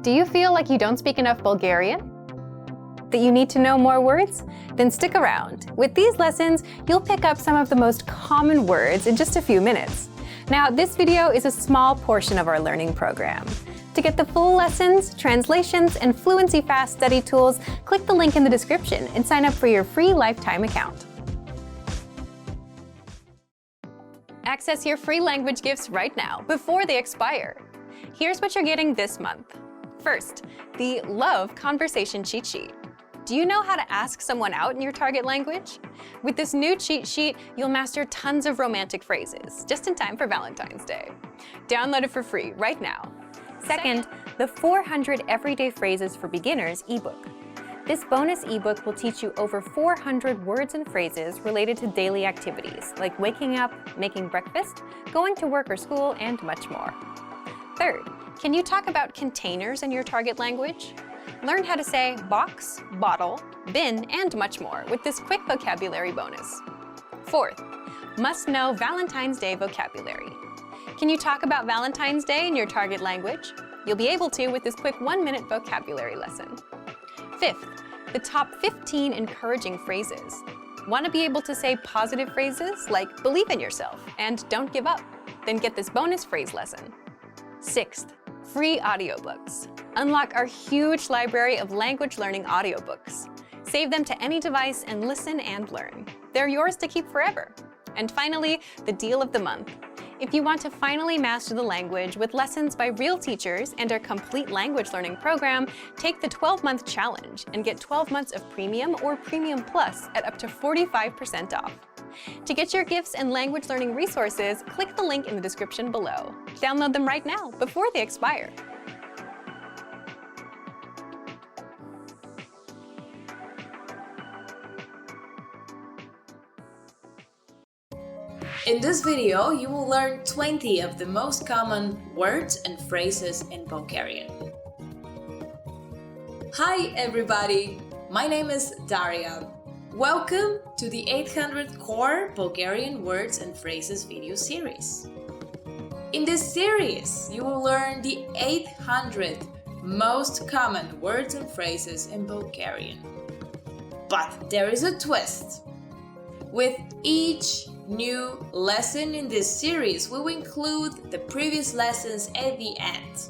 Do you feel like you don't speak enough Bulgarian? That you need to know more words? Then stick around. With these lessons, you'll pick up some of the most common words in just a few minutes. Now, this video is a small portion of our learning program. To get the full lessons, translations, and Fluency Fast Study tools, click the link in the description and sign up for your free lifetime account. Access your free language gifts right now, before they expire. Here's what you're getting this month. First, the Love Conversation Cheat Sheet. Do you know how to ask someone out in your target language? With this new cheat sheet, you'll master tons of romantic phrases, just in time for Valentine's Day. Download it for free right now. Second, the 400 Everyday Phrases for Beginners ebook. This bonus ebook will teach you over 400 words and phrases related to daily activities, like waking up, making breakfast, going to work or school, and much more. Third, can you talk about containers in your target language? Learn how to say box, bottle, bin, and much more with this quick vocabulary bonus. Fourth, must know Valentine's Day vocabulary. Can you talk about Valentine's Day in your target language? You'll be able to with this quick 1-minute vocabulary lesson. Fifth, the top 15 encouraging phrases. Want to be able to say positive phrases like believe in yourself and don't give up? Then get this bonus phrase lesson. Sixth, free audiobooks. Unlock our huge library of language learning audiobooks. Save them to any device and listen and learn. They're yours to keep forever. And finally, the deal of the month. If you want to finally master the language with lessons by real teachers and our complete language learning program, take the 12-month challenge and get 12 months of Premium or Premium Plus at up to 45% off. To get your gifts and language learning resources, click the link in the description below. Download them right now before they expire. In this video, you will learn 20 of the most common words and phrases in Bulgarian. Hi everybody, my name is Daria. Welcome to the 800 Core Bulgarian Words and Phrases video series. In this series, you will learn the 800 most common words and phrases in Bulgarian. But there is a twist. With each new lesson in this series, we will include the previous lessons at the end.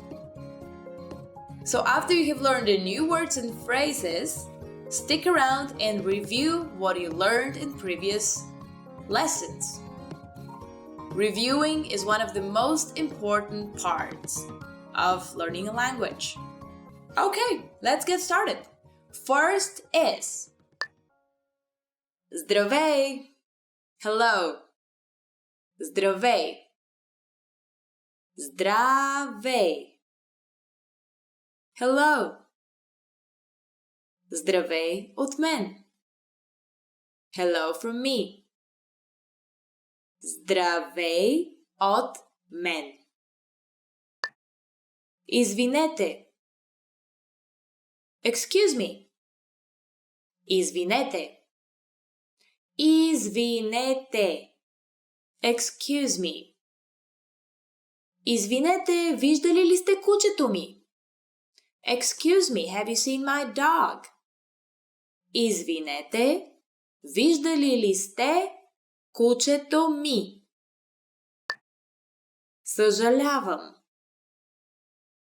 So after you have learned the new words and phrases, stick around and review what you learned in previous lessons. Reviewing is one of the most important parts of learning a language. Okay, let's get started. First is Здравей! Hello. Здравей. Здравей. Hello. Здравей от мен. Hello from me. Здравей от мен. Извинете. Excuse me. Извинете. Извинете. Excuse me. Извинете, виждали ли сте кучето ми? Excuse me, have you seen my dog? Извинете, виждали ли сте кучето ми? Съжалявам.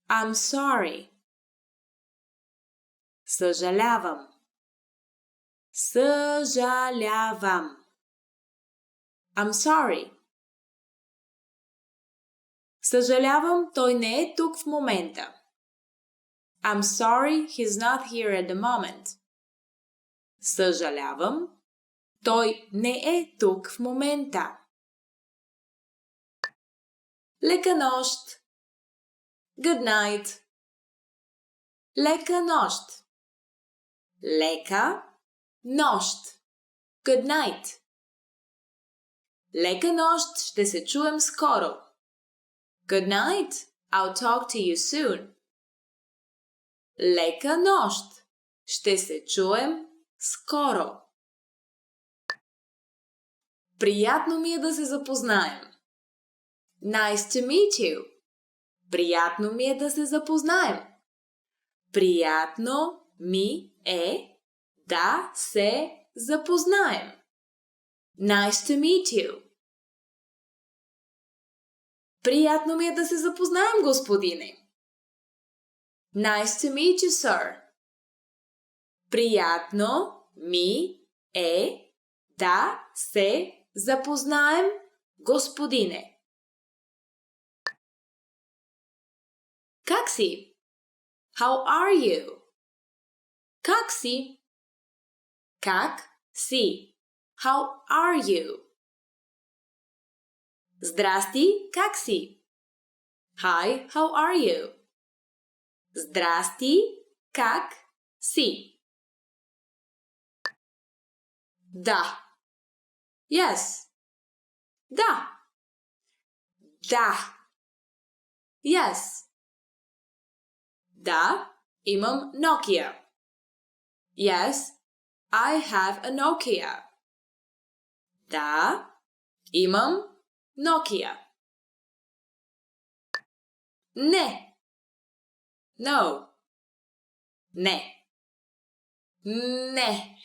I'm sorry. Съжалявам. Съжалявам. I'm sorry. Съжалявам, той не е тук в момента. I'm sorry, he's not here at the moment. Съжалявам, той не е тук в момента. Лека нощ. Good night. Лека нощ. Лека нощ. Good night. Лека нощ, ще се чуем скоро. Good night. I'll talk to you soon. Лека нощ, ще се чуем скоро. Приятно ми е да се запознаем. Nice to meet you. Приятно ми е да се запознаем. Приятно ми е да се запознаем. Nice to meet you. Приятно ми е да се запознаем, господине. Nice to meet you, sir. Приятно ми е да се запознаем, господине. Как си? How are you? Как си? Как си? How are you? Здрасти, как си? Hi, how are you? Здрасти, как си? Да. Yes. Да. Да. Yes. Да, имам Nokia. Yes, I have a Nokia. Да, имам Nokia. Не. No. Не. Не.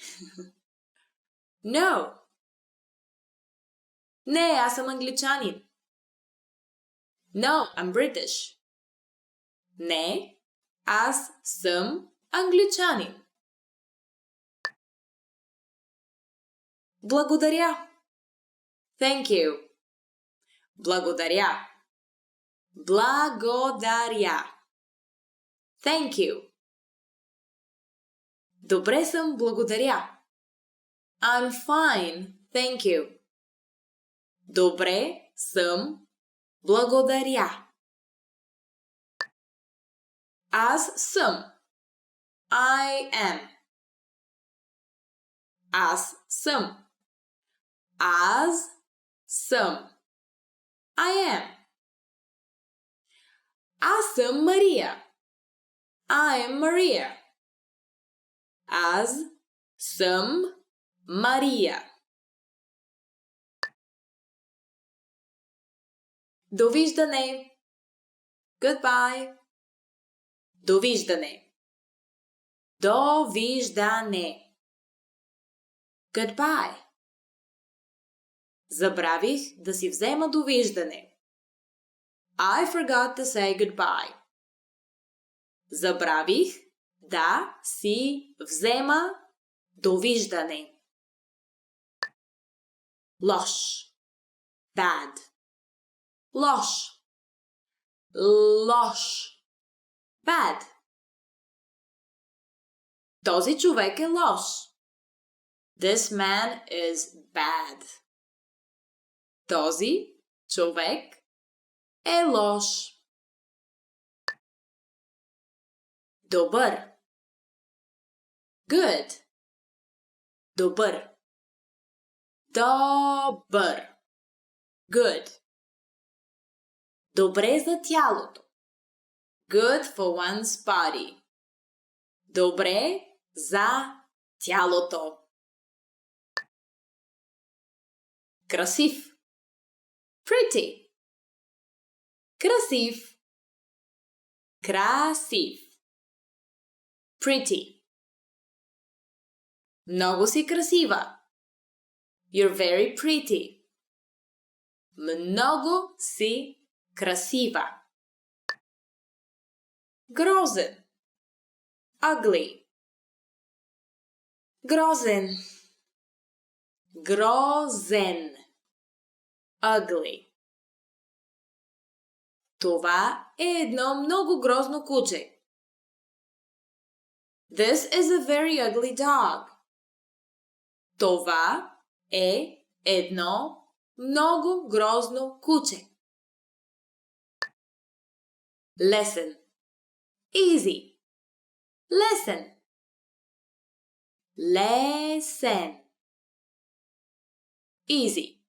No. Не, аз съм англичанин. No, I'm British. Не, аз съм англичанин. Благодаря. Thank you. Благодаря. Благодаря. Thank you. Добре съм, благодаря. I'm fine, thank you. Добре съм, благодаря. Аз съм. I am. Аз съм. Аз съм. I am. Аз съм Мария. I am Maria. Аз съм Мария. Довиждане. Goodbye. Довиждане. Довиждане. Goodbye. Забравих да си взема довиждане. I forgot to say goodbye. Забравих да си взема довиждане. Лош. Bad. Лош. Лош. Bad. Този човек е лош. This man is bad. Този човек е лош. Добър. Good. Добър. Добър. Good. Добре за тялото. Good for one's body. Добре за тялото. Красив. Pretty. Красив. Красив. Pretty. Много си красива. You're very pretty. Много си красива. Грозен. Ugly. Грозен. Грозен. Ugly. Това е едно много грозно куче. This is a very ugly dog. Това е едно много грозно куче. Лесен. Easy. Лесен. Лесен. Easy.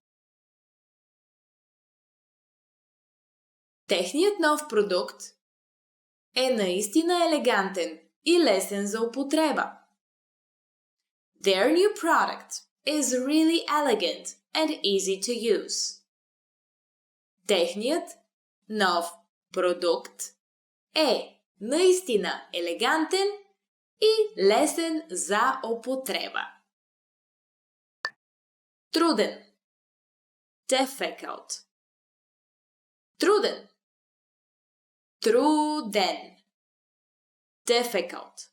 Техният нов продукт е наистина елегантен и лесен за употреба. Their new product is really elegant and easy to use. Техният нов продукт е наистина елегантен и лесен за употреба. Труден. Difficult. Труден. Труден. Difficult.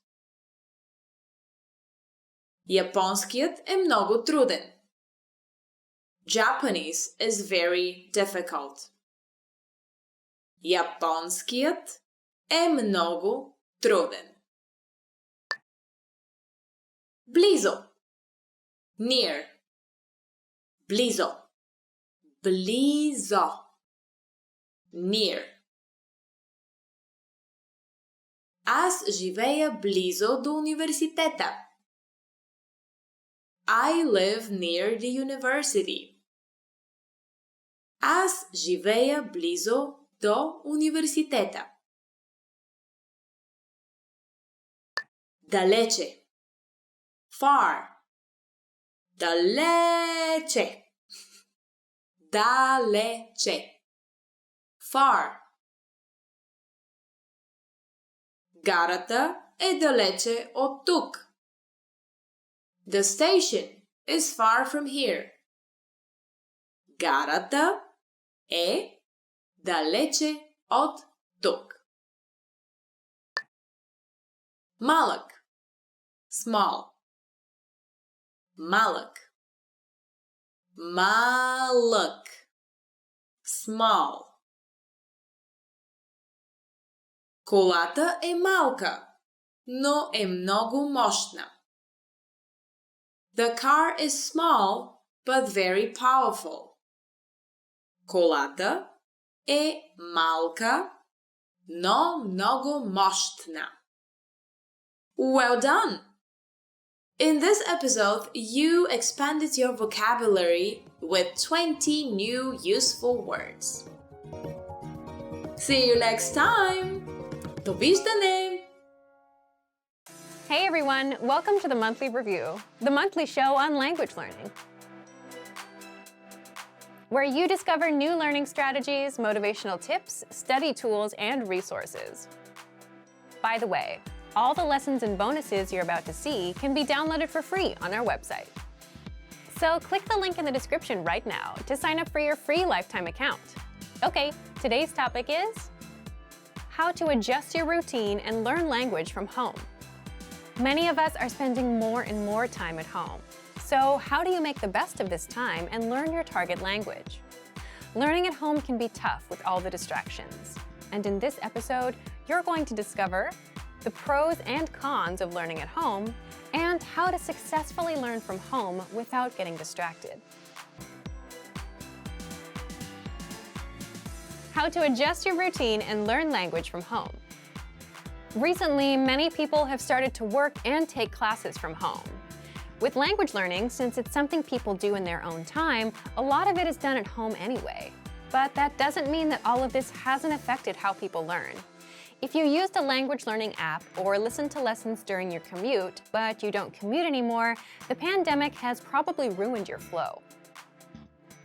Японският е много труден. Japanese is very difficult. Японският е много труден. Близо. Near. Близо. Близо. Near. Аз живея близо до университета. I live near the university. Аз живея близо до университета. Далече. Far. Далече. Далече. Far. Гарата е далече от тук. The station is far from here. Гарата е далече от тук. Малък. Small. Малък. Малък. Small. Колата е малка, но е много мощна. The car is small, but very powerful. Колата е малка, но много мощна. Well done! In this episode, you expanded your vocabulary with 20 new useful words. See you next time! Довиждане! Hey everyone, welcome to the Monthly Review, the monthly show on language learning, where you discover new learning strategies, motivational tips, study tools, and resources. By the way, all the lessons and bonuses you're about to see can be downloaded for free on our website. So click the link in the description right now to sign up for your free lifetime account. Okay, today's topic is how to adjust your routine and learn language from home. Many of us are spending more and more time at home. So how do you make the best of this time and learn your target language? Learning at home can be tough with all the distractions. And in this episode, you're going to discover the pros and cons of learning at home and how to successfully learn from home without getting distracted. How to adjust your routine and learn language from home. Recently, many people have started to work and take classes from home. With language learning, since it's something people do in their own time, a lot of it is done at home anyway. But that doesn't mean that all of this hasn't affected how people learn. If you used a language learning app or listened to lessons during your commute, but you don't commute anymore, the pandemic has probably ruined your flow.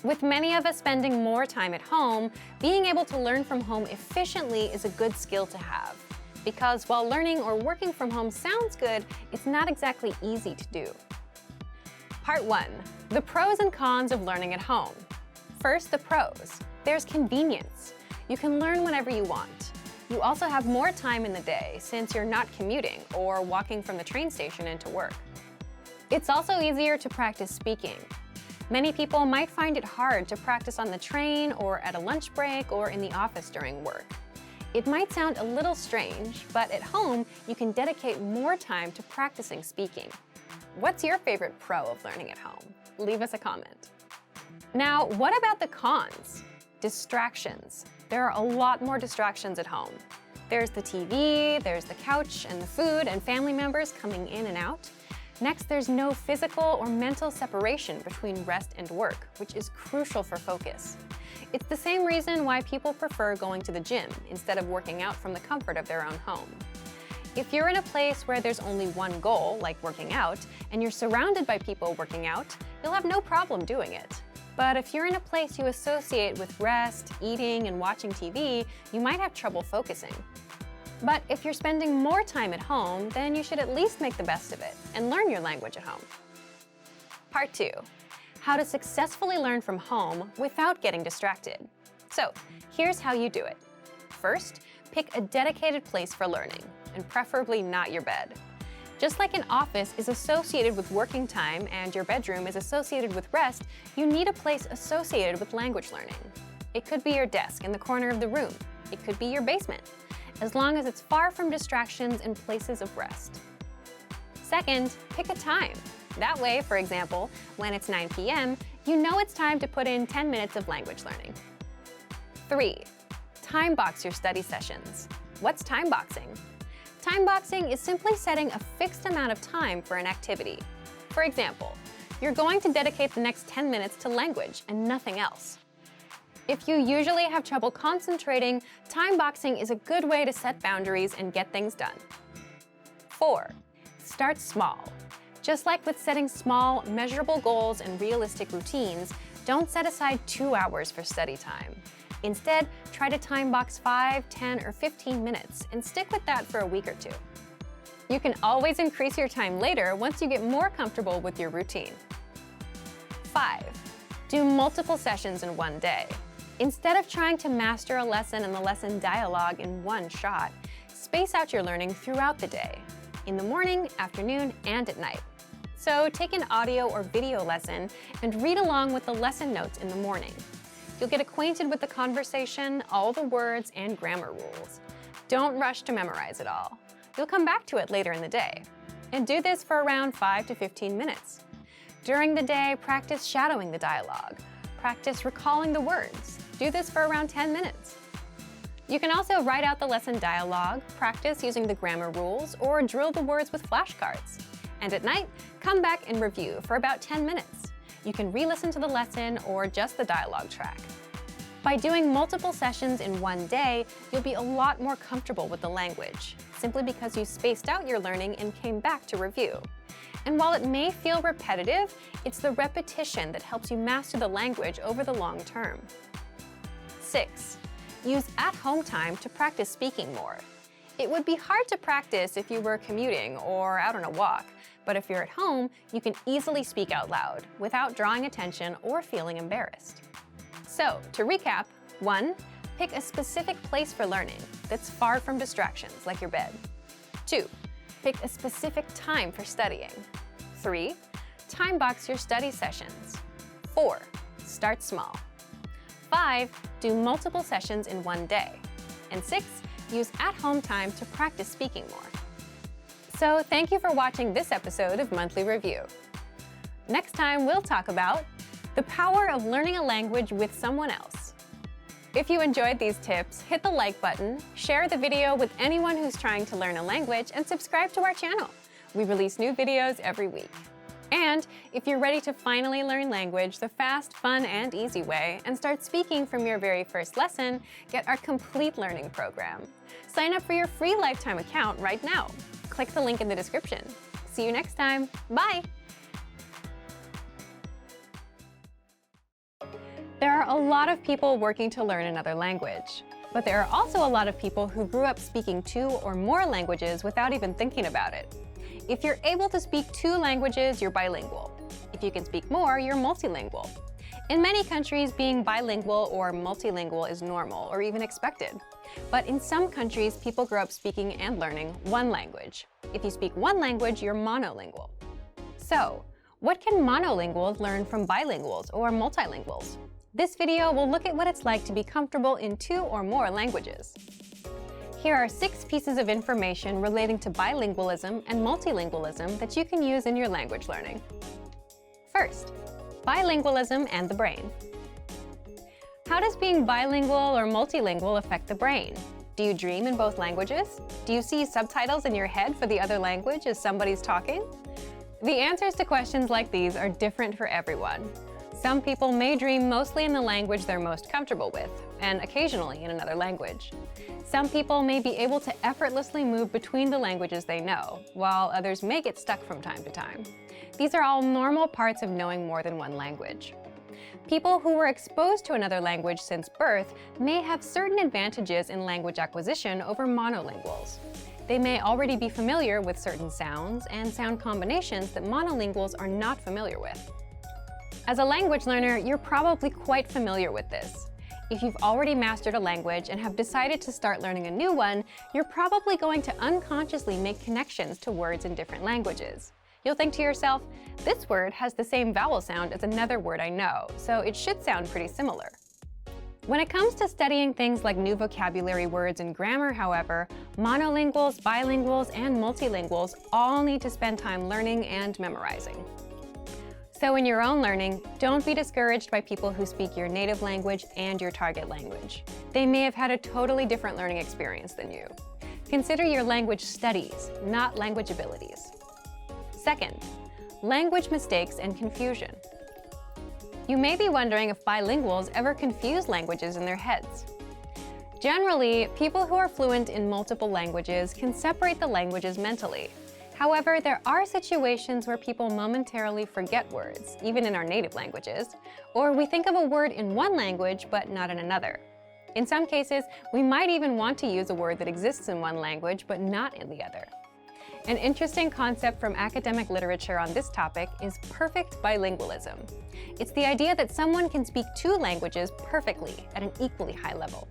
With many of us spending more time at home, being able to learn from home efficiently is a good skill to have. Because while learning or working from home sounds good, it's not exactly easy to do. Part 1. The pros and cons of learning at home. First, the pros. There's convenience. You can learn whenever you want. You also have more time in the day since you're not commuting or walking from the train station into work. It's also easier to practice speaking. Many people might find it hard to practice on the train or at a lunch break or in the office during work. It might sound a little strange, but at home, you can dedicate more time to practicing speaking. What's your favorite pro of learning at home? Leave us a comment. Now, what about the cons? Distractions. There are a lot more distractions at home. There's the TV, there's the couch and the food and family members coming in and out. Next, there's no physical or mental separation between rest and work, which is crucial for focus. It's the same reason why people prefer going to the gym instead of working out from the comfort of their own home. If you're in a place where there's only one goal, like working out, and you're surrounded by people working out, you'll have no problem doing it. But if you're in a place you associate with rest, eating, and watching TV, you might have trouble focusing. But if you're spending more time at home, then you should at least make the best of it and learn your language at home. Part 2. How to successfully learn from home without getting distracted. So, here's how you do it. First, pick a dedicated place for learning, and preferably not your bed. Just like an office is associated with working time and your bedroom is associated with rest, you need a place associated with language learning. It could be your desk in the corner of the room. It could be your basement, as long as it's far from distractions and places of rest. Second, pick a time. That way, for example, when it's 9 p.m., you know it's time to put in 10 minutes of language learning. 3. Time box your study sessions. What's time boxing? Time boxing is simply setting a fixed amount of time for an activity. For example, you're going to dedicate the next 10 minutes to language and nothing else. If you usually have trouble concentrating, time boxing is a good way to set boundaries and get things done. 4. Start small. Just like with setting small, measurable goals and realistic routines, don't set aside 2 hours for study time. Instead, try to time box 5, 10, or 15 minutes and stick with that for a week or 2. You can always increase your time later once you get more comfortable with your routine. 5. Do multiple sessions in one day. Instead of trying to master a lesson and the lesson dialogue in one shot, space out your learning throughout the day, in the morning, afternoon, and at night. So take an audio or video lesson and read along with the lesson notes in the morning. You'll get acquainted with the conversation, all the words, and grammar rules. Don't rush to memorize it all. You'll come back to it later in the day. And do this for around 5 to 15 minutes. During the day, practice shadowing the dialogue. Practice recalling the words. Do this for around 10 minutes. You can also write out the lesson dialogue, practice using the grammar rules, or drill the words with flashcards. And at night, come back and review for about 10 minutes. You can re-listen to the lesson or just the dialogue track. By doing multiple sessions in one day, you'll be a lot more comfortable with the language, simply because you spaced out your learning and came back to review. And while it may feel repetitive, it's the repetition that helps you master the language over the long term. 6. Use at-home time to practice speaking more. It would be hard to practice if you were commuting or out on a walk, but if you're at home, you can easily speak out loud without drawing attention or feeling embarrassed. So, to recap, 1. Pick a specific place for learning that's far from distractions like your bed. 2. Pick a specific time for studying. 3. Time box your study sessions. 4. Start small. 5. Do multiple sessions in one day. And 6. Use at-home time to practice speaking more. So thank you for watching this episode of Monthly Review. Next time, we'll talk about the power of learning a language with someone else. If you enjoyed these tips, hit the like button, share the video with anyone who's trying to learn a language, and subscribe to our channel. We release new videos every week. And if you're ready to finally learn language the fast, fun, and easy way and start speaking from your very first lesson, get our complete learning program. Sign up for your free lifetime account right now. Click the link in the description. See you next time. Bye! There are a lot of people working to learn another language. But there are also a lot of people who grew up speaking 2 or more languages without even thinking about it. If you're able to speak 2 languages, you're bilingual. If you can speak more, you're multilingual. In many countries, being bilingual or multilingual is normal or even expected. But in some countries, people grow up speaking and learning 1 language. If you speak 1 language, you're monolingual. So, what can monolinguals learn from bilinguals or multilinguals? This video will look at what it's like to be comfortable in 2 or more languages. Here are 6 pieces of information relating to bilingualism and multilingualism that you can use in your language learning. First, bilingualism and the brain. How does being bilingual or multilingual affect the brain? Do you dream in both languages? Do you see subtitles in your head for the other language as somebody's talking? The answers to questions like these are different for everyone. Some people may dream mostly in the language they're most comfortable with, and occasionally in another language. Some people may be able to effortlessly move between the languages they know, while others may get stuck from time to time. These are all normal parts of knowing more than 1 language. People who were exposed to another language since birth may have certain advantages in language acquisition over monolinguals. They may already be familiar with certain sounds and sound combinations that monolinguals are not familiar with. As a language learner, you're probably quite familiar with this. If you've already mastered a language and have decided to start learning a new one, you're probably going to unconsciously make connections to words in different languages. You'll think to yourself, this word has the same vowel sound as another word I know, so it should sound pretty similar. When it comes to studying things like new vocabulary words and grammar, however, monolinguals, bilinguals, and multilinguals all need to spend time learning and memorizing. So in your own learning, don't be discouraged by people who speak your native language and your target language. They may have had a totally different learning experience than you. Consider your language studies, not language abilities. Second, language mistakes and confusion. You may be wondering if bilinguals ever confuse languages in their heads. Generally, people who are fluent in multiple languages can separate the languages mentally. However, there are situations where people momentarily forget words, even in our native languages, or we think of a word in one language but not in another. In some cases, we might even want to use a word that exists in one language but not in the other. An interesting concept from academic literature on this topic is perfect bilingualism. It's the idea that someone can speak two languages perfectly at an equally high level.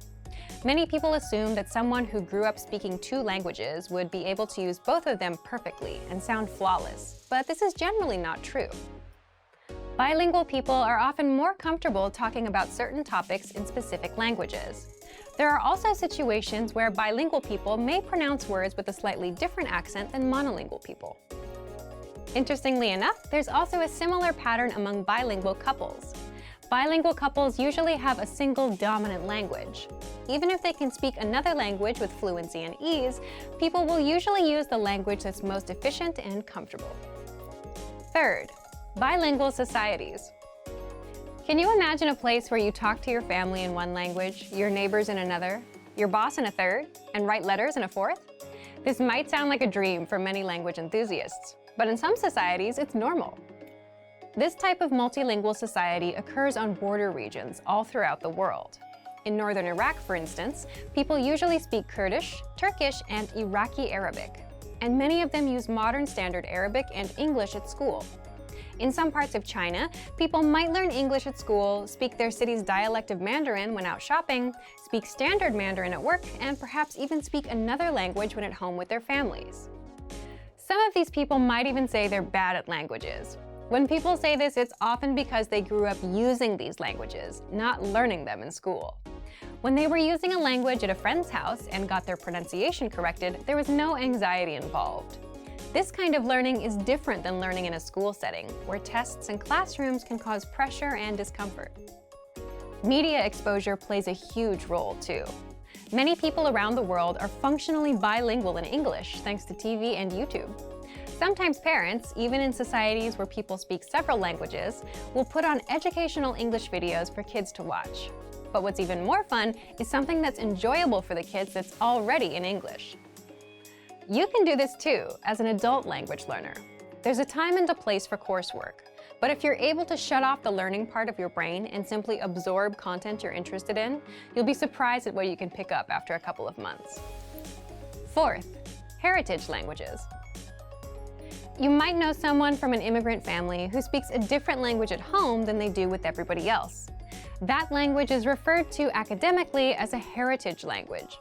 Many people assume that someone who grew up speaking two languages would be able to use both of them perfectly and sound flawless, but this is generally not true. Bilingual people are often more comfortable talking about certain topics in specific languages. There are also situations where bilingual people may pronounce words with a slightly different accent than monolingual people. Interestingly enough, there's also a similar pattern among bilingual couples. Bilingual couples usually have a single dominant language. Even if they can speak another language with fluency and ease, people will usually use the language that's most efficient and comfortable. Third, bilingual societies. Can you imagine a place where you talk to your family in one language, your neighbors in another, your boss in a third, and write letters in a fourth? This might sound like a dream for many language enthusiasts, but in some societies, it's normal. This type of multilingual society occurs on border regions all throughout the world. In northern Iraq, for instance, people usually speak Kurdish, Turkish, and Iraqi Arabic, and many of them use modern standard Arabic and English at school. In some parts of China, people might learn English at school, speak their city's dialect of Mandarin when out shopping, speak standard Mandarin at work, and perhaps even speak another language when at home with their families. Some of these people might even say they're bad at languages. When people say this, it's often because they grew up using these languages, not learning them in school. When they were using a language at a friend's house and got their pronunciation corrected, there was no anxiety involved. This kind of learning is different than learning in a school setting, where tests and classrooms can cause pressure and discomfort. Media exposure plays a huge role, too. Many people around the world are functionally bilingual in English thanks to TV and YouTube. Sometimes parents, even in societies where people speak several languages, will put on educational English videos for kids to watch. But what's even more fun is something that's enjoyable for the kids that's already in English. You can do this too, as an adult language learner. There's a time and a place for coursework, but if you're able to shut off the learning part of your brain and simply absorb content you're interested in, you'll be surprised at what you can pick up after a couple of months. Fourth, heritage languages. You might know someone from an immigrant family who speaks a different language at home than they do with everybody else. That language is referred to academically as a heritage language.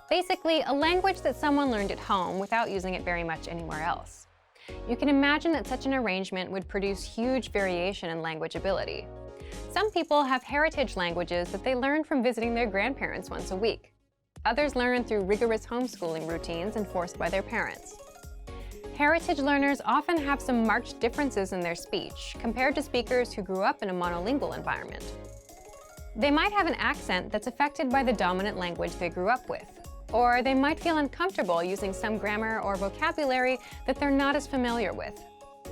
Basically, a language that someone learned at home without using it very much anywhere else. You can imagine that such an arrangement would produce huge variation in language ability. Some people have heritage languages that they learn from visiting their grandparents once a week. Others learn through rigorous homeschooling routines enforced by their parents. Heritage learners often have some marked differences in their speech compared to speakers who grew up in a monolingual environment. They might have an accent that's affected by the dominant language they grew up with, or they might feel uncomfortable using some grammar or vocabulary that they're not as familiar with.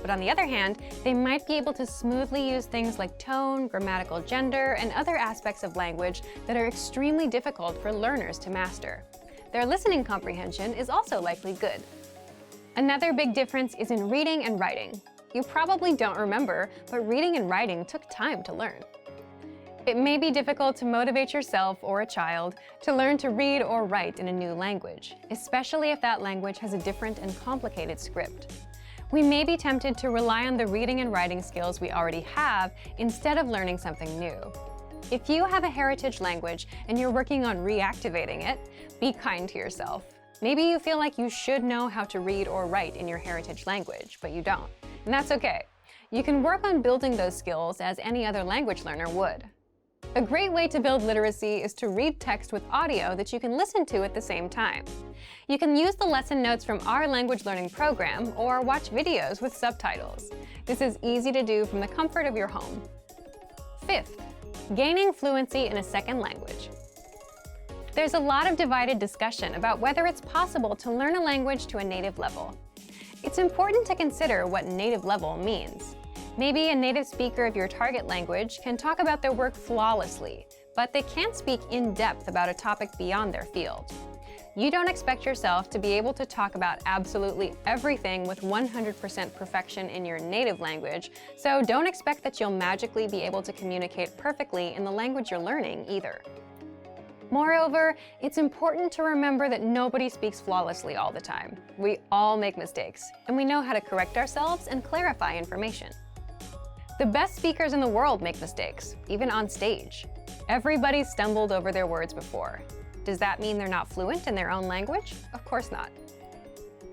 But on the other hand, they might be able to smoothly use things like tone, grammatical gender, and other aspects of language that are extremely difficult for learners to master. Their listening comprehension is also likely good. Another big difference is in reading and writing. You probably don't remember, but reading and writing took time to learn. It may be difficult to motivate yourself or a child to learn to read or write in a new language, especially if that language has a different and complicated script. We may be tempted to rely on the reading and writing skills we already have instead of learning something new. If you have a heritage language and you're working on reactivating it, be kind to yourself. Maybe you feel like you should know how to read or write in your heritage language, but you don't. And that's okay. You can work on building those skills as any other language learner would. A great way to build literacy is to read text with audio that you can listen to at the same time. You can use the lesson notes from our language learning program or watch videos with subtitles. This is easy to do from the comfort of your home. Fifth, gaining fluency in a second language. There's a lot of divided discussion about whether it's possible to learn a language to a native level. It's important to consider what native level means. Maybe a native speaker of your target language can talk about their work flawlessly, but they can't speak in depth about a topic beyond their field. You don't expect yourself to be able to talk about absolutely everything with 100% perfection in your native language, so don't expect that you'll magically be able to communicate perfectly in the language you're learning either. Moreover, it's important to remember that nobody speaks flawlessly all the time. We all make mistakes, and we know how to correct ourselves and clarify information. The best speakers in the world make mistakes, even on stage. Everybody's stumbled over their words before. Does that mean they're not fluent in their own language? Of course not.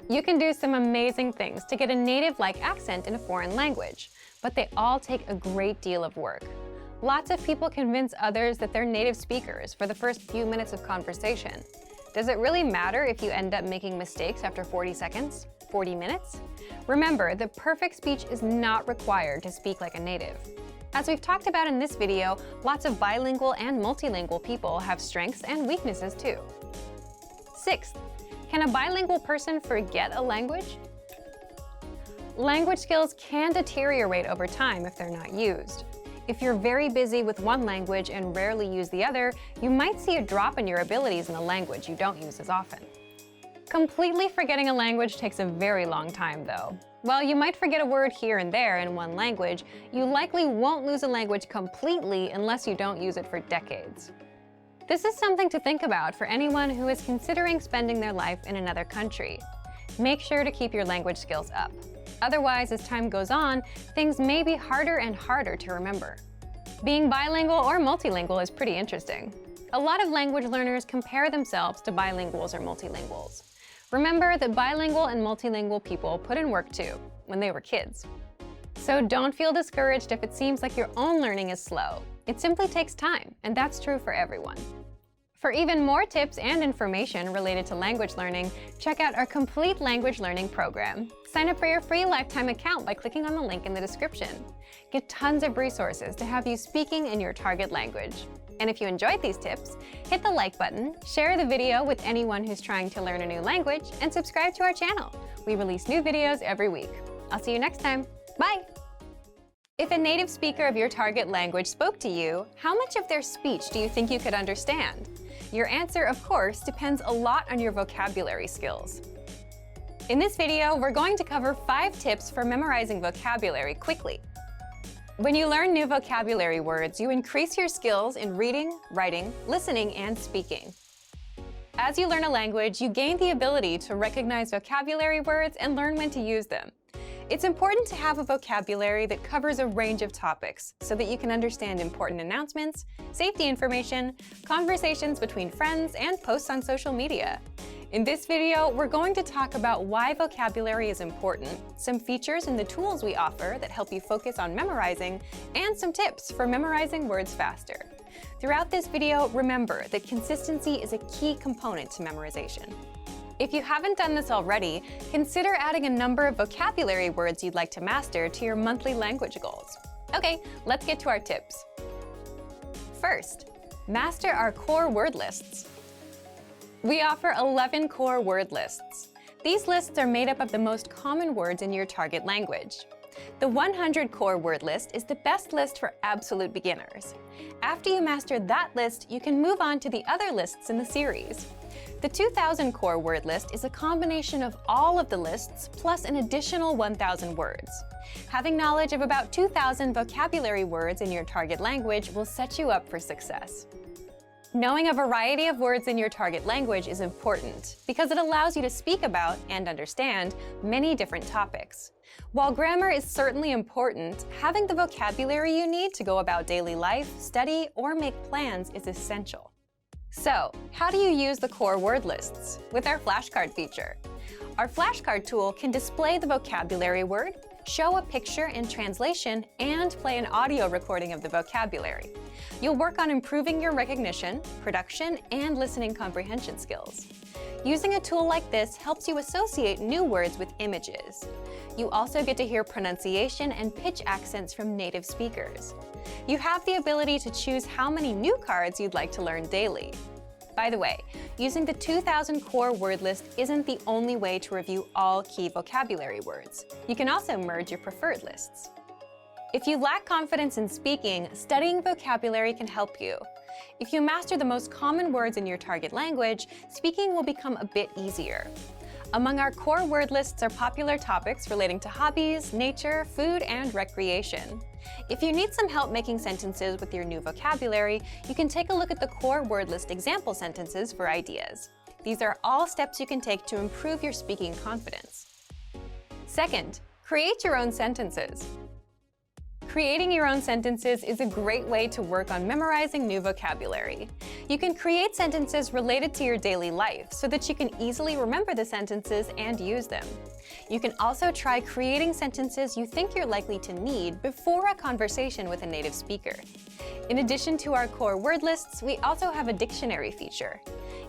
You can do some amazing things to get a native-like accent in a foreign language, but they all take a great deal of work. Lots of people convince others that they're native speakers for the first few minutes of conversation. Does it really matter if you end up making mistakes after 40 seconds? 40 minutes? Remember, the perfect speech is not required to speak like a native. As we've talked about in this video, lots of bilingual and multilingual people have strengths and weaknesses too. Sixth, can a bilingual person forget a language? Language skills can deteriorate over time if they're not used. If you're very busy with one language and rarely use the other, you might see a drop in your abilities in the language you don't use as often. Completely forgetting a language takes a very long time, though. While you might forget a word here and there in one language, you likely won't lose a language completely unless you don't use it for decades. This is something to think about for anyone who is considering spending their life in another country. Make sure to keep your language skills up. Otherwise, as time goes on, things may be harder and harder to remember. Being bilingual or multilingual is pretty interesting. A lot of language learners compare themselves to bilinguals or multilinguals. Remember that bilingual and multilingual people put in work too, when they were kids. So don't feel discouraged if it seems like your own learning is slow. It simply takes time, and that's true for everyone. For even more tips and information related to language learning, check out our complete language learning program. Sign up for your free lifetime account by clicking on the link in the description. Get tons of resources to have you speaking in your target language. And if you enjoyed these tips, hit the like button, share the video with anyone who's trying to learn a new language, and subscribe to our channel. We release new videos every week. I'll see you next time. Bye! If a native speaker of your target language spoke to you, how much of their speech do you think you could understand? Your answer, of course, depends a lot on your vocabulary skills. In this video, we're going to cover 5 tips for memorizing vocabulary quickly. When you learn new vocabulary words, you increase your skills in reading, writing, listening, and speaking. As you learn a language, you gain the ability to recognize vocabulary words and learn when to use them. It's important to have a vocabulary that covers a range of topics so that you can understand important announcements, safety information, conversations between friends, and posts on social media. In this video, we're going to talk about why vocabulary is important, some features in the tools we offer that help you focus on memorizing, and some tips for memorizing words faster. Throughout this video, remember that consistency is a key component to memorization. If you haven't done this already, consider adding a number of vocabulary words you'd like to master to your monthly language goals. Okay, let's get to our tips. First, master our core word lists. We offer 11 core word lists. These lists are made up of the most common words in your target language. The 100 core word list is the best list for absolute beginners. After you master that list, you can move on to the other lists in the series. The 2000 core word list is a combination of all of the lists plus an additional 1,000 words. Having knowledge of about 2,000 vocabulary words in your target language will set you up for success. Knowing a variety of words in your target language is important because it allows you to speak about and understand many different topics. While grammar is certainly important, having the vocabulary you need to go about daily life, study, or make plans is essential. So, how do you use the core word lists? With our flashcard feature. Our flashcard tool can display the vocabulary word, show a picture and translation, and play an audio recording of the vocabulary. You'll work on improving your recognition, production, and listening comprehension skills. Using a tool like this helps you associate new words with images. You also get to hear pronunciation and pitch accents from native speakers. You have the ability to choose how many new cards you'd like to learn daily. By the way, using the 2000 core word list isn't the only way to review all key vocabulary words. You can also merge your preferred lists. If you lack confidence in speaking, studying vocabulary can help you. If you master the most common words in your target language, speaking will become a bit easier. Among our core word lists are popular topics relating to hobbies, nature, food, and recreation. If you need some help making sentences with your new vocabulary, you can take a look at the core word list example sentences for ideas. These are all steps you can take to improve your speaking confidence. Second, create your own sentences. Creating your own sentences is a great way to work on memorizing new vocabulary. You can create sentences related to your daily life so that you can easily remember the sentences and use them. You can also try creating sentences you think you're likely to need before a conversation with a native speaker. In addition to our core word lists, we also have a dictionary feature.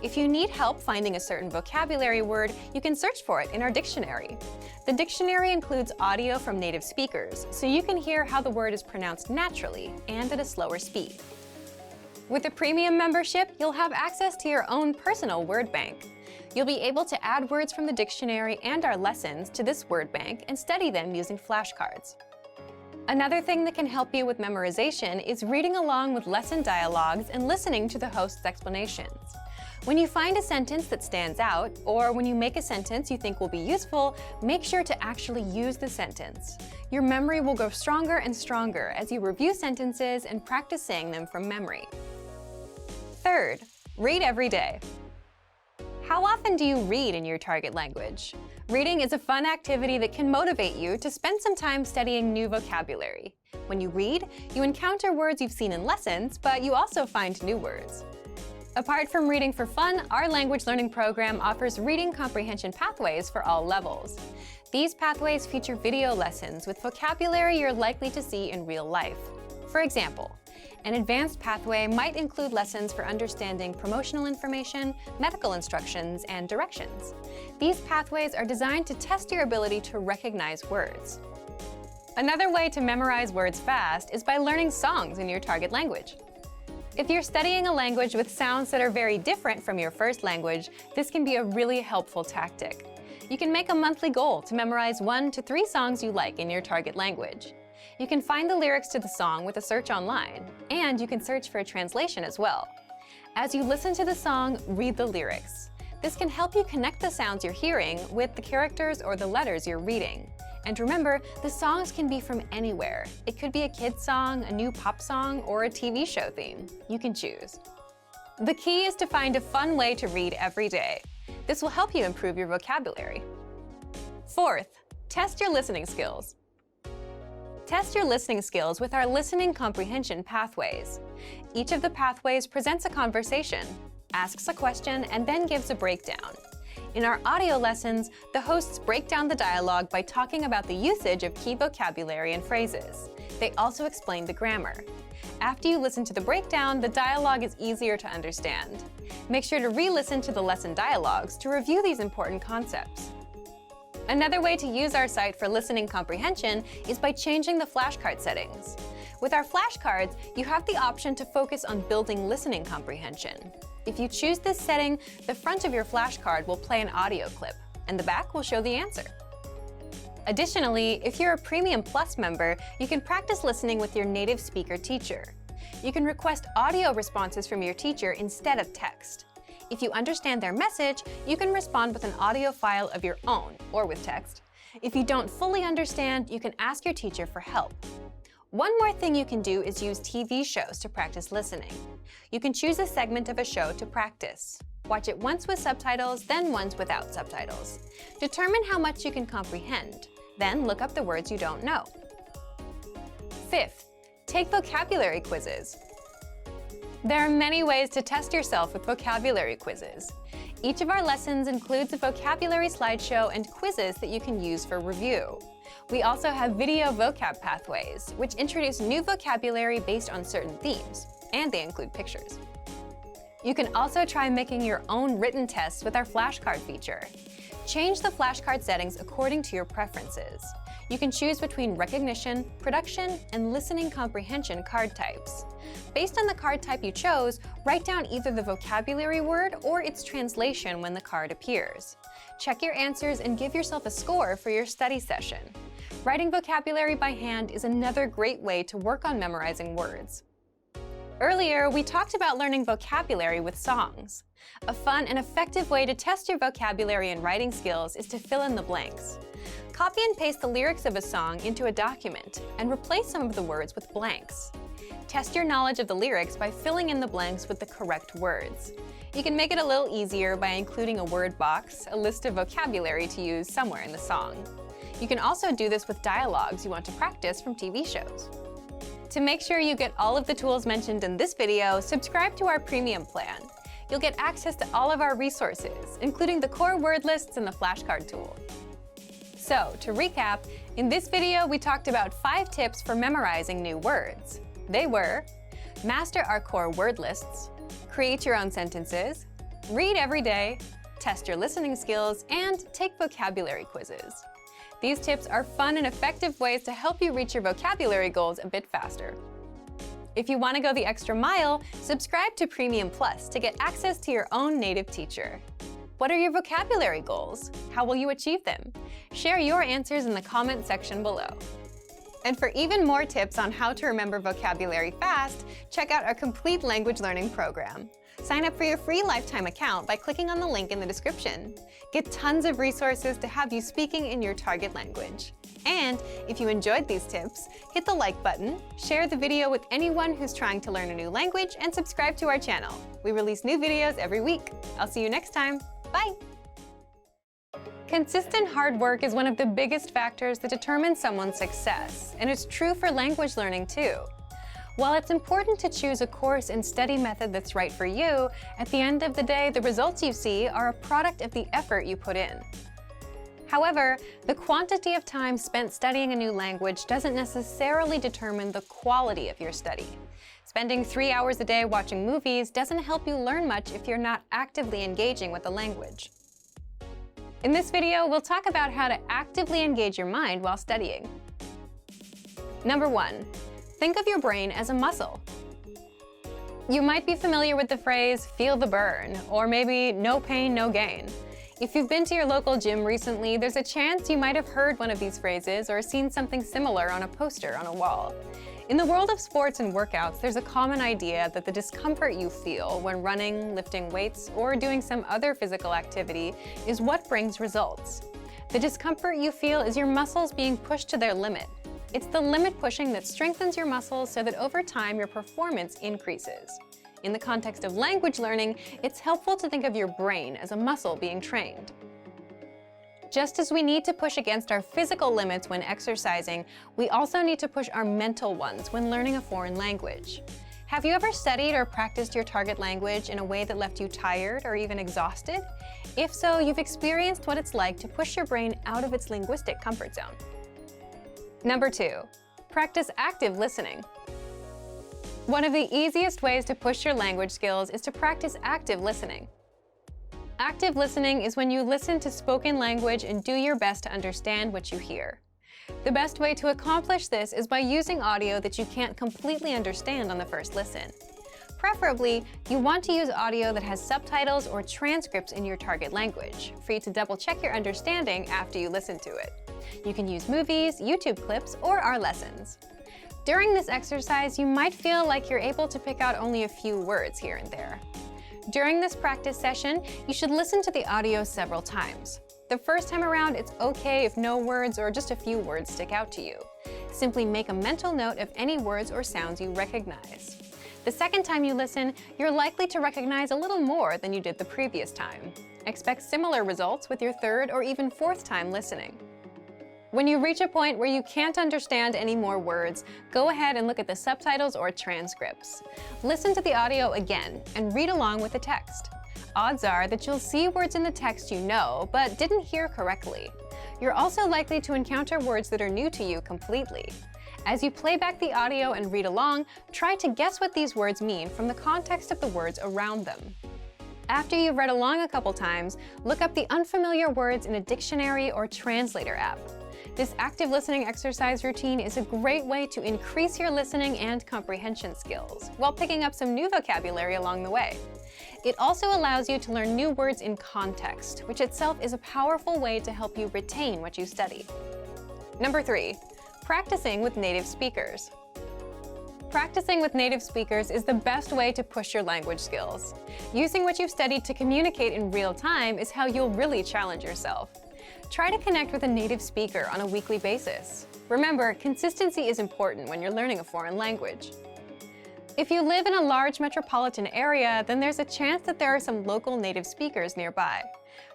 If you need help finding a certain vocabulary word, you can search for it in our dictionary. The dictionary includes audio from native speakers, so you can hear how the word is pronounced naturally and at a slower speed. With a premium membership, you'll have access to your own personal word bank. You'll be able to add words from the dictionary and our lessons to this word bank and study them using flashcards. Another thing that can help you with memorization is reading along with lesson dialogues and listening to the host's explanations. When you find a sentence that stands out, or when you make a sentence you think will be useful, make sure to actually use the sentence. Your memory will grow stronger and stronger as you review sentences and practice saying them from memory. Third, read every day. How often do you read in your target language? Reading is a fun activity that can motivate you to spend some time studying new vocabulary. When you read, you encounter words you've seen in lessons, but you also find new words. Apart from reading for fun, our language learning program offers reading comprehension pathways for all levels. These pathways feature video lessons with vocabulary you're likely to see in real life. For example, an advanced pathway might include lessons for understanding promotional information, medical instructions, and directions. These pathways are designed to test your ability to recognize words. Another way to memorize words fast is by learning songs in your target language. If you're studying a language with sounds that are very different from your first language, this can be a really helpful tactic. You can make a monthly goal to memorize 1 to 3 songs you like in your target language. You can find the lyrics to the song with a search online, and you can search for a translation as well. As you listen to the song, read the lyrics. This can help you connect the sounds you're hearing with the characters or the letters you're reading. And remember, the songs can be from anywhere. It could be a kid's song, a new pop song, or a TV show theme. You can choose. The key is to find a fun way to read every day. This will help you improve your vocabulary. Fourth, test your listening skills. Test your listening skills with our listening comprehension pathways. Each of the pathways presents a conversation, asks a question, and then gives a breakdown. In our audio lessons, the hosts break down the dialogue by talking about the usage of key vocabulary and phrases. They also explain the grammar. After you listen to the breakdown, the dialogue is easier to understand. Make sure to re-listen to the lesson dialogues to review these important concepts. Another way to use our site for listening comprehension is by changing the flashcard settings. With our flashcards, you have the option to focus on building listening comprehension. If you choose this setting, the front of your flashcard will play an audio clip, and the back will show the answer. Additionally, if you're a Premium Plus member, you can practice listening with your native speaker teacher. You can request audio responses from your teacher instead of text. If you understand their message, you can respond with an audio file of your own or with text. If you don't fully understand, you can ask your teacher for help. One more thing you can do is use TV shows to practice listening. You can choose a segment of a show to practice. Watch it once with subtitles, then once without subtitles. Determine how much you can comprehend. Then look up the words you don't know. Fifth, take vocabulary quizzes. There are many ways to test yourself with vocabulary quizzes. Each of our lessons includes a vocabulary slideshow and quizzes that you can use for review. We also have video vocab pathways, which introduce new vocabulary based on certain themes, and they include pictures. You can also try making your own written tests with our flashcard feature. Change the flashcard settings according to your preferences. You can choose between recognition, production, and listening comprehension card types. Based on the card type you chose, write down either the vocabulary word or its translation when the card appears. Check your answers and give yourself a score for your study session. Writing vocabulary by hand is another great way to work on memorizing words. Earlier, we talked about learning vocabulary with songs. A fun and effective way to test your vocabulary and writing skills is to fill in the blanks. Copy and paste the lyrics of a song into a document and replace some of the words with blanks. Test your knowledge of the lyrics by filling in the blanks with the correct words. You can make it a little easier by including a word box, a list of vocabulary to use somewhere in the song. You can also do this with dialogues you want to practice from TV shows. To make sure you get all of the tools mentioned in this video, subscribe to our premium plan. You'll get access to all of our resources, including the core word lists and the flashcard tool. So, to recap, in this video we talked about 5 tips for memorizing new words. They were: master our core word lists, create your own sentences, read every day, test your listening skills, and take vocabulary quizzes. These tips are fun and effective ways to help you reach your vocabulary goals a bit faster. If you want to go the extra mile, subscribe to Premium Plus to get access to your own native teacher. What are your vocabulary goals? How will you achieve them? Share your answers in the comment section below. And for even more tips on how to remember vocabulary fast, check out our complete language learning program. Sign up for your free lifetime account by clicking on the link in the description. Get tons of resources to have you speaking in your target language. And if you enjoyed these tips, hit the like button, share the video with anyone who's trying to learn a new language, and subscribe to our channel. We release new videos every week. I'll see you next time. Bye! Consistent hard work is one of the biggest factors that determine someone's success, and it's true for language learning too. While it's important to choose a course and study method that's right for you, at the end of the day, the results you see are a product of the effort you put in. However, the quantity of time spent studying a new language doesn't necessarily determine the quality of your study. Spending 3 hours a day watching movies doesn't help you learn much if you're not actively engaging with the language. In this video, we'll talk about how to actively engage your mind while studying. Number 1. Think of your brain as a muscle. You might be familiar with the phrase, "feel the burn," or maybe "no pain, no gain." If you've been to your local gym recently, there's a chance you might have heard one of these phrases or seen something similar on a poster on a wall. In the world of sports and workouts, there's a common idea that the discomfort you feel when running, lifting weights, or doing some other physical activity is what brings results. The discomfort you feel is your muscles being pushed to their limit. It's the limit pushing that strengthens your muscles so that over time your performance increases. In the context of language learning, it's helpful to think of your brain as a muscle being trained. Just as we need to push against our physical limits when exercising, we also need to push our mental ones when learning a foreign language. Have you ever studied or practiced your target language in a way that left you tired or even exhausted? If so, you've experienced what it's like to push your brain out of its linguistic comfort zone. Number 2, practice active listening. One of the easiest ways to push your language skills is to practice active listening. Active listening is when you listen to spoken language and do your best to understand what you hear. The best way to accomplish this is by using audio that you can't completely understand on the first listen. Preferably, you want to use audio that has subtitles or transcripts in your target language, for you to double-check your understanding after you listen to it. You can use movies, YouTube clips, or our lessons. During this exercise, you might feel like you're able to pick out only a few words here and there. During this practice session, you should listen to the audio several times. The first time around, it's okay if no words or just a few words stick out to you. Simply make a mental note of any words or sounds you recognize. The second time you listen, you're likely to recognize a little more than you did the previous time. Expect similar results with your third or even fourth time listening. When you reach a point where you can't understand any more words, go ahead and look at the subtitles or transcripts. Listen to the audio again and read along with the text. Odds are that you'll see words in the text you know, but didn't hear correctly. You're also likely to encounter words that are new to you completely. As you play back the audio and read along, try to guess what these words mean from the context of the words around them. After you've read along a couple times, look up the unfamiliar words in a dictionary or translator app. This active listening exercise routine is a great way to increase your listening and comprehension skills, while picking up some new vocabulary along the way. It also allows you to learn new words in context, which itself is a powerful way to help you retain what you study. Number 3, practicing with native speakers. Practicing with native speakers is the best way to push your language skills. Using what you've studied to communicate in real time is how you'll really challenge yourself. Try to connect with a native speaker on a weekly basis. Remember, consistency is important when you're learning a foreign language. If you live in a large metropolitan area, then there's a chance that there are some local native speakers nearby.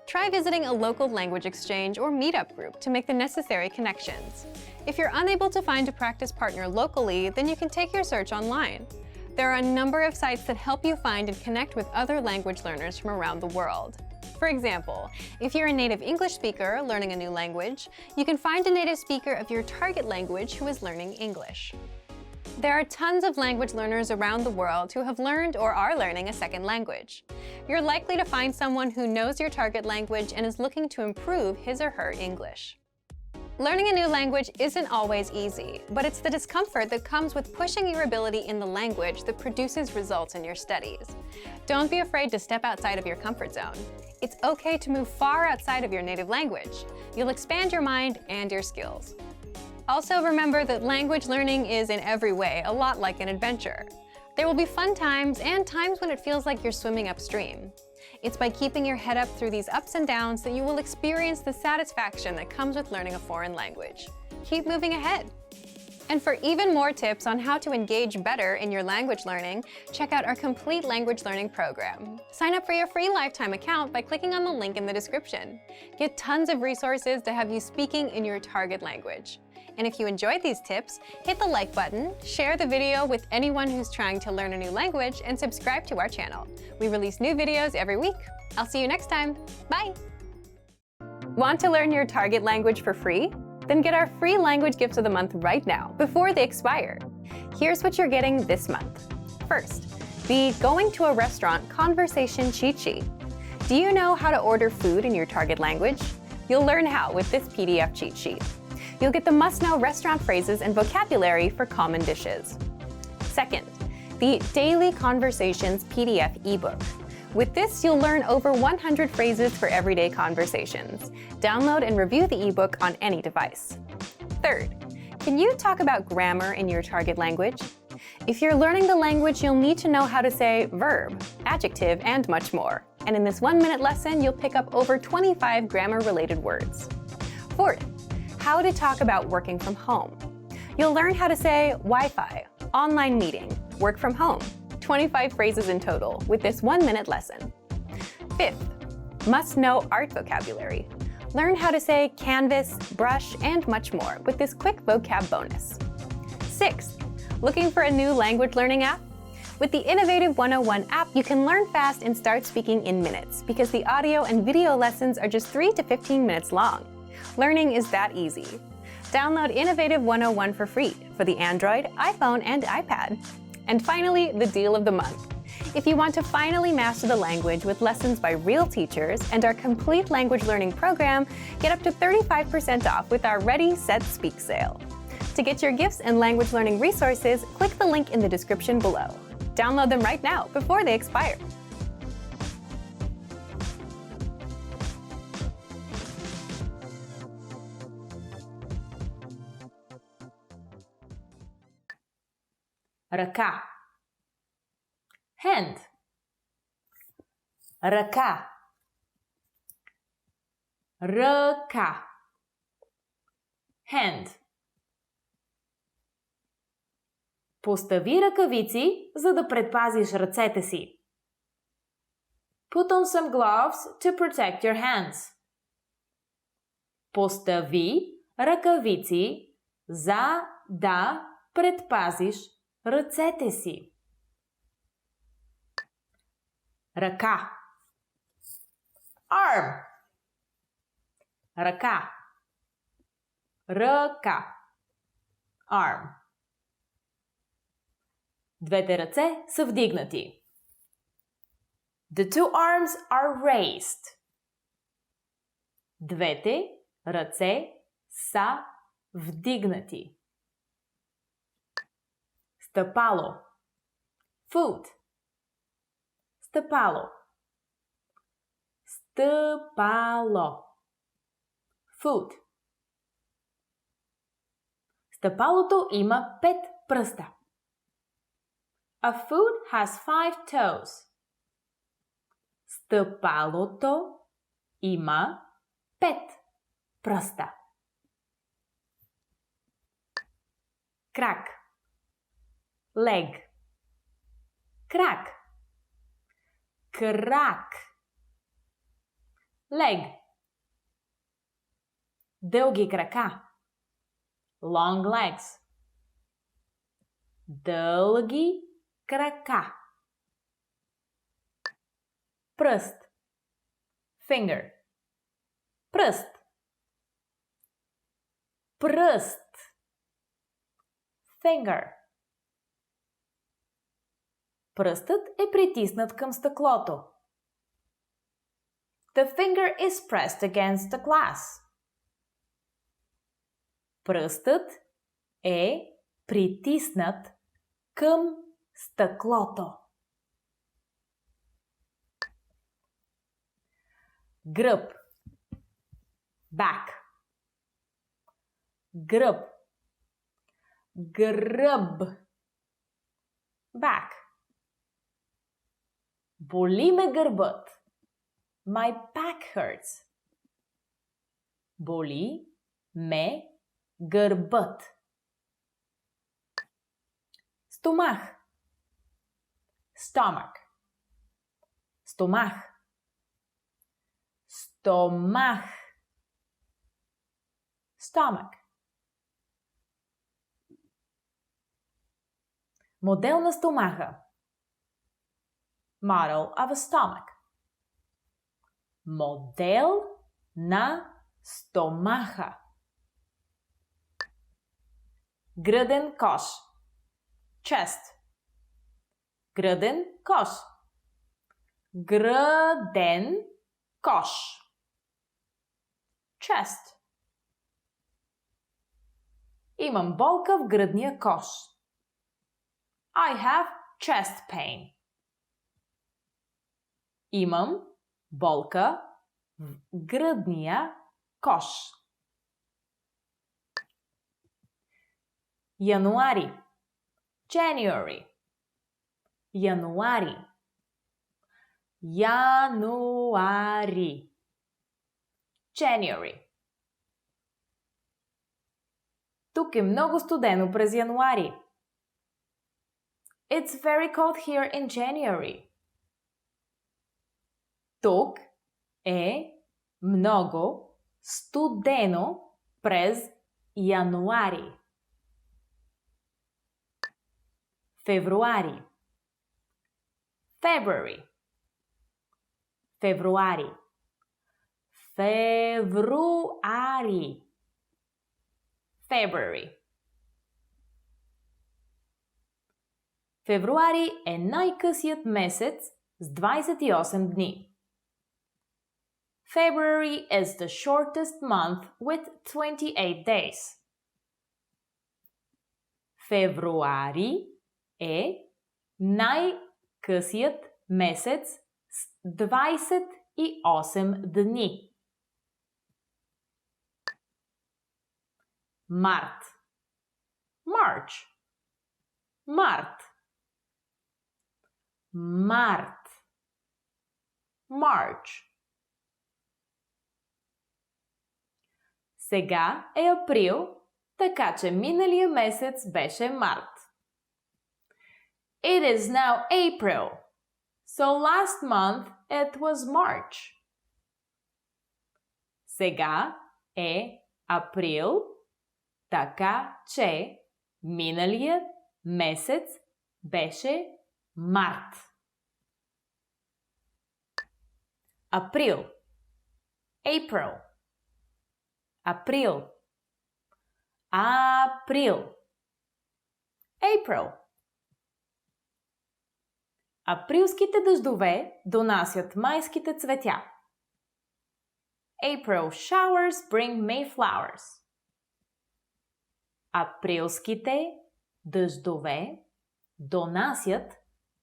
Try visiting a local language exchange or meetup group to make the necessary connections. If you're unable to find a practice partner locally, then you can take your search online. There are a number of sites that help you find and connect with other language learners from around the world. For example, if you're a native English speaker learning a new language, you can find a native speaker of your target language who is learning English. There are tons of language learners around the world who have learned or are learning a second language. You're likely to find someone who knows your target language and is looking to improve his or her English. Learning a new language isn't always easy, but it's the discomfort that comes with pushing your ability in the language that produces results in your studies. Don't be afraid to step outside of your comfort zone. It's okay to move far outside of your native language. You'll expand your mind and your skills. Also remember that language learning is in every way a lot like an adventure. There will be fun times and times when it feels like you're swimming upstream. It's by keeping your head up through these ups and downs that you will experience the satisfaction that comes with learning a foreign language. Keep moving ahead. And for even more tips on how to engage better in your language learning, check out our complete language learning program. Sign up for your free lifetime account by clicking on the link in the description. Get tons of resources to have you speaking in your target language. And if you enjoyed these tips, hit the like button, share the video with anyone who's trying to learn a new language, and subscribe to our channel. We release new videos every week. I'll see you next time. Bye! Want to learn your target language for free? Then get our free language gifts of the month right now, before they expire. Here's what you're getting this month. First, the Going to a Restaurant Conversation Cheat Sheet. Do you know how to order food in your target language? You'll learn how with this PDF cheat sheet. You'll get the must-know restaurant phrases and vocabulary for common dishes. Second, the Daily Conversations PDF ebook. With this, you'll learn over 100 phrases for everyday conversations. Download and review the ebook on any device. Third, can you talk about grammar in your target language? If you're learning the language, you'll need to know how to say verb, adjective, and much more. And in this 1-minute lesson, you'll pick up over 25 grammar-related words. Fourth, how to talk about working from home. You'll learn how to say Wi-Fi, online meeting, work from home, 25 phrases in total with this 1-minute lesson. Fifth, must-know art vocabulary. Learn how to say canvas, brush, and much more with this quick vocab bonus. Sixth, looking for a new language learning app? With the Innovative 101 app, you can learn fast and start speaking in minutes because the audio and video lessons are just 3 to 15 minutes long. Learning is that easy. Download Innovative 101 for free for the Android, iPhone, and iPad. And finally, the deal of the month. If you want to finally master the language with lessons by real teachers and our complete language learning program, get up to 35% off with our Ready, Set, Speak sale. To get your gifts and language learning resources, click the link in the description below. Download them right now before they expire. Ръка. Hand. ръка, ръка, hand. Постави ръкавици, за да предпазиш ръцете си. Put on some gloves to protect your hands. Постави ръкавици, за да предпазиш ръцете си. Ръка. Arm. Ръка. Ръка. Arm. Двете ръце са вдигнати. The two arms are raised. Двете ръце са вдигнати. Стъпало. Foot. Стъпало. Стъпало. Foot. Стъпалото има 5 пръста. A foot has 5 toes. Стъпалото има 5 пръста. Крак. Leg. Крак. Крак. Leg. Дълги крака. Long legs. Дълги крака. Пръст. Finger. Пръст. Пръст. Finger. Пръстът е притиснат към стъклото. The finger is pressed against the glass. Пръстът е притиснат към стъклото. Гръб. Back. Гръб. Гръб. Back. Боли ме гърбът. My back hurts. Боли ме гърбът. Стомах. Stomach. Стомах. Стомах. Stomach. Модел на стомаха. Model of a stomach. Модел на стомаха. Гръден кош. Chest. Гръден кош. Гръден кош. Chest. Имам болка в гръдния кош. I have chest pain. Имам болка в гръдния кош. Януари. January. Януари. Януари. January. Тук е много студено през януари. It's very cold here in January. Тук е много студено през януари. Февруари. February. Февруари. Февруари. February. Февруари е най-късият месец с 28 дни. February is the shortest month with 28 days. Февруари е най-късият месец с 28 дни. Март. March. Март. Март. March. Сега е април, така че миналия месец беше март. It is now April, so last month it was March. Сега е април, така че миналият месец беше март. Април. April. Април. Април. April. Априлските дъждове донасят майските цветя. April showers bring May flowers. Априлските дъждове донасят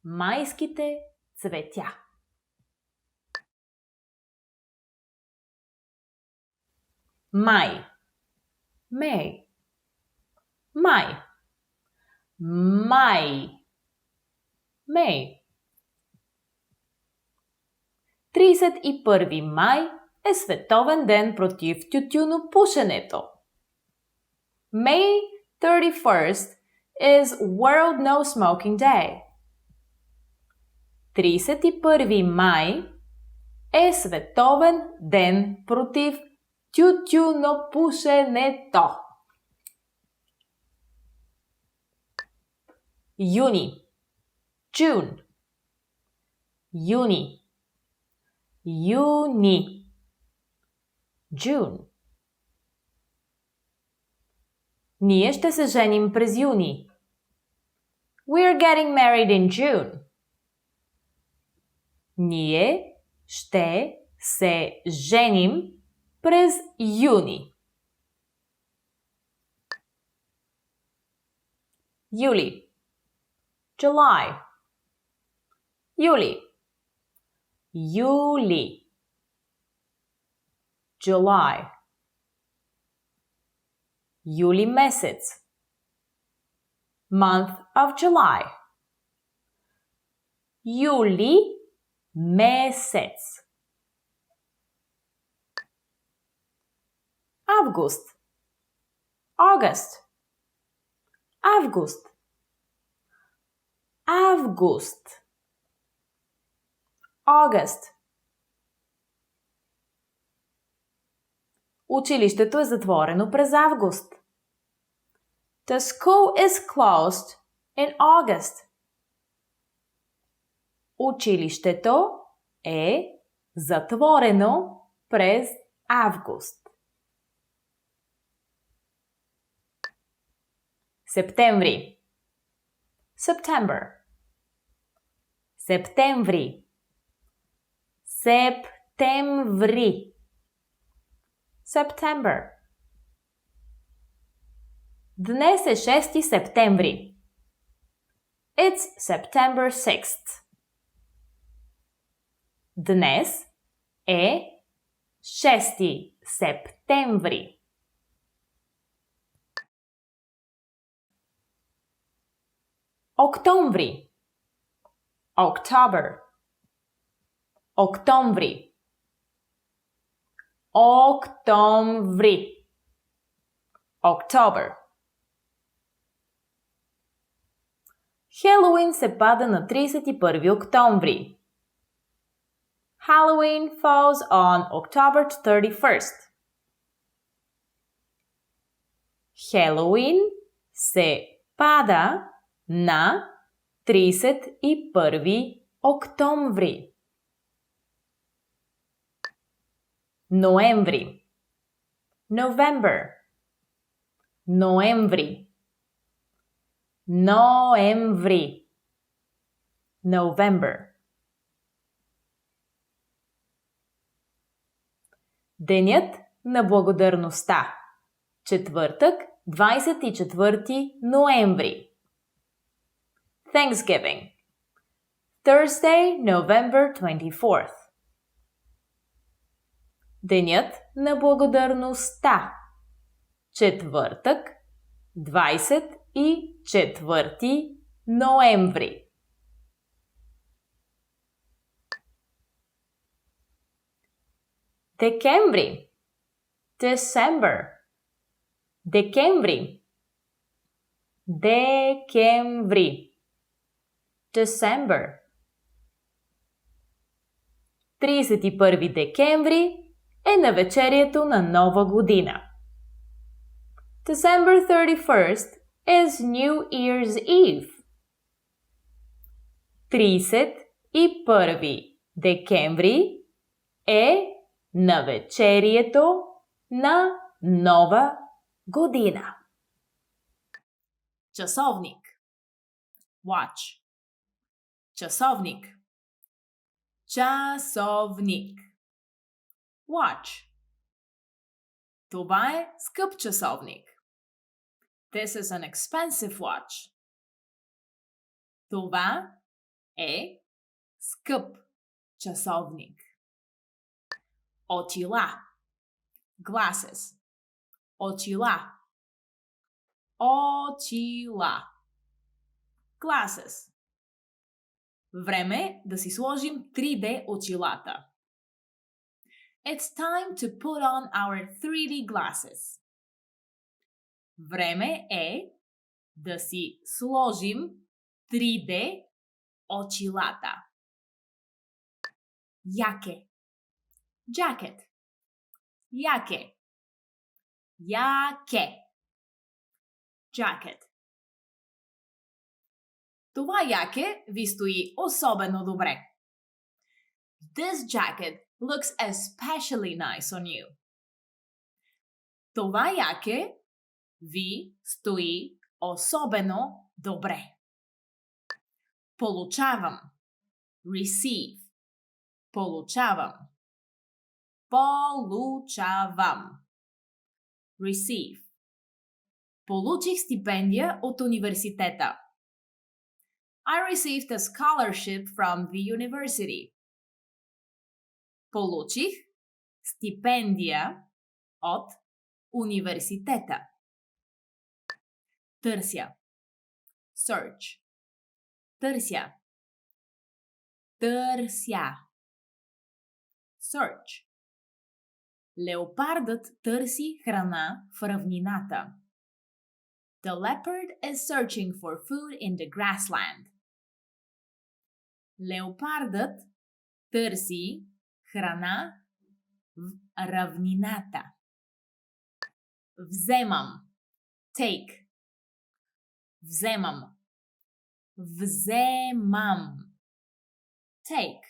майските цветя. Май. May. Май. Май. May. 31 май е световен ден против тютюнопушенето. May 31st is World No Smoking Day. 31 май е световен ден против тютюнопушенето. Юни. June. Юни. Юни. June. Ние ще се женим през юни. We're getting married in June. Ние ще се женим през юни. Юли. July. Юли. Юли. July. Юли месец. Month of July. Юли месец. Август. August. Август. Август. August. Училището е затворено през август. The school is closed in August. Училището е затворено през август. Септември. September. Септември. Септември. September. Днес е 6 септември. It's September 6th. Днес е 6 септември. Октомври. October. Октомври. Октомври. October. Хелоуин се пада на 31 октомври. Halloween falls on October 31st. Хелоуин се пада на 31 октомври. Ноември. November. Ноември. Ноември. November. Денят на благодарността. Четвъртък, 24 ноември. Thanksgiving. Thursday, November 24th. Денят на благодарността. Четвъртък, 24 ноември. Декември. December. Декември. Декември. December. 31 декември е навечерието на Нова година. December 31st is New Year's Eve. 31 декември е навечерието на Нова година. Часовник. Watch. Часовник. Часовник. Watch. Това е скъп часовник. This is an expensive watch. Това е скъп часовник. Очила. Glasses. Очила. Очила. Glasses. Време да си сложим 3D очилата. It's time to put on our 3D glasses. Време е да си сложим 3D очилата. Яке. Jacket. Яке. Яке. Jacket. Това яке ви стои особено добре. This jacket looks especially nice on you. Това яке ви стои особено добре. Получавам. Receive. Получавам. Получавам. Receive. Получих стипендия от университета. I received a scholarship from the university. Получих стипендия от университета. Търся. Search. Търся. Търся. Search. Леопардът търси храна в равнината. The leopard is searching for food in the grassland. Леопардът търси храна в равнината. Вземам. Take. Вземам. Вземам. Take.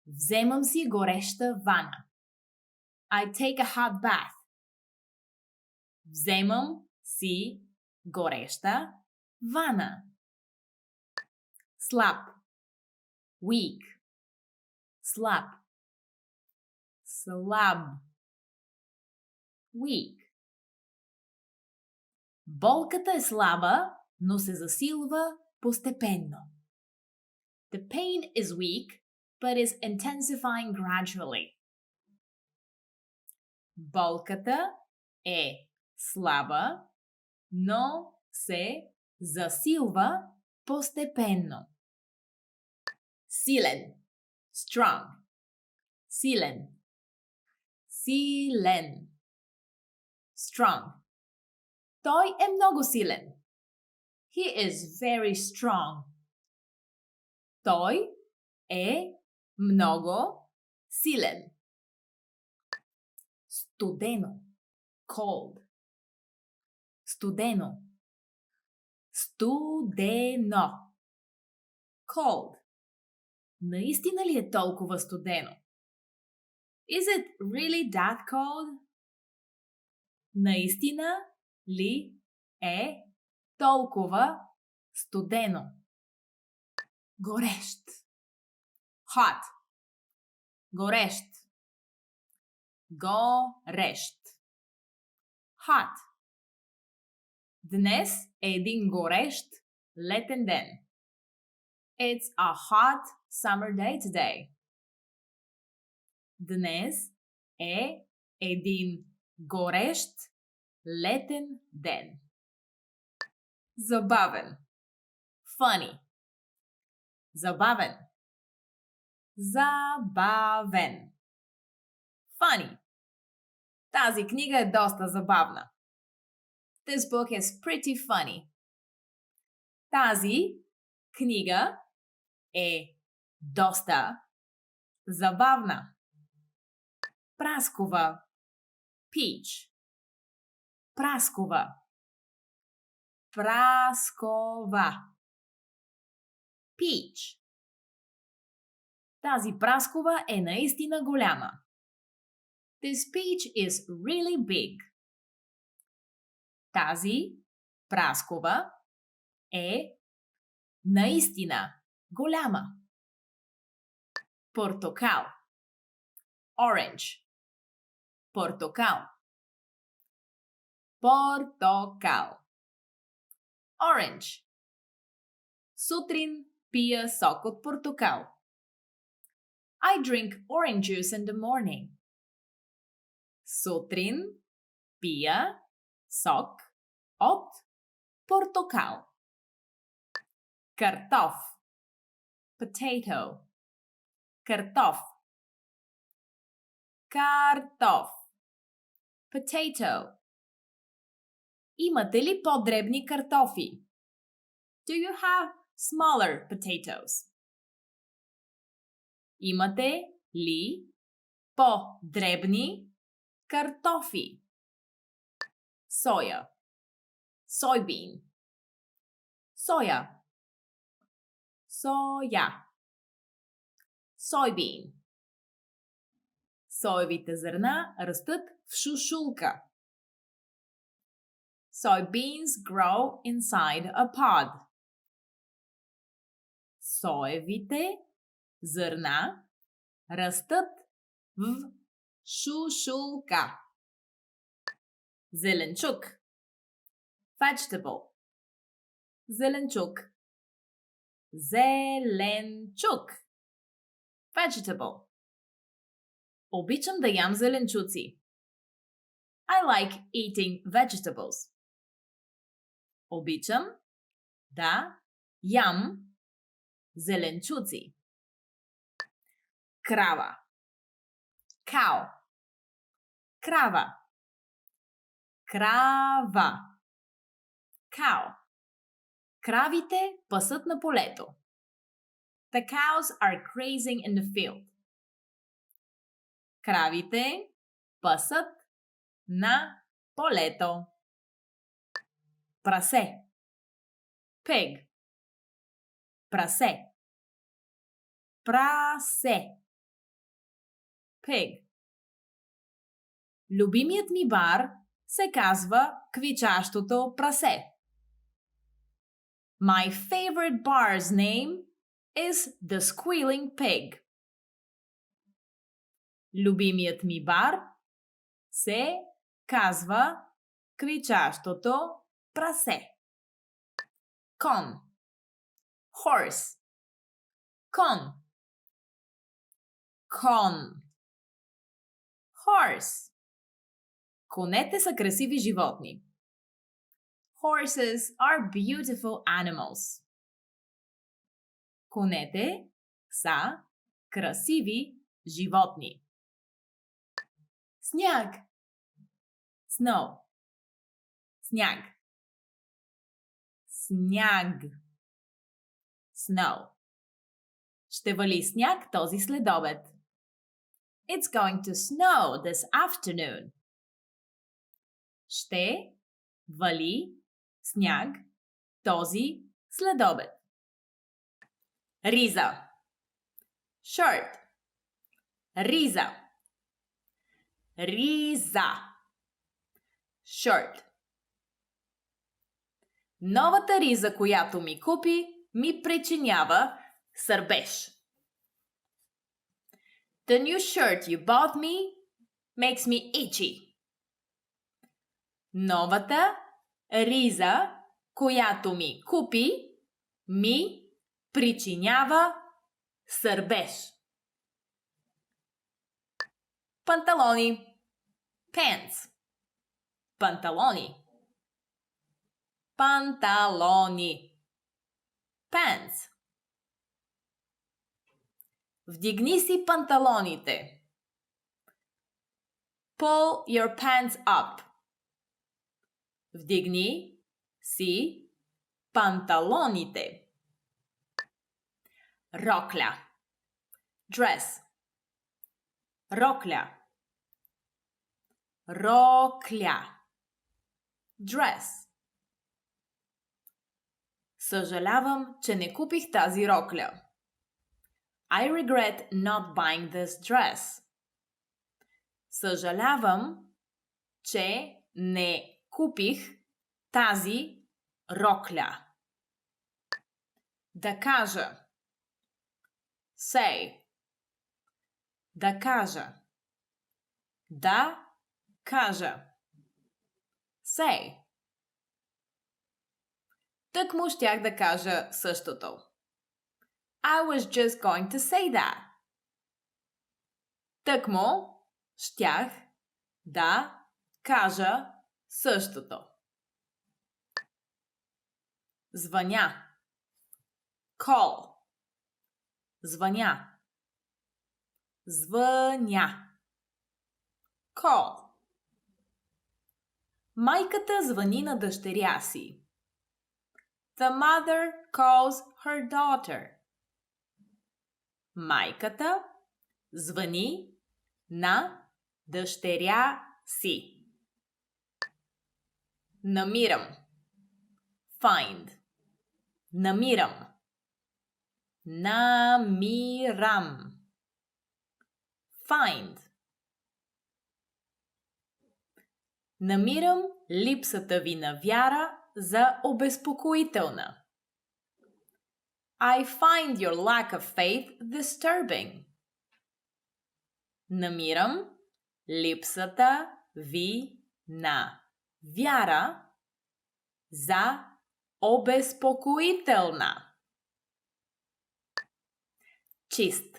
Вземам си гореща вана. I take a hot bath. Вземам си гореща вана. Слаб. Weak. Слаб. Слаб. Weak. Болката е слаба, но се засилва постепенно. The pain is weak, but is intensifying gradually. Болката е слаба, но се засилва постепенно. Силен. Strong. Силен. Силен. Strong. Той е много силен. He is very strong. Той е много силен. Студено. Cold. Студено. Студено. Cold. Наистина ли е толкова студено? Is it really that cold? Наистина ли е толкова студено? Горещ. Hot. Горещ. Горещ. Hot. Днес е един горещ летен ден. It's a hot summer day today. Днес е един горещ летен ден. Забавен. Funny. Забавен. Забавен. funny. Тази книга е доста забавна. This book is pretty funny. Тази книга е доста забавна. Праскова. Peach. Праскова. Праскова. Peach. Тази праскова е наистина голяма. This peach is really big. Тази праскова е наистина голяма. Портокал. Orange. Портокал. Портокал. Orange. Сутрин пия сок от портокал. I drink orange juice in the morning. Сутрин пия сок от портокал. Картоф. Potato. Картоф. Картоф. Potato. Имате ли по-дребни картофи? Do you have smaller potatoes? Имате ли по-дребни картофи? Соя. Soybean. Соя. Соя. Soybean. Соевите зърна растат в шушулка. Soybeans grow inside a pod. Соевите зърна растат в шушулка. Зеленчук. Vegetable. Зеленчук. Зеленчук. Vegetable. Обичам да ям зеленчуци. I like eating vegetables. Обичам да ям зеленчуци. Крава. Cow. Крава. Крава. Cow. Кравите пасат на полето. The cows are grazing in the field. Кравите пасат на полето. Прасе. Pig. Прасе. Прасе. Pig. Любимият ми бар се казва квичащото прасе. My favorite bar's name is the squealing pig. Любимият ми бар се казва квичащото прасе. Кон. Horse. Кон. Кон. Horse. Конете са красиви животни. Horses are beautiful animals. Конете са красиви животни. Сняг. Snow. Сняг. Сняг. Snow. Ще вали сняг този следобед. It's going to snow this afternoon. Ще вали сняг този следобед. Риза. Shirt. Риза. Риза. Shirt. Новата риза, която ми купи, ми причинява сърбеж. The new shirt you bought me makes me itchy. Новата риза, която ми купи, ми причинява сърбеж. Панталони. Pants. Панталони. Панталони. Pants. Вдигни си панталоните. Pull your pants up. Вдигни си панталоните. Рокля. Dress. Рокля. Рокля. Dress. Съжалявам, че не купих тази рокля. I regret not buying this dress. Съжалявам, че не купих тази рокля. Да кажа. Say. Да кажа. Да кажа. Say. Тъкмо щях да кажа същото. I was just going to say that. Тъкмо щях да кажа същото. Звъня. Call. Звъня. Звъня. Call. Майката звъни на дъщеря си. The mother calls her daughter. Майката звъни на дъщеря си. Намирам. Find. Намирам. Намирам. Find. Намирам липсата ви на вяра за обезпокоителна. I find your lack of faith disturbing. Намирам липсата ви на вяра за обезпокоителна. Чист.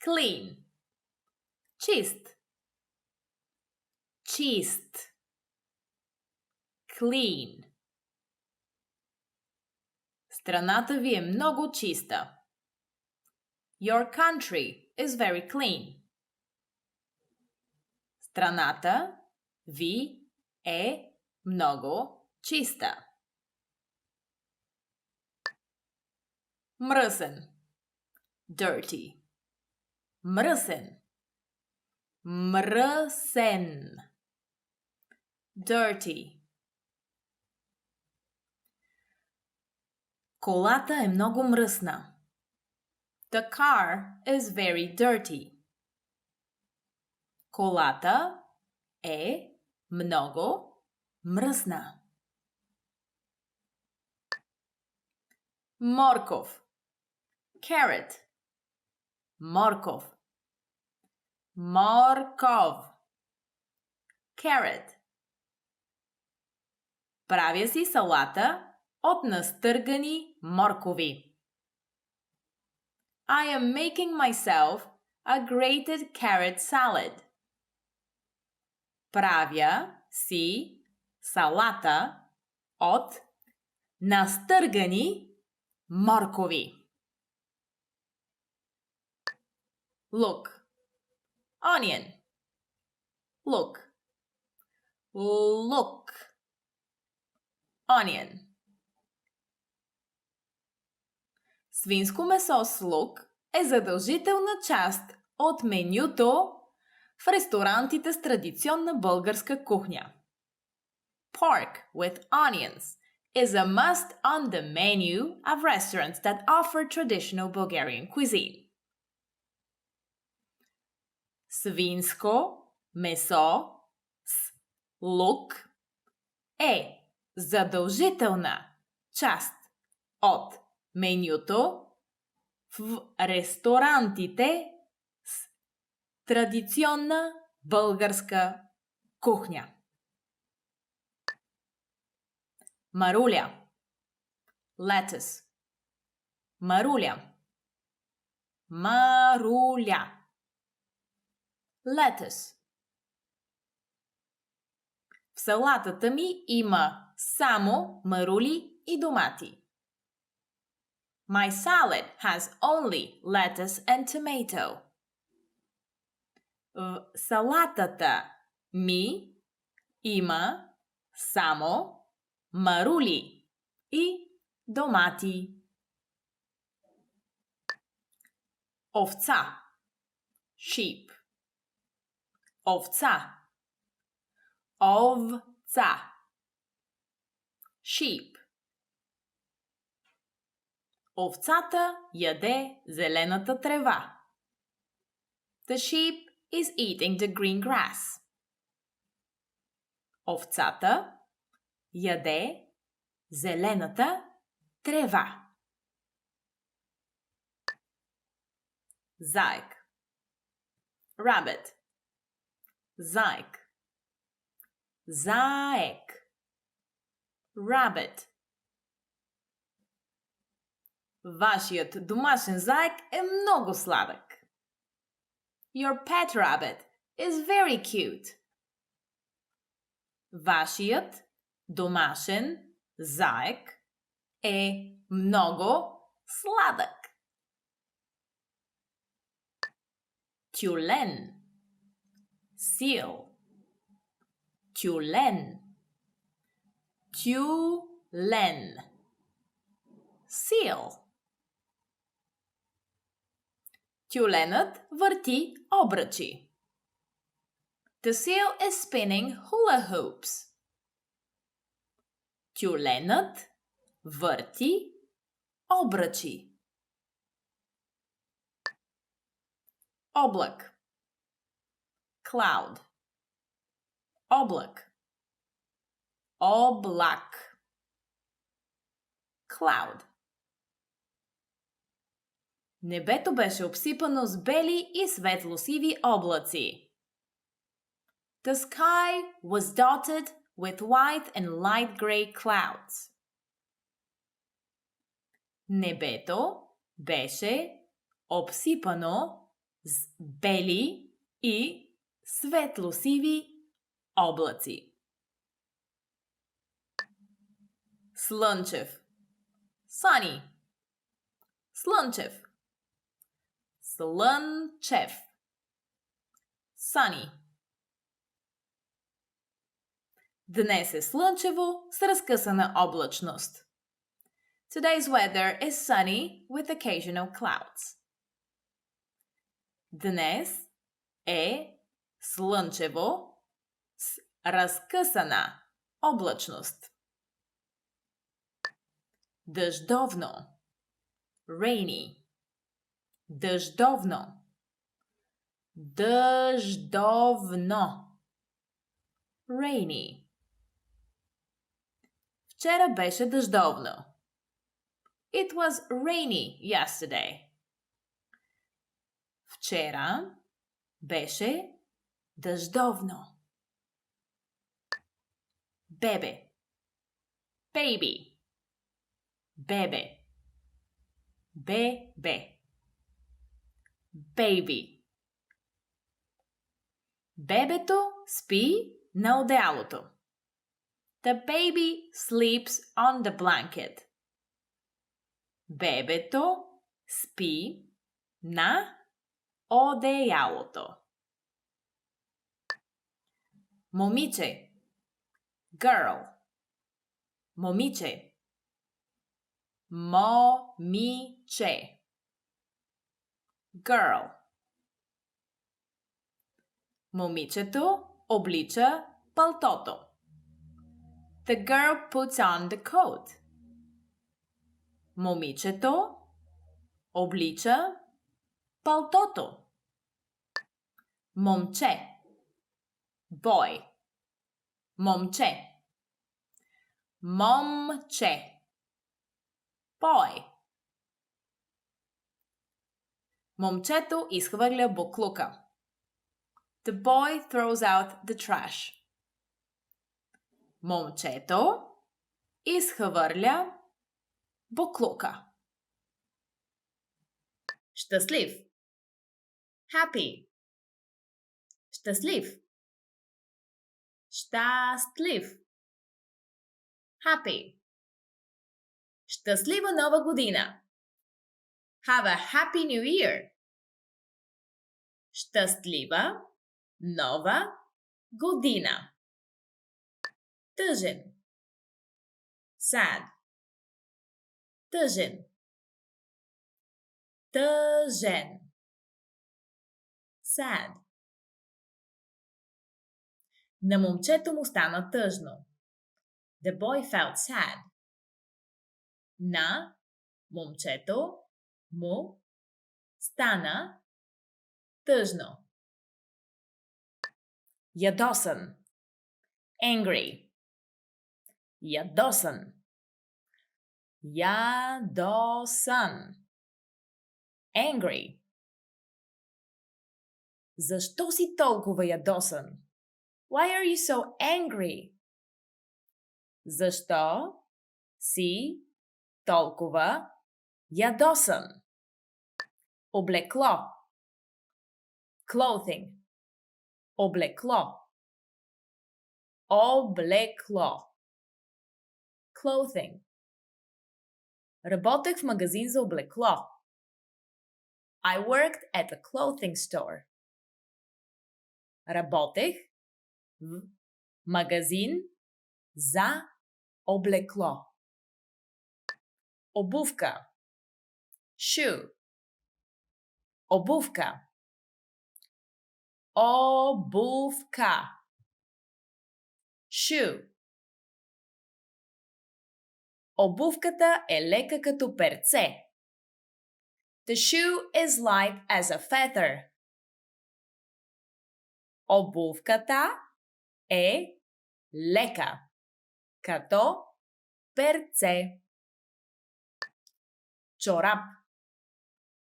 Clean. Чист. Чист. Clean. Страната ви е много чиста. Your country is very clean. Страната ви е много чиста. Мръсен. Dirty. Мръсен. Мръсен. Dirty. Колата е много мръсна. The car is very dirty. Колата е много мръсна. Морков. Carrot. Морков. Морков. Carrot. Правя си салата от настъргани моркови. I am making myself a grated carrot salad. Правя си салата от настъргани моркови. Look. Onion. Look. Look. Onion. Свинско месо с лук е задължителна част от менюто в ресторантите с традиционна българска кухня. Pork with onions is a must on the menu of restaurants that offer traditional Bulgarian cuisine. Свинско месо с лук е задължителна част от менюто в ресторантите с традиционна българска кухня. Маруля. Lettuce. Маруля. Маруля. Lettuce. В салатата ми има само марули и домати. My salad has only lettuce and tomato. В салатата ми има само марули и домати. Овца. Sheep. Овца. Овца. Sheep. Овцата яде зелената трева. The sheep is eating the green grass. Овцата яде зелената трева. Заек. Rabbit. Заек. Заек. Rabbit. Вашият домашен заек е много сладък. Your pet rabbit is very cute. Вашият домашен заек е много сладък. Тюлен. Seal. Тюлен. Тюлен. Seal. Тюленът върти обръчи. The seal is spinning hula hoops. Тюленът върти обръчи. Облак. Cloud. Облак. Облак. Cloud. Небето беше обсипано с бели и светло-сиви облаци. The sky was dotted with white and light gray clouds. Небето беше обсипано с бели и светло-сиви облаци. Слънчев. Sunny. Слънчев. Слънчев. Sunny. Днес е слънчево с разкъсана облачност. Today's weather is sunny with occasional clouds. Днес е слънчево с разкъсана облачност. Дъждовно. Rainy. Дъждовно. Дъждовно. Rainy. Вчера беше дъждовно. It was rainy yesterday. Вчера беше дъждовно. Бебе. Baby. Бебе. Бебе. Baby. Бебето спи на одеялото. The baby sleeps on the blanket. Бебето спи на одеялото. Момиче. Girl. Момиче. Момиче. Girl. Момичето облича палтото. The girl puts on the coat. Момичето облича палтото. Момче. Boy. Момче. Момче. Boy. Момчето изхвърля боклука. The boy throws out the trash. Момчето изхвърля боклука. Щастлив. Happy. Щастлив. Щастлив. Happy. Щастлива нова година. Have a happy new year. Щастлива Нова година. Тъжен. Sad. Тъжен. Тъжен. Sad. На момчето му стана тъжно. The boy felt sad. На момчето му стана тъжно. Ядосан. Angry. Ядосан. Ядосан. Angry. Защо си толкова ядосан? Why are you so angry? Защо си толкова ядосан? Облекло. Clothing. Облекло. Облекло. Clothing. Работех в магазин за облекло. I worked at a clothing store. Работех в магазин за облекло. Обувка. Shoe. Обувка. Обувка. Shoe. Обувката е лека като перце. The shoe is light as a feather. Обувката е лека като перце. Чорап.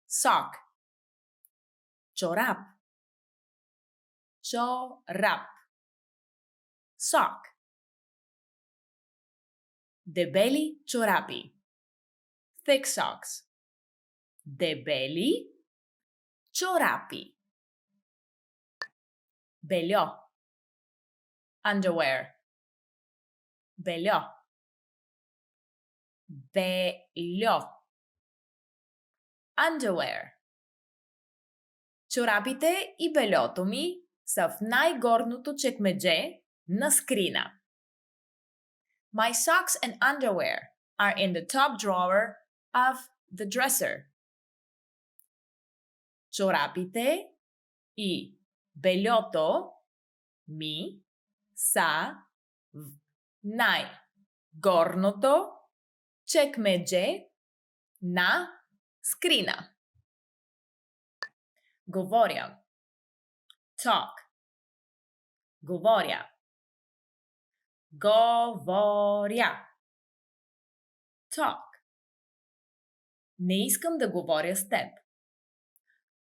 Sock. Чорап. Чорап. Sock. Дебели чорапи. Thick socks. Дебели чорапи. Бельо. Underwear. Бельо. Бельо. Underwear. Чорапите и бельото ми са в най-горното чекмедже на скрина. My socks and underwear are in the top drawer of the dresser. Чорапите и бельото ми са в най-горното чекмедже на скрина. Говоря. Talk. Говоря. Говоря. Talk. Не искам да говоря с теб.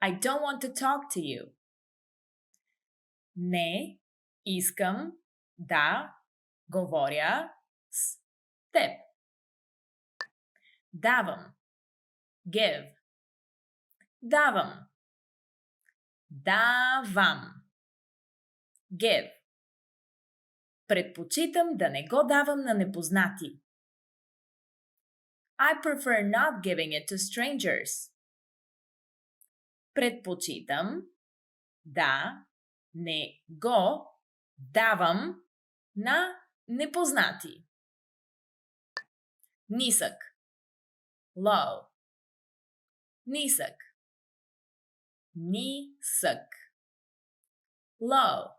I don't want to talk to you. Не искам да говоря с теб. Давам. Give. Давам. Давам. Give. Предпочитам да не го давам на непознати. I prefer not giving it to strangers. Предпочитам да не го давам на непознати. Нисък. Low. Нисък. Нисък. Low.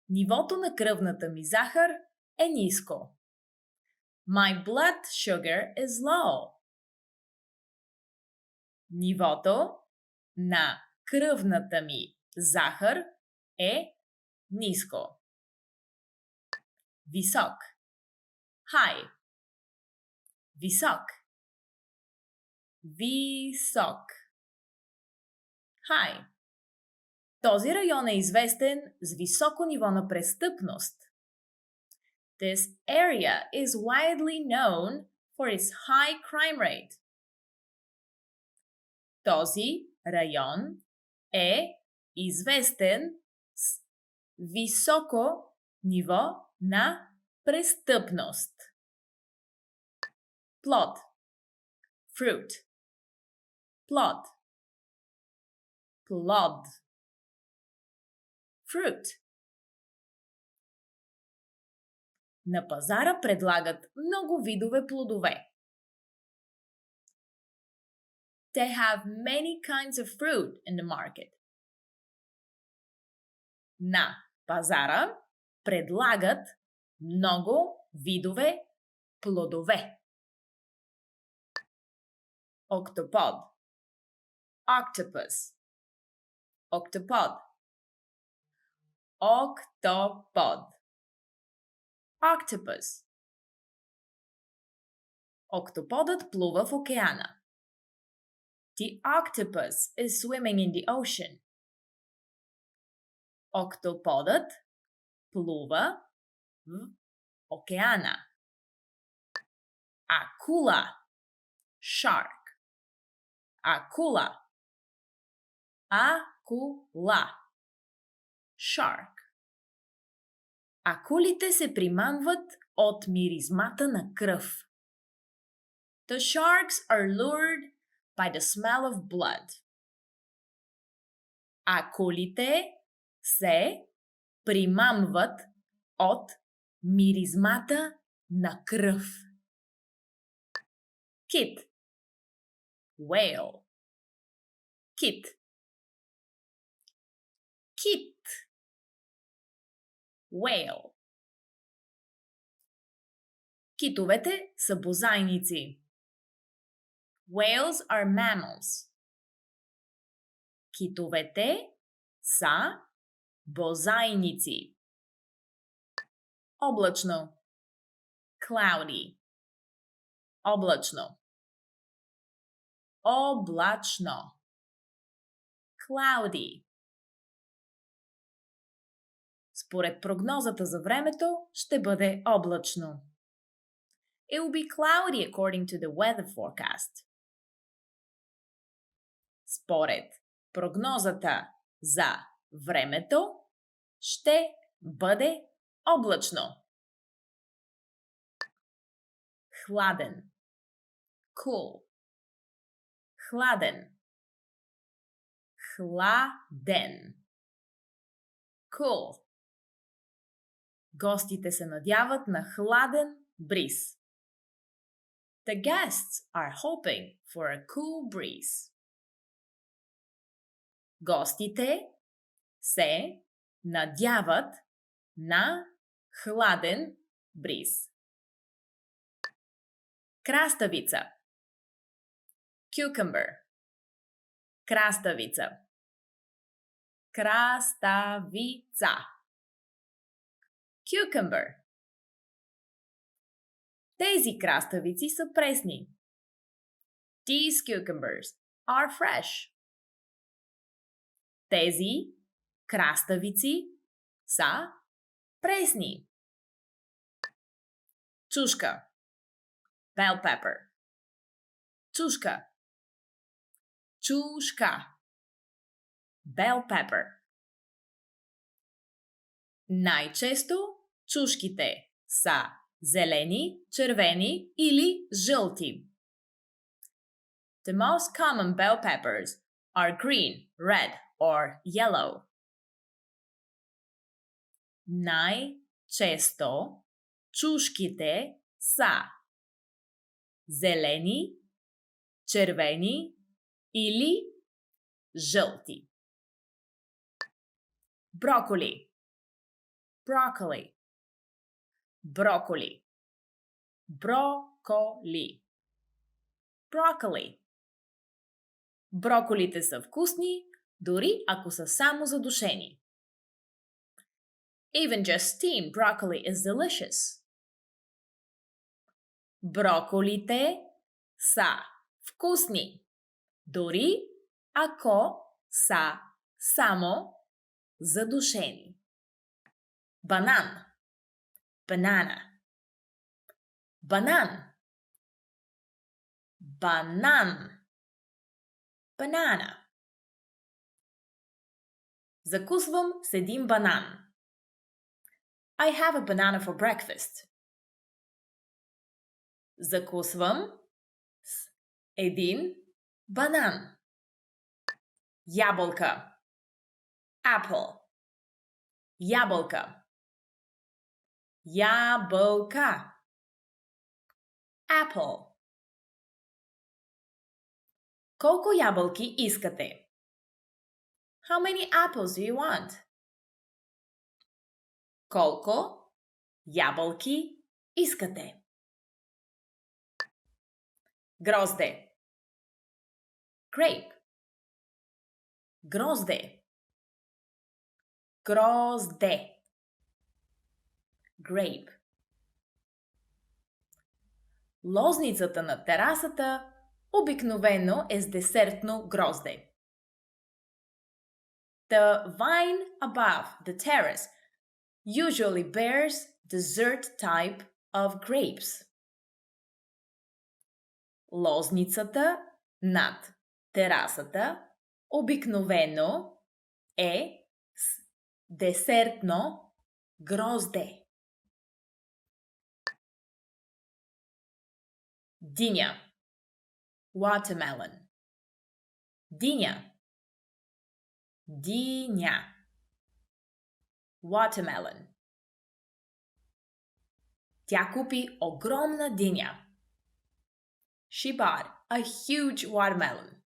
Нивото на кръвната ми захар е ниско. My blood sugar is low. Нивото на кръвната ми захар е ниско. Висок. High. Висок. Висок. High. Този район е известен с високо ниво на престъпност. This area is widely known for its high crime rate. Този район е известен с високо ниво на престъпност. Плод. Fruit. Плод. Плод. fruit. На пазара предлагат много видове плодове. They have many kinds of fruit in the market. На пазара предлагат много видове плодове. Octopod. Octopus. Octopod. Octopod. Octopus. Октоподът плува в океана. The octopus is swimming in the ocean. Октоподът плува в океана. Акула. Shark. Акула. Акула. Shark. Акулите се примамват от миризмата на кръв. The sharks are lured by the smell of blood. Акулите се примамват от миризмата на кръв. Kit. Whale. Kit. Kit. Whale. Китовете са бозайници. Whales are mammals. Китовете са бозайници. Облачно. Cloudy. Облачно. Облачно. Cloudy. Според прогнозата за времето ще бъде облачно. It will be cloudy according to the weather forecast. Според прогнозата за времето ще бъде облачно. Хладен. Cool. Хладен. Хладен. Cool. Гостите се надяват на хладен бриз. The guests are hoping for a cool breeze. Гостите се надяват на хладен бриз. Краставица. Cucumber. Краставица. Краставица. Cucumber. Тези краставици са пресни. These cucumbers are fresh. Тези краставици са пресни. Чушка. Bell pepper. Чушка. Чушка. Bell pepper. Най-често чушките са зелени, червени или жълти. The most common bell peppers are green, red or yellow. Най-често чушките са зелени, червени или жълти. Броколи. Broccoli. Броколи. Броколи. Broccoli. Броколите са вкусни, дори ако са само задушени. Even just steamed broccoli is delicious. Броколите са вкусни, дори ако са само задушени. Банан. Banana. Банан. Банан. Banana. Закусвам с един банан. I have a banana for breakfast. Закусвам с един банан. Ябълка. Apple. Ябълка. Ябълка. Apple. Колко ябълки искате? How many apples do you want? Колко ябълки искате? Грозде. Grape. Грозде. Грозде. Grape. Лозницата на терасата обикновено е с десертно грозде. The vine above the terrace usually bears dessert type of grapes. Лозницата над терасата обикновено е с десертно грозде. Диня. Watermelon. Диня. Диня. Watermelon. Тя купи огромна диня. She bought a huge watermelon.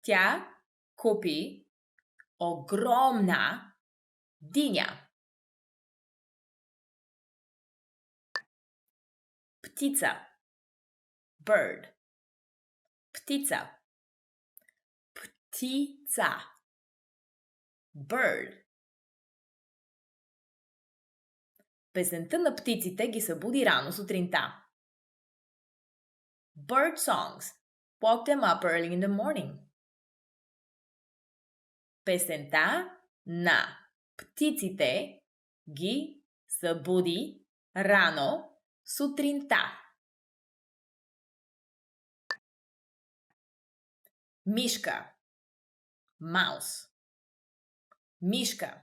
Тя купи огромна диня. Птица. Bird. Птица. Птица. Bird. Песента на птиците ги събуди рано сутринта. Bird songs woke them up early in the morning. Песента на птиците ги събуди рано сутринта. Мишка. Mouse. Мишка.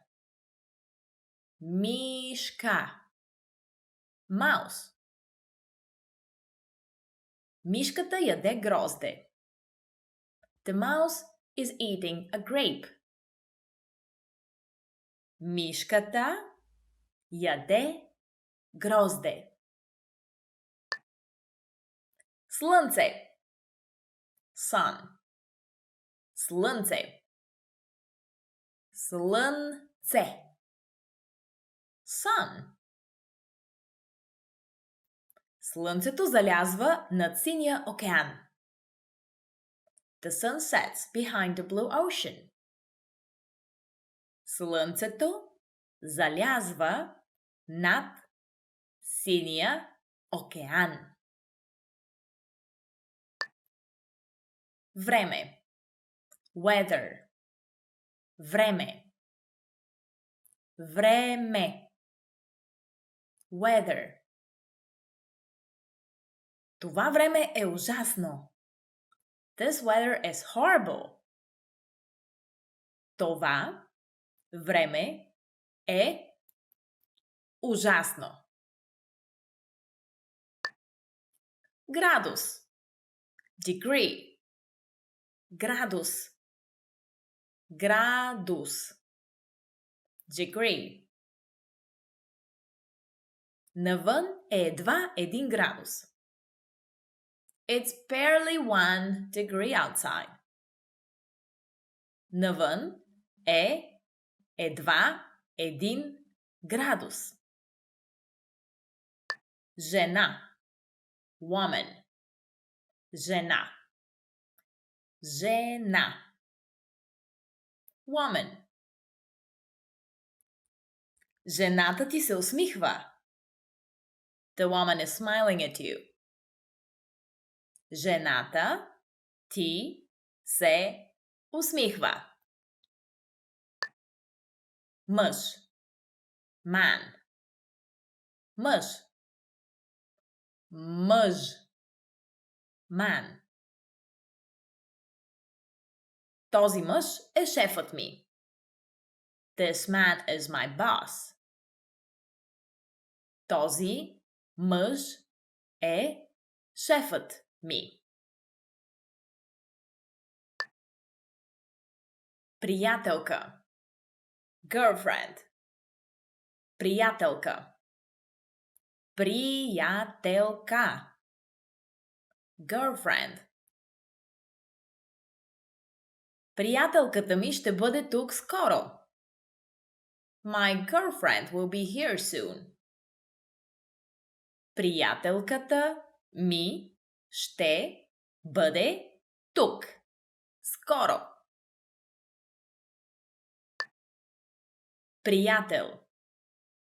Мишка. Mouse. Мишката яде грозде. The mouse is eating a grape. Мишката яде грозде. Слънце. Sun. Слънце. Слънце. Sun. Слънцето залязва над синия океан. The sun sets behind the blue ocean. Слънцето залязва над синия океан. Време. Weather. Време. Време. Weather. Това време е ужасно. This weather is horrible. Това време е ужасно. Градус. Degree. Градус. Градус. Degree. Навън е едва 1 градус. It's barely 1 degree outside. Навън е едва 1 градус. Жена. Woman. Жена. Жена. Woman. Жената ти се усмихва. The woman is smiling at you. Жената ти се усмихва. Мъж. Man. Мъж. Мъж. Man. Този мъж е шефът ми. This man is my boss. Този мъж е шефът ми. Приятелка. girlfriend, приятелка, приятелка, girlfriend. Приятелката ми ще бъде тук скоро. My girlfriend will be here soon. Приятелката ми ще бъде тук скоро. Приятел,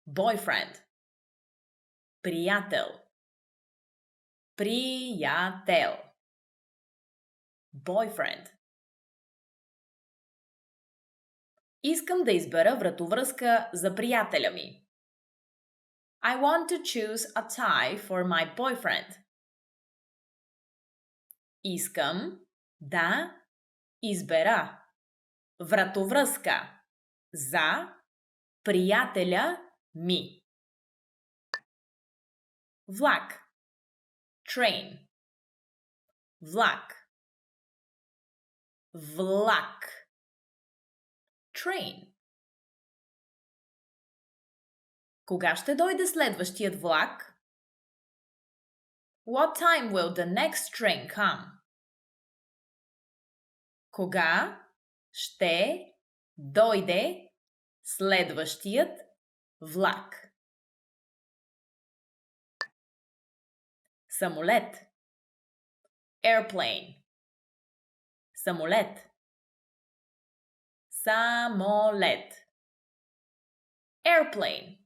boyfriend, приятел, приятел, boyfriend. Искам да избера вратовръзка за приятеля ми. I want to choose a tie for my boyfriend. Искам да избера вратовръзка за приятеля ми. Влак, train, влак, влак, train. Кога ще дойде следващият влак? What time will the next train come? Кога ще дойде следващият влак? Самолет, airplane, самолет, самолет, airplane.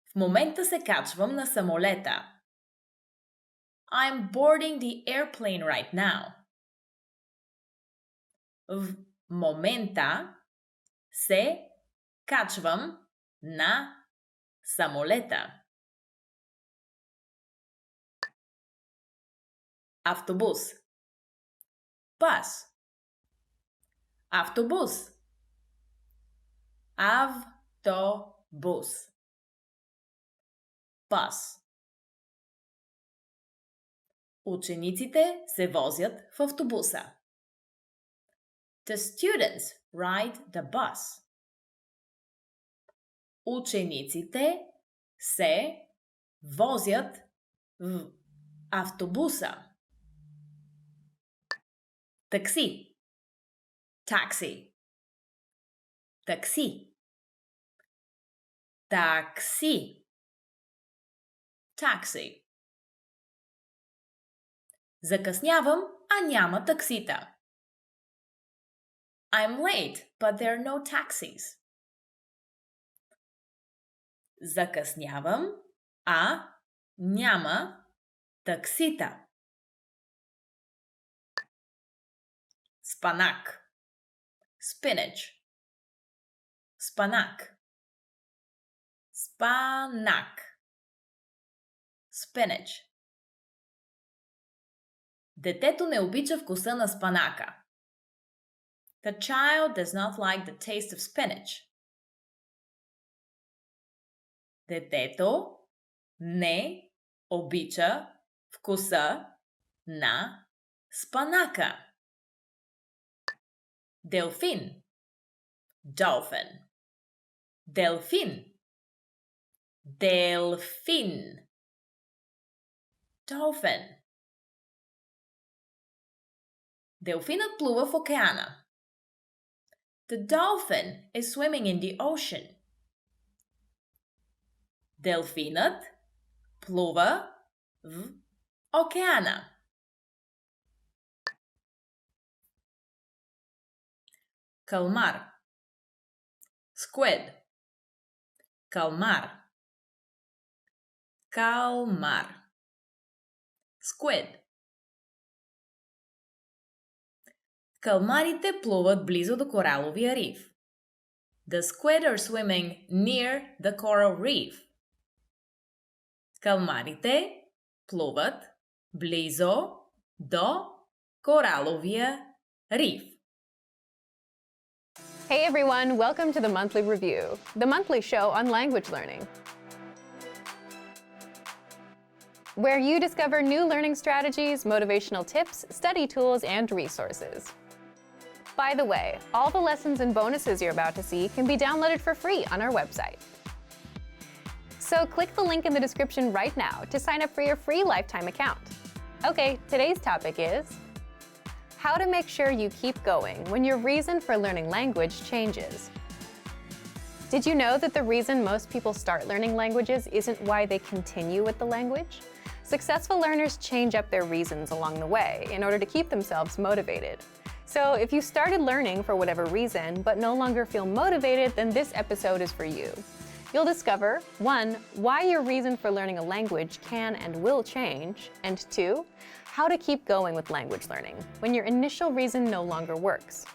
В момента се качвам на самолета. I'm boarding the airplane right now. В момента се качвам на самолета. Автобус, bus, автобус, автобус, bus. Учениците се возят в автобуса. The students ride the bus. Учениците се возят в автобуса. Такси, taxi, такси, такси, taxi. Закъснявам, а няма таксита. I'm late, but there are no taxis. Закъснявам, а няма таксита. Спанак, spinach, спанак, спанак, spinach. Детето не обича вкуса на спанака. The child does not like the taste of spinach. Детето не обича вкуса на спанака. Делфин, dolphin, делфин, делфин, dolphin. Делфинът плува в океана. The dolphin is swimming in the ocean. Делфинът плува в океана. Калмар, squid, калмар, калмар, squid. Калмарите плуват близо до кораловия риф. The squid are swimming near the coral reef. Калмарите плуват близо до кораловия риф. Hey everyone, welcome to the Monthly Review, the monthly show on language learning, where you discover new learning strategies, motivational tips, study tools, and resources. By the way, all the lessons and bonuses you're about to see can be downloaded for free on our website. So click the link in the description right now to sign up for your free lifetime account. Okay, today's topic is how to make sure you keep going when your reason for learning language changes. Did you know that the reason most people start learning languages isn't why they continue with the language? Successful learners change up their reasons along the way in order to keep themselves motivated. So if you started learning for whatever reason but no longer feel motivated, then this episode is for you. You'll discover 1. Why your reason for learning a language can and will change, and 2. How to keep going with language learning when your initial reason no longer works.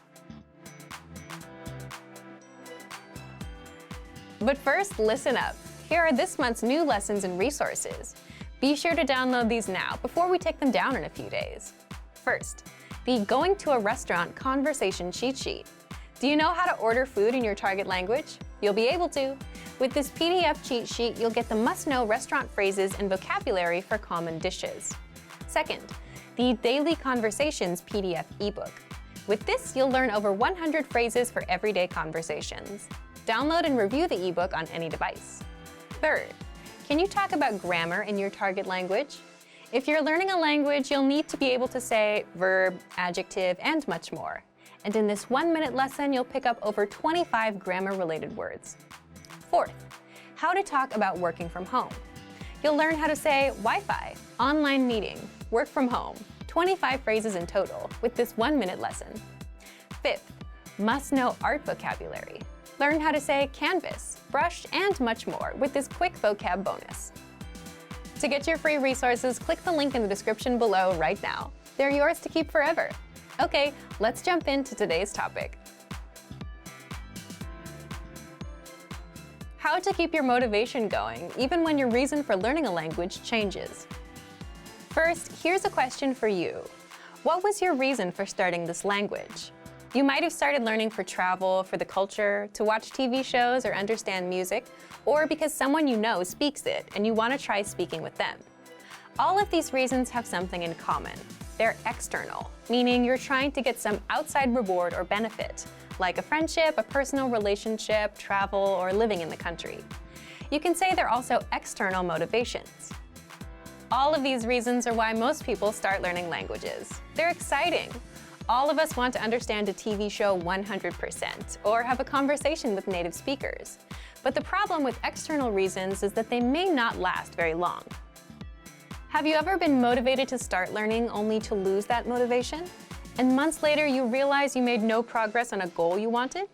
But first, listen up. Here are this month's new lessons and resources. Be sure to download these now before we take them down in a few days. First, the Going to a Restaurant Conversation Cheat Sheet. Do you know how to order food in your target language? You'll be able to. With this PDF cheat sheet, you'll get the must-know restaurant phrases and vocabulary for common dishes. Second, the Daily Conversations PDF ebook. With this, you'll learn over 100 phrases for everyday conversations. Download and review the ebook on any device. Third, can you talk about grammar in your target language? If you're learning a language, you'll need to be able to say verb, adjective, and much more. And in this 1-minute lesson, you'll pick up over 25 grammar-related words. Fourth, how to talk about working from home. You'll learn how to say Wi-Fi, online meeting, work from home, 25 phrases in total with this 1-minute lesson. Fifth, must-know art vocabulary. Learn how to say canvas, brush, and much more with this quick vocab bonus. To get your free resources, click the link in the description below right now. They're yours to keep forever. Okay, let's jump into today's topic. How to keep your motivation going even when your reason for learning a language changes. First, here's a question for you. What was your reason for starting this language? You might have started learning for travel, for the culture, to watch TV shows or understand music, or because someone you know speaks it and you want to try speaking with them. All of these reasons have something in common. They're external, meaning you're trying to get some outside reward or benefit, like a friendship, a personal relationship, travel, or living in the country. You can say they're also external motivations. All of these reasons are why most people start learning languages. They're exciting. All of us want to understand a TV show 100% or have a conversation with native speakers. But the problem with external reasons is that they may not last very long. Have you ever been motivated to start learning only to lose that motivation? And months later you realize you made no progress on a goal you wanted?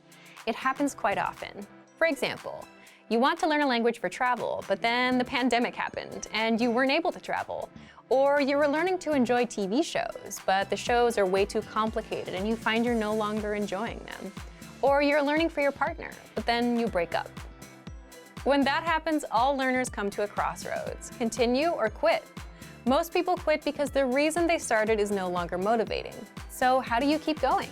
It happens quite often. For example, you want to learn a language for travel, but then the pandemic happened and you weren't able to travel. Or you were learning to enjoy TV shows, but the shows are way too complicated and you find you're no longer enjoying them. Or you're learning for your partner, but then you break up. When that happens, all learners come to a crossroads: continue or quit. Most people quit because the reason they started is no longer motivating. So how do you keep going?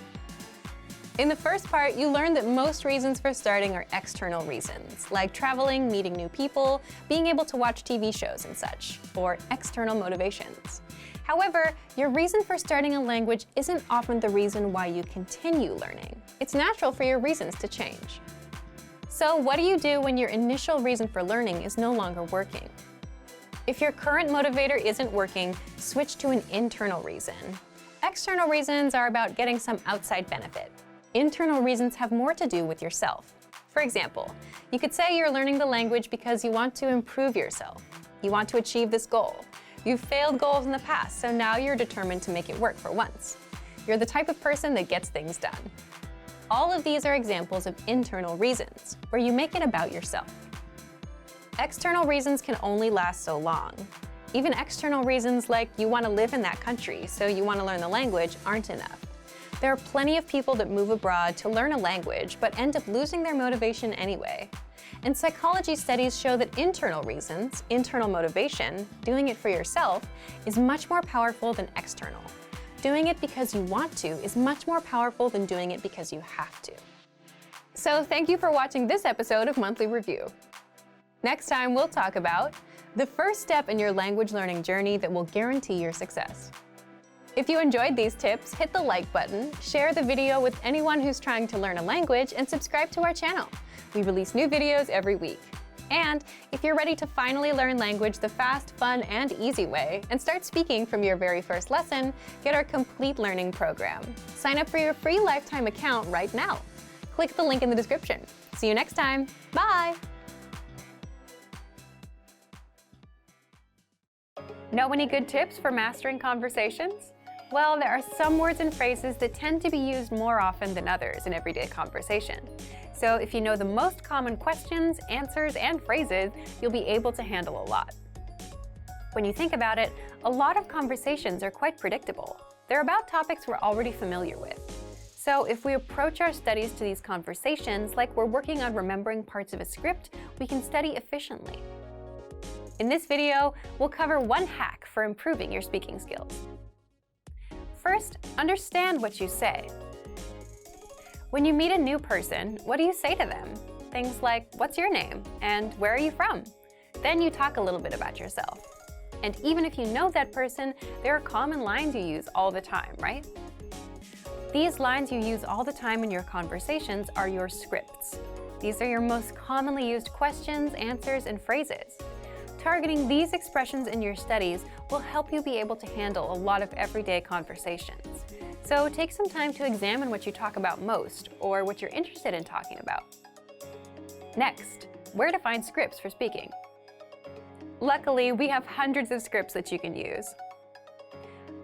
In the first part, you learned that most reasons for starting are external reasons, like traveling, meeting new people, being able to watch TV shows and such, or external motivations. However, your reason for starting a language isn't often the reason why you continue learning. It's natural for your reasons to change. So what do you do when your initial reason for learning is no longer working? If your current motivator isn't working, switch to an internal reason. External reasons are about getting some outside benefit. Internal reasons have more to do with yourself. For example, you could say you're learning the language because you want to improve yourself. You want to achieve this goal. You've failed goals in the past, so now you're determined to make it work for once. You're the type of person that gets things done. All of these are examples of internal reasons, where you make it about yourself. External reasons can only last so long. Even external reasons like you want to live in that country, so you want to learn the language, aren't enough. There are plenty of people that move abroad to learn a language but end up losing their motivation anyway. And psychology studies show that internal reasons, internal motivation, doing it for yourself, is much more powerful than external. Doing it because you want to is much more powerful than doing it because you have to. So thank you for watching this episode of Monthly Review. Next time we'll talk about the first step in your language learning journey that will guarantee your success. If you enjoyed these tips, hit the like button, share the video with anyone who's trying to learn a language, and subscribe to our channel. We release new videos every week. And if you're ready to finally learn language the fast, fun, and easy way, and start speaking from your very first lesson, get our complete learning program. Sign up for your free lifetime account right now. Click the link in the description. See you next time. Bye! Know any good tips for mastering conversations? Well, there are some words and phrases that tend to be used more often than others in everyday conversation. So if you know the most common questions, answers, and phrases, you'll be able to handle a lot. When you think about it, a lot of conversations are quite predictable. They're about topics we're already familiar with. So if we approach our studies to these conversations like we're working on remembering parts of a script, we can study efficiently. In this video, we'll cover one hack for improving your speaking skills. First, understand what you say. When you meet a new person, what do you say to them? Things like, "What's your name?" and "Where are you from?" Then you talk a little bit about yourself. And even if you know that person, there are common lines you use all the time, right? These lines you use all the time in your conversations are your scripts. These are your most commonly used questions, answers, and phrases. Targeting these expressions in your studies will help you be able to handle a lot of everyday conversations. So take some time to examine what you talk about most, or what you're interested in talking about. Next, where to find scripts for speaking. Luckily, we have hundreds of scripts that you can use.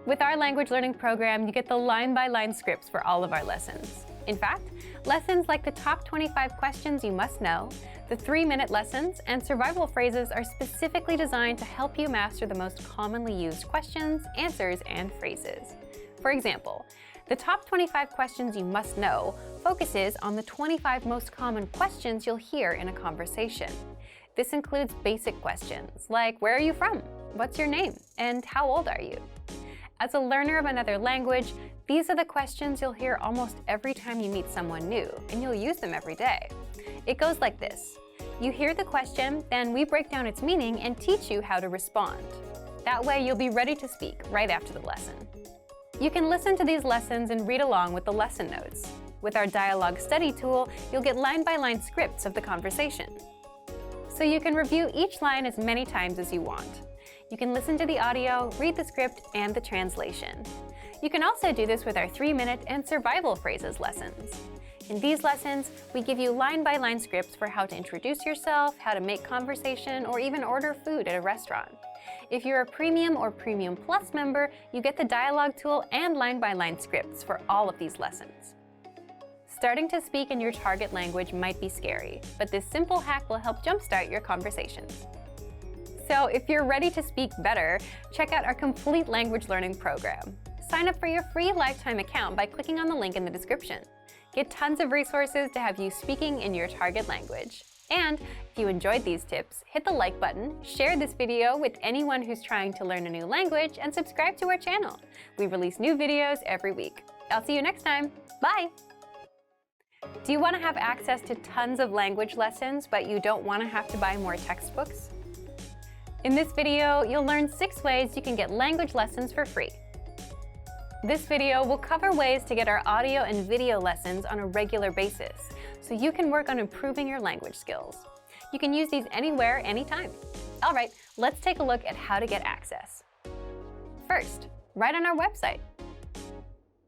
With our language learning program, you get the line-by-line scripts for all of our lessons. In fact, lessons like the top 25 questions you must know, the 3-minute lessons, and survival phrases are specifically designed to help you master the most commonly used questions, answers, and phrases. For example, the top 25 questions you must know focuses on the 25 most common questions you'll hear in a conversation. This includes basic questions like, "Where are you from?" "What's your name?" and "How old are you?" As a learner of another language, these are the questions you'll hear almost every time you meet someone new, and you'll use them every day. It goes like this. You hear the question, then we break down its meaning and teach you how to respond. That way, you'll be ready to speak right after the lesson. You can listen to these lessons and read along with the lesson notes. With our dialogue study tool, you'll get line-by-line scripts of the conversation. So you can review each line as many times as you want. You can listen to the audio, read the script, and the translation. You can also do this with our 3-minute and survival phrases lessons. In these lessons, we give you line-by-line scripts for how to introduce yourself, how to make conversation, or even order food at a restaurant. If you're a Premium or Premium Plus member, you get the dialogue tool and line-by-line scripts for all of these lessons. Starting to speak in your target language might be scary, but this simple hack will help jumpstart your conversations. So if you're ready to speak better, check out our complete language learning program. Sign up for your free lifetime account by clicking on the link in the description. Get tons of resources to have you speaking in your target language. And if you enjoyed these tips, hit the like button, share this video with anyone who's trying to learn a new language, and subscribe to our channel. We release new videos every week. I'll see you next time. Bye! Do you want to have access to tons of language lessons, but you don't want to have to buy more textbooks? In this video, you'll learn 6 ways you can get language lessons for free. This video will cover ways to get our audio and video lessons on a regular basis, so you can work on improving your language skills. You can use these anywhere, anytime. All right, let's take a look at how to get access. First, right on our website.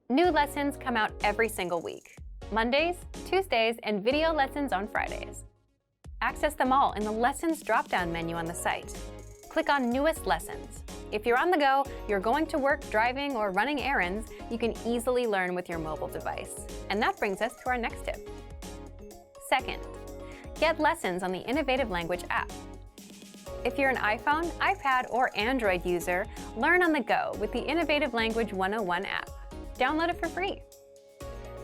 New lessons come out every single week. Mondays, Tuesdays, and video lessons on Fridays. Access them all in the Lessons drop-down menu on the site. Click on Newest Lessons. If you're on the go, you're going to work, driving, or running errands, you can easily learn with your mobile device. And that brings us to our next tip. Second, get lessons on the Innovative Language app. If you're an iPhone, iPad, or Android user, learn on the go with the Innovative Language 101 app. Download it for free.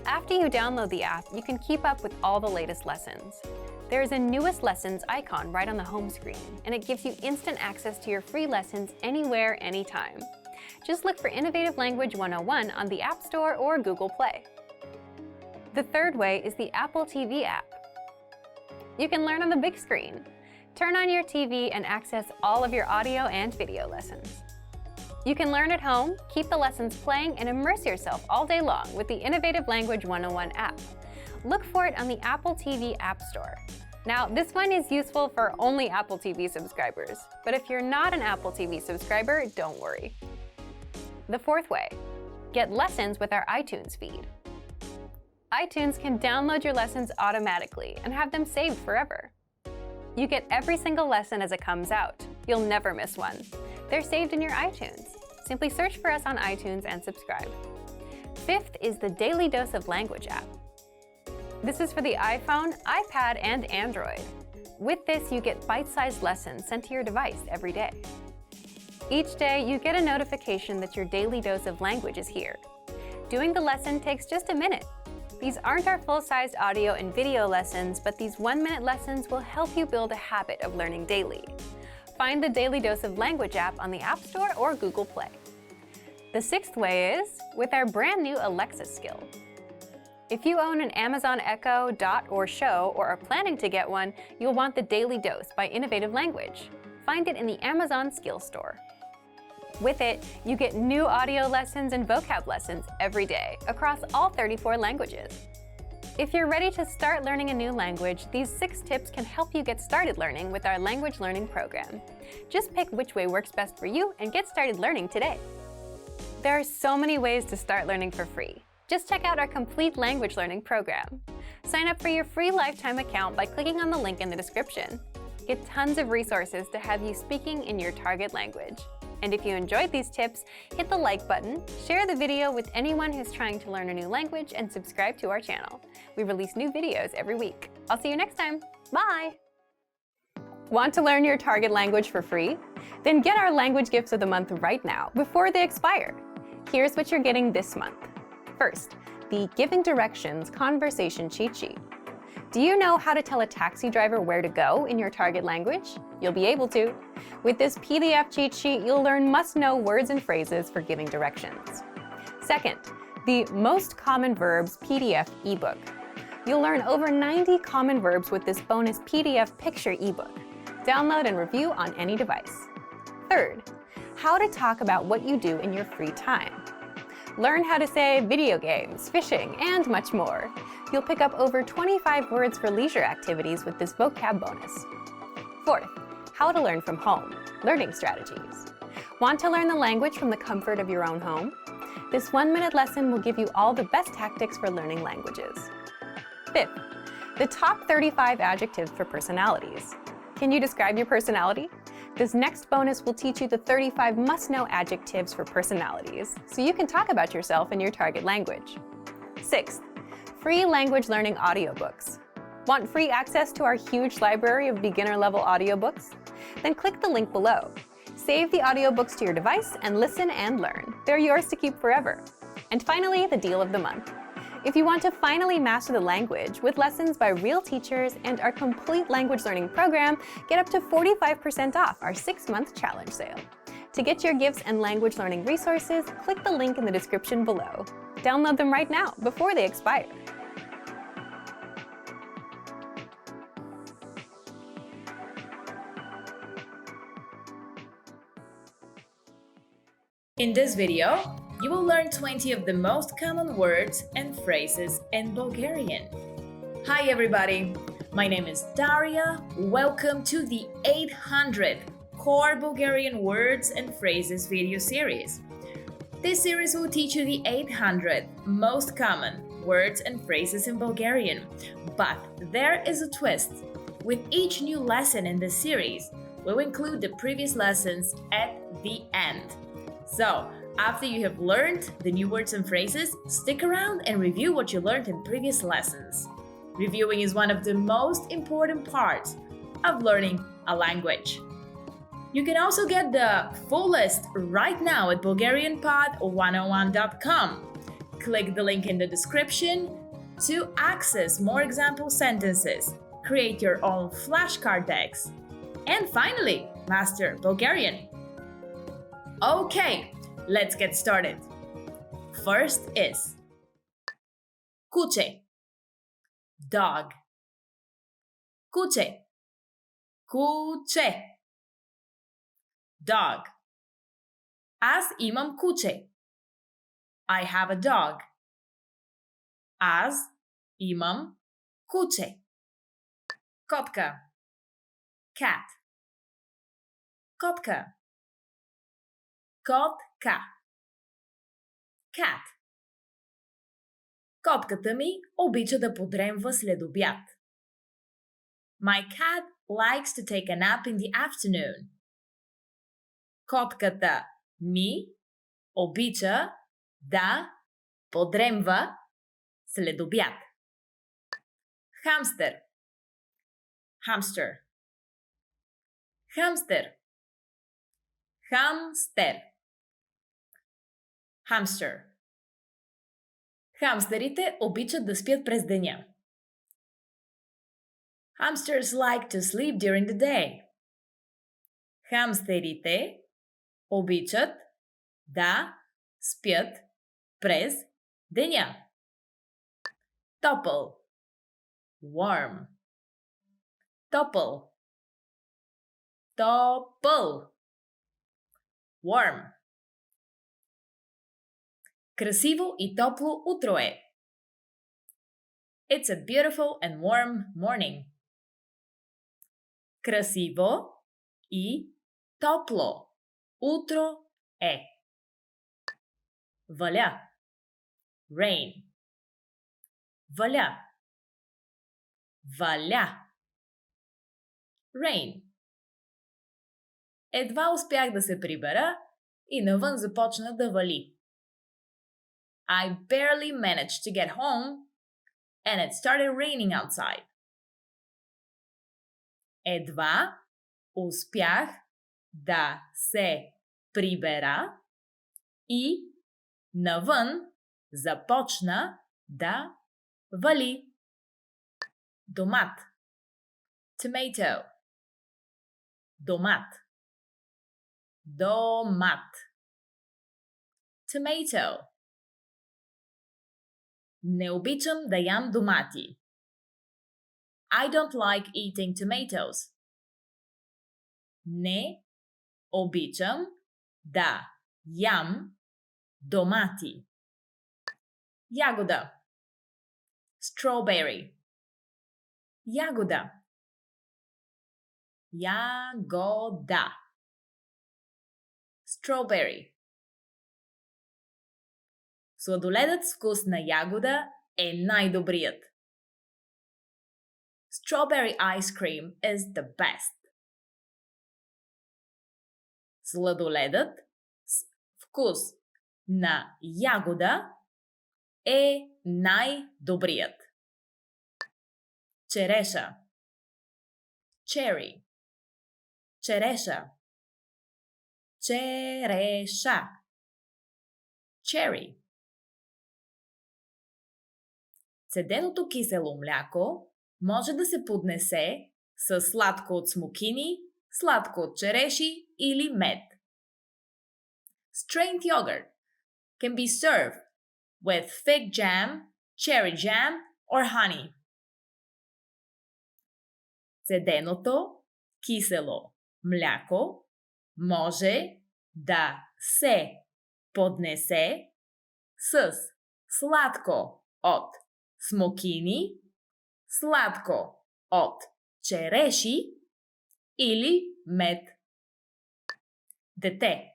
After you download the app, you can keep up with all the latest lessons. There is a Newest Lessons icon right on the home screen, and it gives you instant access to your free lessons anywhere, anytime. Just look for Innovative Language 101 on the App Store or Google Play. The third way is the Apple TV app. You can learn on the big screen. Turn on your TV and access all of your audio and video lessons. You can learn at home, keep the lessons playing, and immerse yourself all day long with the innovative Language 101 app. Look for it on the Apple TV App Store. Now, this one is useful for only Apple TV subscribers, but if you're not an Apple TV subscriber, don't worry. The fourth way, get lessons with our iTunes feed. iTunes can download your lessons automatically and have them saved forever. You get every single lesson as it comes out. You'll never miss one. They're saved in your iTunes. Simply search for us on iTunes and subscribe. Fifth is the Daily Dose of Language app. This is for the iPhone, iPad, and Android. With this, you get bite-sized lessons sent to your device every day. Each day, you get a notification that your daily dose of language is here. Doing the lesson takes just a minute. These aren't our full-sized audio and video lessons, but these 1-minute lessons will help you build a habit of learning daily. Find the Daily Dose of Language app on the App Store or Google Play. The sixth way is with our brand new Alexa skill. If you own an Amazon Echo, Dot, or Show, or are planning to get one, you'll want the Daily Dose by Innovative Language. Find it in the Amazon Skill Store. With it, you get new audio lessons and vocab lessons every day across all 34 languages. If you're ready to start learning a new language, these 6 tips can help you get started learning with our language learning program. Just pick which way works best for you and get started learning today. There are so many ways to start learning for free. Just check out our complete language learning program. Sign up for your free lifetime account by clicking on the link in the description. Get tons of resources to have you speaking in your target language. And if you enjoyed these tips, hit the like button, share the video with anyone who's trying to learn a new language, and subscribe to our channel. We release new videos every week. I'll see you next time. Bye! Want to learn your target language for free? Then get our language gifts of the month right now, before they expire. Here's what you're getting this month. First, the Giving Directions Conversation Cheat Sheet. Do you know how to tell a taxi driver where to go in your target language? You'll be able to. With this PDF cheat sheet, you'll learn must-know words and phrases for giving directions. Second, the Most Common Verbs PDF ebook. You'll learn over 90 common verbs with this bonus PDF picture ebook. Download and review on any device. Third, how to talk about what you do in your free time. Learn how to say video games, fishing, and much more. You'll pick up over 25 words for leisure activities with this vocab bonus. Fourth, how to learn from home, learning strategies. Want to learn the language from the comfort of your own home? This 1-minute lesson will give you all the best tactics for learning languages. Fifth, the top 35 adjectives for personalities. Can you describe your personality? This next bonus will teach you the 35 must-know adjectives for personalities, so you can talk about yourself in your target language. Sixth, free language learning audiobooks. Want free access to our huge library of beginner-level audiobooks? Then click the link below. Save the audiobooks to your device and listen and learn. They're yours to keep forever. And finally, the deal of the month. If you want to finally master the language with lessons by real teachers and our complete language learning program, get up to 45% off our 6-month challenge sale. To get your gifts and language learning resources, click the link in the description below. Download them right now before they expire. In this video, you will learn 20 of the most common words and phrases in Bulgarian. Hi everybody, my name is Daria. Welcome to the 800th Core Bulgarian Words and Phrases video series. This series will teach you the 800 most common words and phrases in Bulgarian. But there is a twist. With each new lesson in this series, we'll include the previous lessons at the end. So, after you have learned the new words and phrases, stick around and review what you learned in previous lessons. Reviewing is one of the most important parts of learning a language. You can also get the full list right now at BulgarianPod101.com. Click the link in the description to access more example sentences, create your own flashcard decks, and finally, master Bulgarian. Okay, let's get started. First is kuce, dog. Kuce, kuce, dog. Аз имам куче. I have a dog. Аз имам куче. Котка. Cat. Котка. Котка. Cat. Котката ми обича да подремва след обяд. My cat likes to take a nap in the afternoon. Котката ми обича да подремва след обяд. Хамстер. Hamster. Хамстер. Хамстер. Hamster. Хамстерите обичат да спят през деня. Hamsters like to sleep during the day. Хамстерите обичат да спят през деня. Топъл. Warm. Топъл. Топъл. Warm. Красиво и топло утро е. It's a beautiful and warm morning. Красиво и топло утро е. Валя. Rain. Валя. Валя. Rain. Едва успях да се прибера и навън започна да вали. I barely managed to get home and it started raining outside. Едва успях да се прибера и навън започна да вали. Домат. Tomato. Домат. Домат. Tomato. Не обичам да ям домати. I don't like eating tomatoes. Не обичам да ям домати. Ягода. Strawberry. Ягода. Ягода. Strawberry. Сладоледът с вкус на ягода е най-добрият. Strawberry ice cream is the best. Сладоледът с вкус на ягода е най-добрият. Череша. Cherry. Череша. Череша. Cherry. Цеденото кисело мляко може да се поднесе с сладко от смокини, сладко от череши или мед. Strained yogurt can be served with fig jam, cherry jam or honey. Цеденото кисело мляко може да се поднесе с сладко от смокини, сладко от череши или мед. Дете.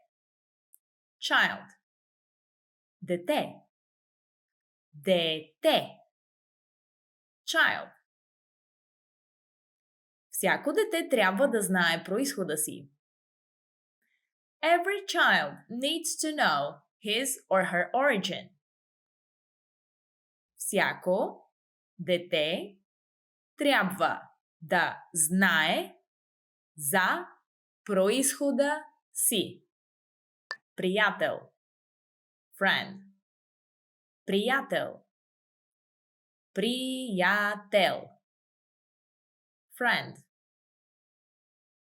Child. Дете. Дете. Child. Всяко дете трябва да знае произхода си. Every child needs to know his or her origin. Всяко дете трябва да знае за произхода си. Приятел. Friend. Приятел. Приятел. Friend.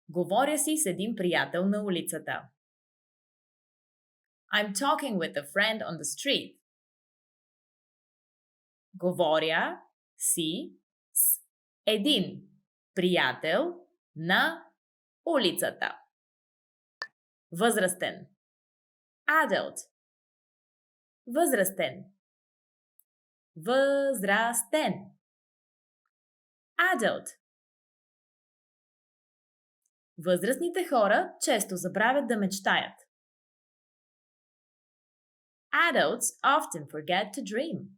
Говоря си с един приятел на улицата. I'm talking with a friend on the street. Говоря си с един приятел на улицата. Възрастен. Adult. Възрастен. Възрастен. Adult. Възрастните хора често забравят да мечтаят. Adults often forget to dream.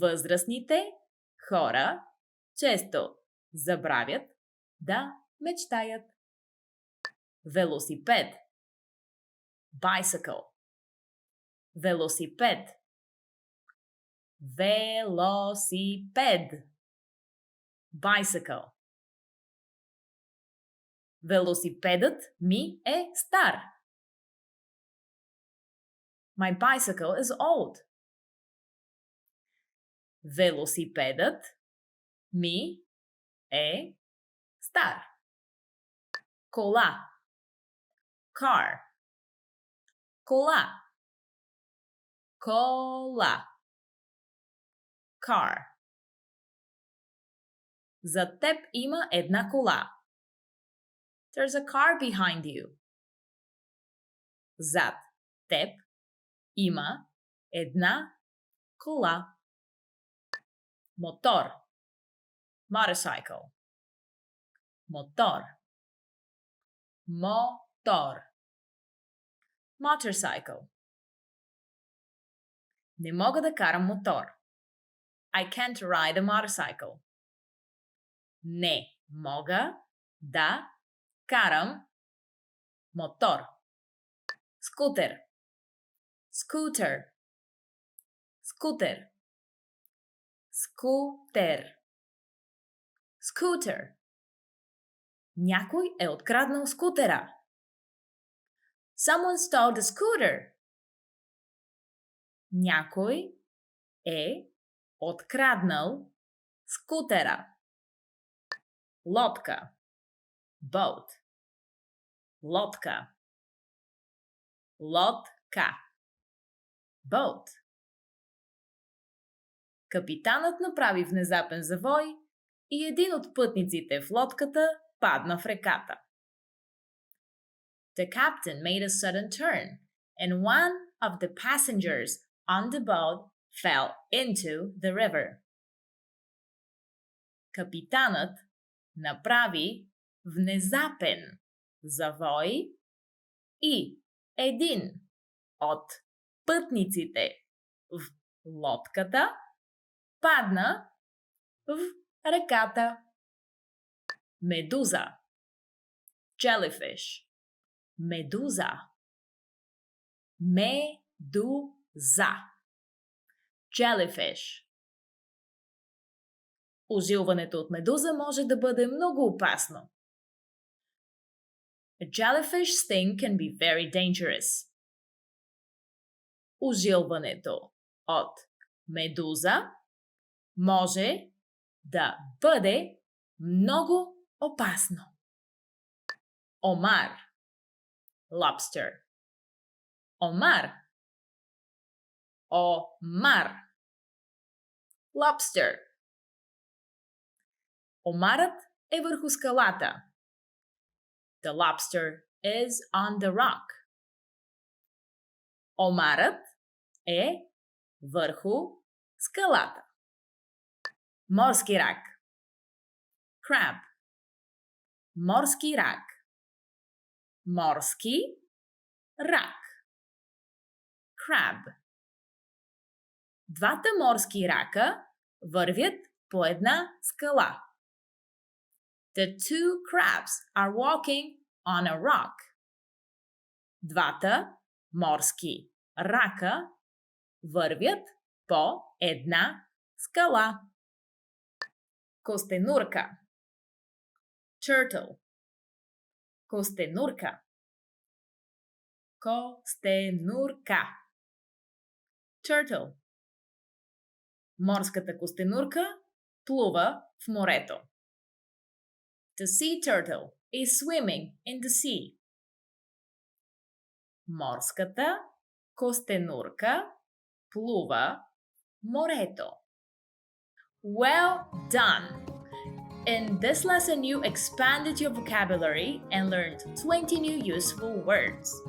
Възрастните хора често забравят да мечтаят. Велосипед. Bicycle. Велосипед. Велосипед. Bicycle. Велосипедът ми е стар. My bicycle is old. Велосипедът ми е стар. Кола. Car. Кола. Кола. Car. Зад теб има една кола. There's a car behind you. Зад теб има една кола. Мотор. Motorcycle. Мотор. Мотор. Motorcycle. Не мога да карам мотор. I can't ride a motorcycle. Не мога да карам мотор. Скутер. Scooter. Скутер. Скутер. Scooter. Някой е откраднал скутера. Someone stole the scooter. Някой е откраднал скутера. Лодка. Boat. Лодка. Лодка. Boat. Капитанът направи внезапен завой и един от пътниците в лодката падна в реката. The captain made a sudden turn, and one of the passengers on the boat fell into the river. Капитанът направи внезапен завой и един от пътниците в лодката падна в реката. Медуза. Jellyfish. Медуза. Медуза. Jellyfish. Ожилването от медуза може да бъде много опасно. A jellyfish sting can be very dangerous. Ожилването от медуза може да бъде много опасно. Омар. Lobster. Омар. Омар. Lobster. Омарът е върху скалата. The lobster is on the rock. Омарът е върху скалата. Морски рак. Crab. Морски рак. Морски рак. Crab. Двата морски рака вървят по една скала. The two crabs are walking on a rock. Двата морски рака вървят по една скала. Костенурка. Turtle. Костенурка. Костенурка. Turtle. Морската костенурка плува в морето. The sea turtle is swimming in the sea. Морската костенурка плува в морето. Well done! In this lesson, you expanded your vocabulary and learned 20 new useful words.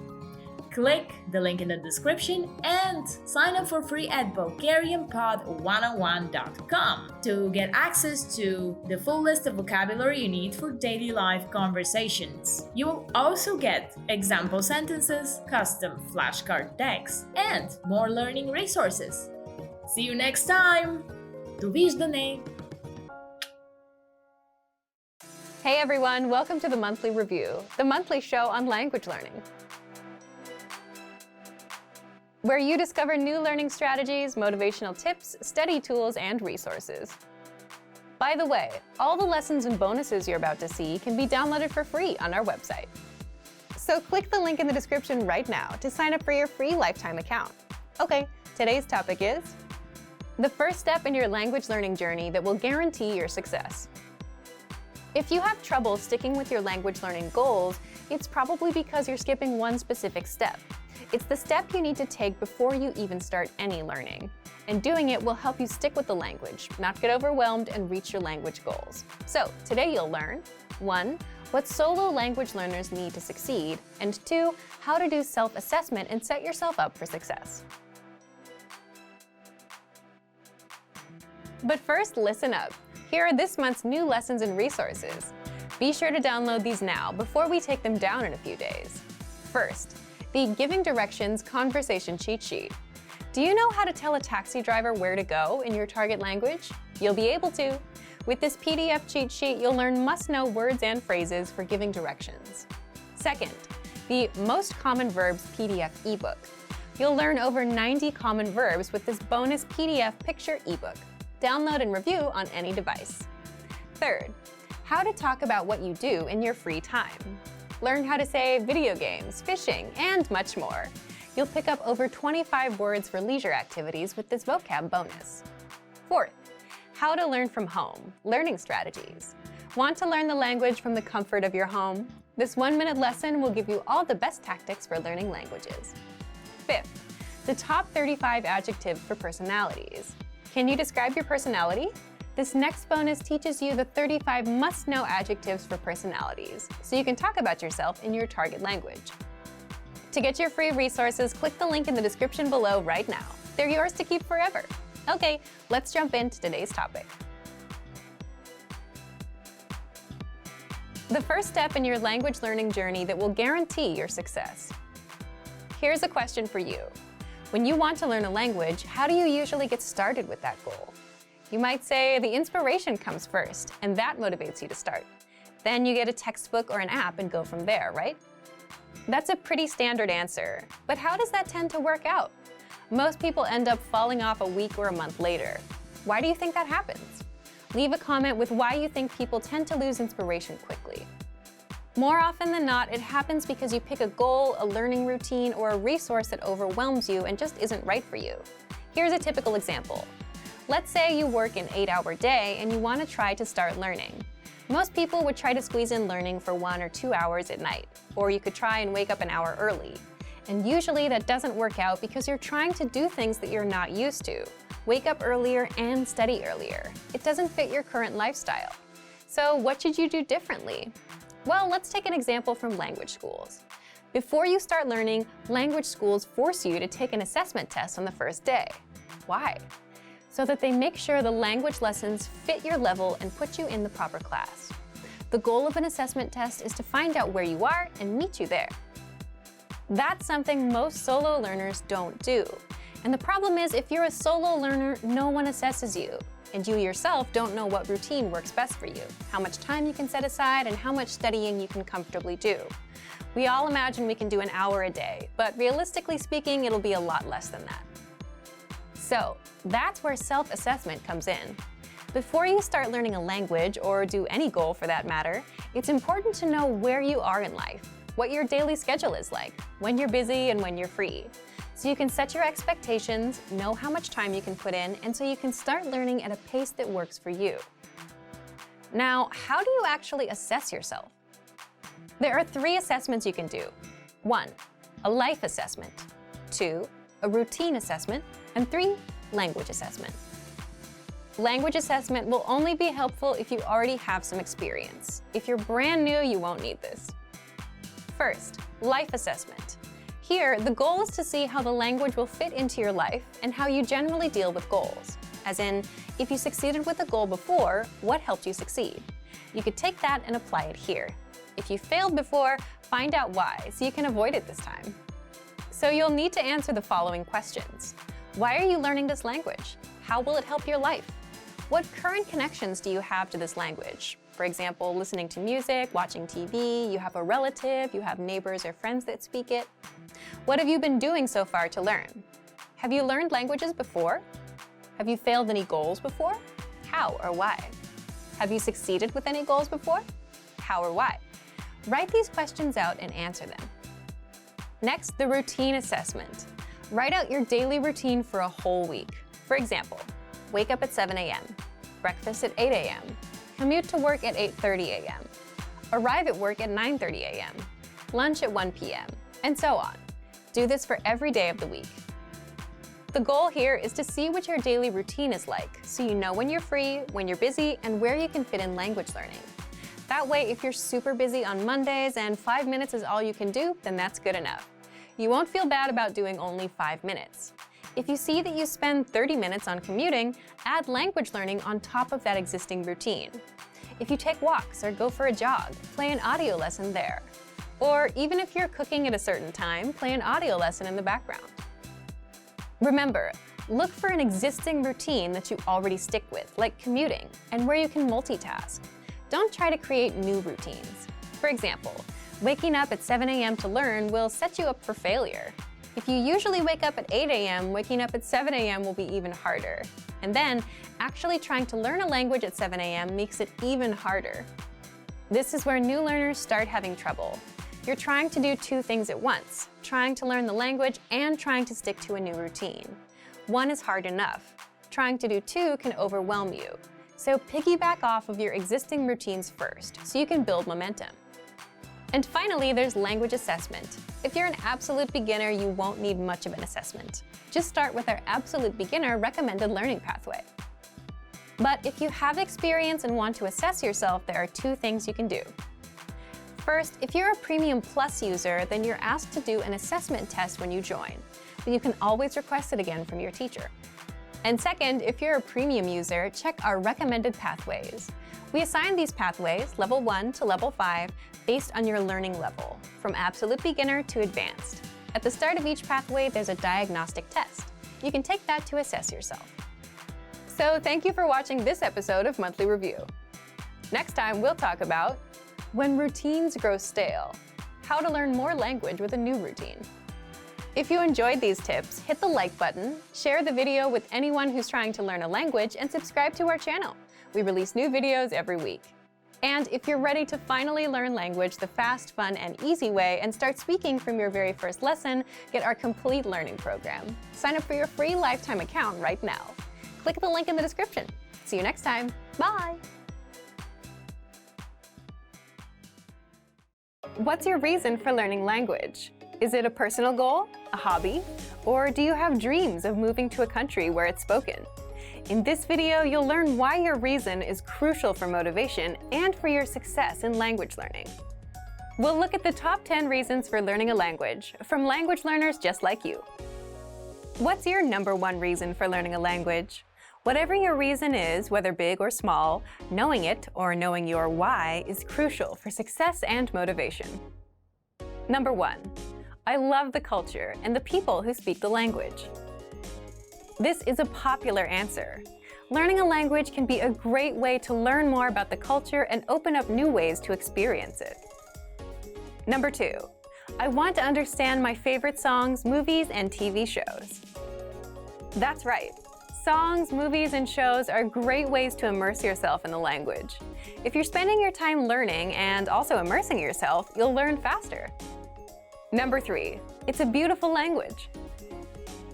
Click the link in the description and sign up for free at BulgarianPod101.com to get access to the full list of vocabulary you need for daily life conversations. You will also get example sentences, custom flashcard decks, and more learning resources. See you next time! Do víždane! Hey everyone, welcome to the Monthly Review, the monthly show on language learning, where you discover new learning strategies, motivational tips, study tools, and resources. By the way, all the lessons and bonuses you're about to see can be downloaded for free on our website. So click the link in the description right now to sign up for your free lifetime account. Okay, today's topic is the first step in your language learning journey that will guarantee your success. If you have trouble sticking with your language learning goals, it's probably because you're skipping one specific step. It's the step you need to take before you even start any learning. And doing it will help you stick with the language, not get overwhelmed, and reach your language goals. So today you'll learn 1. What solo language learners need to succeed, and 2. How to do self-assessment and set yourself up for success. But first, listen up. Here are this month's new lessons and resources. Be sure to download these now before we take them down in a few days. First, the Giving Directions Conversation Cheat Sheet. Do you know how to tell a taxi driver where to go in your target language? You'll be able to. With this PDF cheat sheet, you'll learn must-know words and phrases for giving directions. Second, the Most Common Verbs PDF ebook. You'll learn over 90 common verbs with this bonus PDF picture ebook. Download and review on any device. Third, how to talk about what you do in your free time. Learn how to say video games, fishing, and much more. You'll pick up over 25 words for leisure activities with this vocab bonus. Fourth, how to learn from home, learning strategies. Want to learn the language from the comfort of your home? This 1-minute lesson will give you all the best tactics for learning languages. Fifth, the top 35 adjectives for personalities. Can you describe your personality? This next bonus teaches you the 35 must-know adjectives for personalities, so you can talk about yourself in your target language. To get your free resources, click the link in the description below right now. They're yours to keep forever. Okay, let's jump into today's topic. The first step in your language learning journey that will guarantee your success. Here's a question for you. When you want to learn a language, how do you usually get started with that goal? You might say the inspiration comes first, and that motivates you to start. Then you get a textbook or an app and go from there, right? That's a pretty standard answer, but how does that tend to work out? Most people end up falling off a week or a month later. Why do you think that happens? Leave a comment with why you think people tend to lose inspiration quickly. More often than not, it happens because you pick a goal, a learning routine, or a resource that overwhelms you and just isn't right for you. Here's a typical example. Let's say you work an 8-hour day and you want to try to start learning. Most people would try to squeeze in learning for 1 or 2 hours at night, or you could try and wake up an hour early. And usually that doesn't work out because you're trying to do things that you're not used to. Wake up earlier and study earlier. It doesn't fit your current lifestyle. So what should you do differently? Well, let's take an example from language schools. Before you start learning, language schools force you to take an assessment test on the first day. Why? So that they make sure the language lessons fit your level and put you in the proper class. The goal of an assessment test is to find out where you are and meet you there. That's something most solo learners don't do. And the problem is, if you're a solo learner, no one assesses you. And you yourself don't know what routine works best for you, how much time you can set aside, and how much studying you can comfortably do. We all imagine we can do an hour a day, but realistically speaking, it'll be a lot less than that. So that's where self-assessment comes in. Before you start learning a language, or do any goal for that matter, it's important to know where you are in life, what your daily schedule is like, when you're busy and when you're free. So you can set your expectations, know how much time you can put in, and so you can start learning at a pace that works for you. Now, how do you actually assess yourself? There are 3 assessments you can do. 1. A life assessment. 2. A routine assessment. And 3. Language assessment. Language assessment will only be helpful if you already have some experience. If you're brand new, you won't need this. First, life assessment. Here, the goal is to see how the language will fit into your life and how you generally deal with goals. As in, if you succeeded with a goal before, what helped you succeed? You could take that and apply it here. If you failed before, find out why so you can avoid it this time. So you'll need to answer the following questions. Why are you learning this language? How will it help your life? What current connections do you have to this language? For example, listening to music, watching TV, you have a relative, you have neighbors or friends that speak it. What have you been doing so far to learn? Have you learned languages before? Have you failed any goals before? How or why? Have you succeeded with any goals before? How or why? Write these questions out and answer them. Next, the routine assessment. Write out your daily routine for a whole week. For example, wake up at 7 a.m., breakfast at 8 a.m., commute to work at 8:30 a.m., arrive at work at 9:30 a.m., lunch at 1 p.m., and so on. Do this for every day of the week. The goal here is to see what your daily routine is like, so you know when you're free, when you're busy, and where you can fit in language learning. That way, if you're super busy on Mondays and 5 minutes is all you can do, then that's good enough. You won't feel bad about doing only 5 minutes. If you see that you spend 30 minutes on commuting, add language learning on top of that existing routine. If you take walks or go for a jog, play an audio lesson there. Or even if you're cooking at a certain time, play an audio lesson in the background. Remember, look for an existing routine that you already stick with, like commuting, and where you can multitask. Don't try to create new routines. For example, waking up at 7 a.m. to learn will set you up for failure. If you usually wake up at 8 a.m., waking up at 7 a.m. will be even harder. And then, actually trying to learn a language at 7 a.m. makes it even harder. This is where new learners start having trouble. You're trying to do two things at once, trying to learn the language and trying to stick to a new routine. One is hard enough. Trying to do two can overwhelm you. So piggyback off of your existing routines first, so you can build momentum. And finally, there's language assessment. If you're an absolute beginner, you won't need much of an assessment. Just start with our absolute beginner recommended learning pathway. But if you have experience and want to assess yourself, there are two things you can do. First, if you're a Premium Plus user, then you're asked to do an assessment test when you join, but you can always request it again from your teacher. And second, if you're a Premium user, check our recommended pathways. We assign these pathways, level 1 to level 5, based on your learning level, from absolute beginner to advanced. At the start of each pathway, there's a diagnostic test. You can take that to assess yourself. So thank you for watching this episode of Monthly Review. Next time, we'll talk about when routines grow stale, how to learn more language with a new routine. If you enjoyed these tips, hit the like button, share the video with anyone who's trying to learn a language, and subscribe to our channel. We release new videos every week. And if you're ready to finally learn language the fast, fun, and easy way and start speaking from your very first lesson, get our complete learning program. Sign up for your free lifetime account right now. Click the link in the description. See you next time. Bye! What's your reason for learning language? Is it a personal goal, a hobby, or do you have dreams of moving to a country where it's spoken? In this video, you'll learn why your reason is crucial for motivation and for your success in language learning. We'll look at the top 10 reasons for learning a language from language learners just like you. What's your number one reason for learning a language? Whatever your reason is, whether big or small, knowing it or knowing your why is crucial for success and motivation. Number 1. I love the culture and the people who speak the language. This is a popular answer. Learning a language can be a great way to learn more about the culture and open up new ways to experience it. Number 2. I want to understand my favorite songs, movies, and TV shows. That's right. Songs, movies, and shows are great ways to immerse yourself in the language. If you're spending your time learning and also immersing yourself, you'll learn faster. Number 3. It's a beautiful language.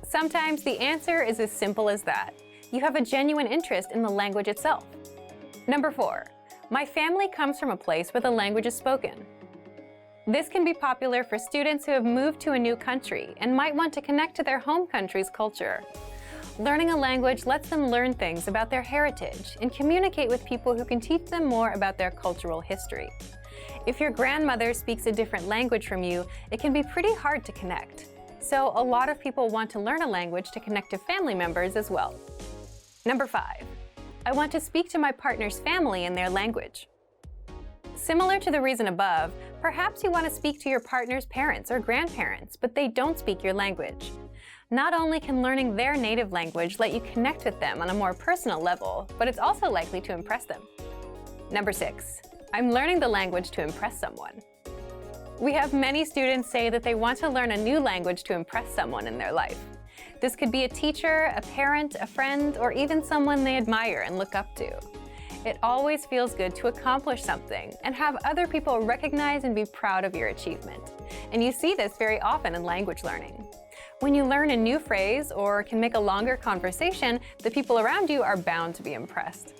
Sometimes the answer is as simple as that. You have a genuine interest in the language itself. Number 4. My family comes from a place where the language is spoken. This can be popular for students who have moved to a new country and might want to connect to their home country's culture. Learning a language lets them learn things about their heritage and communicate with people who can teach them more about their cultural history. If your grandmother speaks a different language from you, it can be pretty hard to connect. So a lot of people want to learn a language to connect to family members as well. Number 5. I want to speak to my partner's family in their language. Similar to the reason above, perhaps you want to speak to your partner's parents or grandparents, but they don't speak your language. Not only can learning their native language let you connect with them on a more personal level, but it's also likely to impress them. Number 6. I'm learning the language to impress someone. We have many students say that they want to learn a new language to impress someone in their life. This could be a teacher, a parent, a friend, or even someone they admire and look up to. It always feels good to accomplish something and have other people recognize and be proud of your achievement. And you see this very often in language learning. When you learn a new phrase or can make a longer conversation, the people around you are bound to be impressed.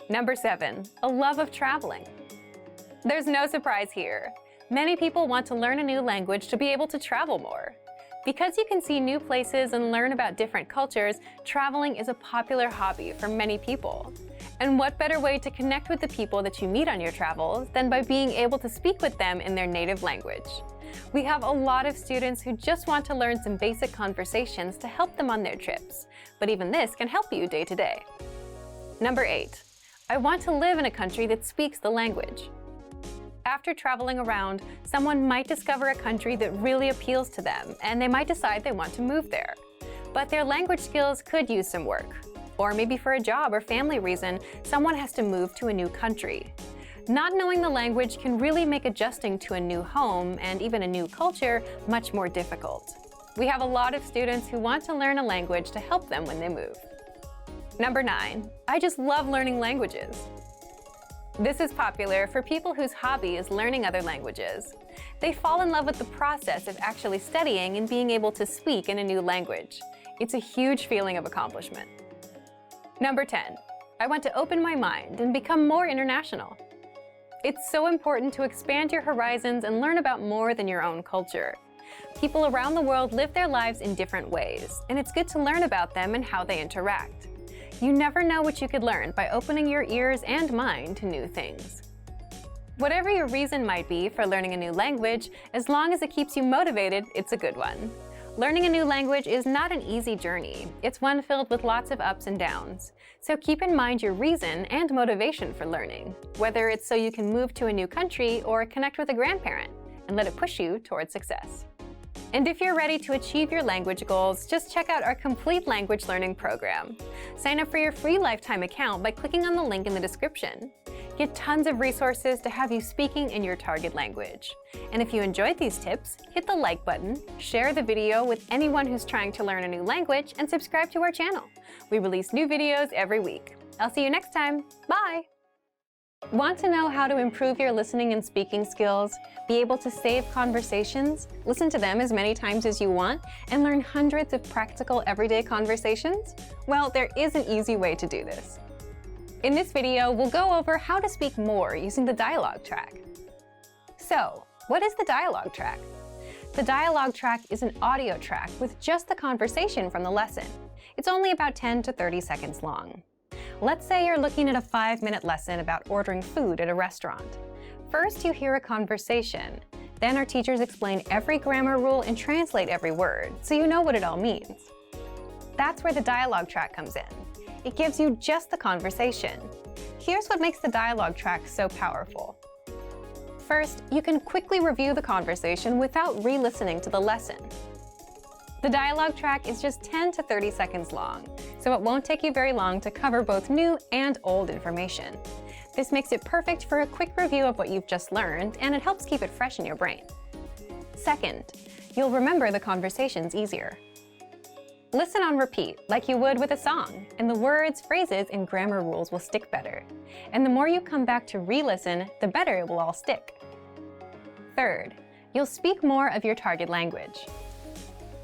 Number 7, a love of traveling. There's no surprise here. Many people want to learn a new language to be able to travel more. Because you can see new places and learn about different cultures, traveling is a popular hobby for many people. And what better way to connect with the people that you meet on your travels than by being able to speak with them in their native language? We have a lot of students who just want to learn some basic conversations to help them on their trips, but even this can help you day to day. Number 8. I want to live in a country that speaks the language. After traveling around, someone might discover a country that really appeals to them, and they might decide they want to move there. But their language skills could use some work. Or maybe for a job or family reason, someone has to move to a new country. Not knowing the language can really make adjusting to a new home and even a new culture much more difficult. We have a lot of students who want to learn a language to help them when they move. Number 9. I just love learning languages. This is popular for people whose hobby is learning other languages. They fall in love with the process of actually studying and being able to speak in a new language. It's a huge feeling of accomplishment. Number 10. I want to open my mind and become more international. It's so important to expand your horizons and learn about more than your own culture. People around the world live their lives in different ways, and it's good to learn about them and how they interact. You never know what you could learn by opening your ears and mind to new things. Whatever your reason might be for learning a new language, as long as it keeps you motivated, it's a good one. Learning a new language is not an easy journey. It's one filled with lots of ups and downs. So keep in mind your reason and motivation for learning, whether it's so you can move to a new country or connect with a grandparent, and let it push you towards success. And if you're ready to achieve your language goals, just check out our complete language learning program. Sign up for your free lifetime account by clicking on the link in the description. Get tons of resources to have you speaking in your target language. And if you enjoyed these tips, hit the like button, share the video with anyone who's trying to learn a new language, and subscribe to our channel. We release new videos every week. I'll see you next time. Bye! Want to know how to improve your listening and speaking skills, be able to save conversations, listen to them as many times as you want, and learn hundreds of practical everyday conversations? Well, there is an easy way to do this. In this video, we'll go over how to speak more using the dialogue track. So, what is the dialogue track? The dialogue track is an audio track with just the conversation from the lesson. It's only about 10 to 30 seconds long. Let's say you're looking at a 5-minute lesson about ordering food at a restaurant. First, you hear a conversation. Then our teachers explain every grammar rule and translate every word, so you know what it all means. That's where the dialogue track comes in. It gives you just the conversation. Here's what makes the dialogue track so powerful. First, you can quickly review the conversation without re-listening to the lesson. The dialogue track is just 10 to 30 seconds long, so it won't take you very long to cover both new and old information. This makes it perfect for a quick review of what you've just learned, and it helps keep it fresh in your brain. Second, you'll remember the conversations easier. Listen on repeat, like you would with a song, and the words, phrases, and grammar rules will stick better. And the more you come back to re-listen, the better it will all stick. Third, you'll speak more of your target language.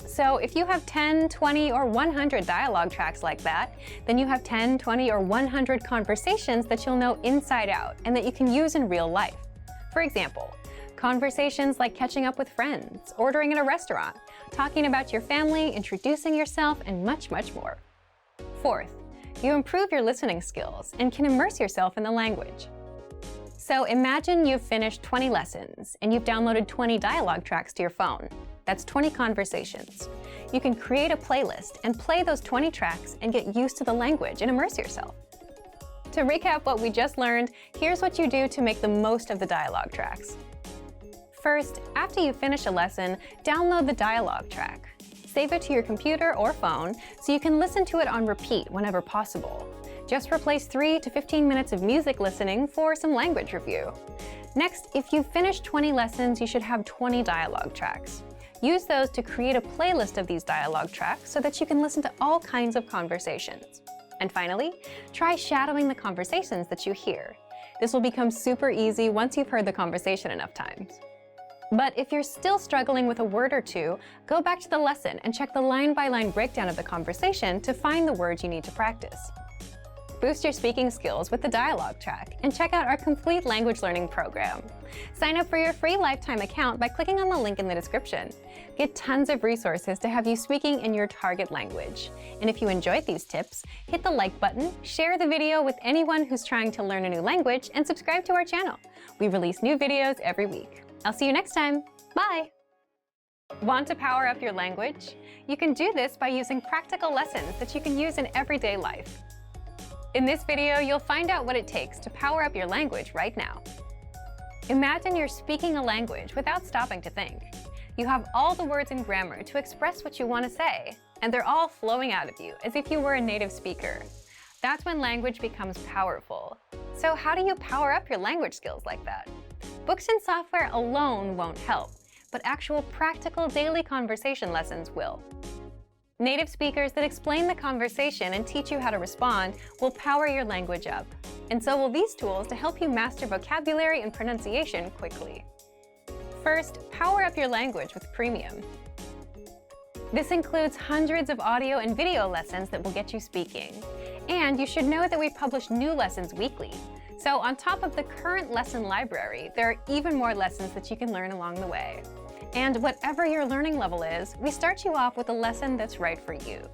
So if you have 10, 20, or 100 dialogue tracks like that, then you have 10, 20, or 100 conversations that you'll know inside out and that you can use in real life. For example, conversations like catching up with friends, ordering at a restaurant, talking about your family, introducing yourself, and much, much more. Fourth, you improve your listening skills and can immerse yourself in the language. So imagine you've finished 20 lessons and you've downloaded 20 dialogue tracks to your phone. That's 20 conversations. You can create a playlist and play those 20 tracks and get used to the language and immerse yourself. To recap what we just learned, here's what you do to make the most of the dialogue tracks. First, after you finish a lesson, download the dialogue track. Save it to your computer or phone so you can listen to it on repeat whenever possible. Just replace 3 to 15 minutes of music listening for some language review. Next, if you've finished 20 lessons, you should have 20 dialogue tracks. Use those to create a playlist of these dialogue tracks so that you can listen to all kinds of conversations. And finally, try shadowing the conversations that you hear. This will become super easy once you've heard the conversation enough times. But if you're still struggling with a word or two, go back to the lesson and check the line-by-line breakdown of the conversation to find the words you need to practice. Boost your speaking skills with the dialogue track and check out our complete language learning program. Sign up for your free lifetime account by clicking on the link in the description. Get tons of resources to have you speaking in your target language. And if you enjoyed these tips, hit the like button, share the video with anyone who's trying to learn a new language, and subscribe to our channel. We release new videos every week. I'll see you next time. Bye! Want to power up your language? You can do this by using practical lessons that you can use in everyday life. In this video, you'll find out what it takes to power up your language right now. Imagine you're speaking a language without stopping to think. You have all the words and grammar to express what you want to say, and they're all flowing out of you as if you were a native speaker. That's when language becomes powerful. So how do you power up your language skills like that? Books and software alone won't help, but actual practical daily conversation lessons will. Native speakers that explain the conversation and teach you how to respond will power your language up. And so will these tools to help you master vocabulary and pronunciation quickly. First, power up your language with Premium. This includes hundreds of audio and video lessons that will get you speaking. And you should know that we publish new lessons weekly. So on top of the current lesson library, there are even more lessons that you can learn along the way. And whatever your learning level is, we start you off with a lesson that's right for you.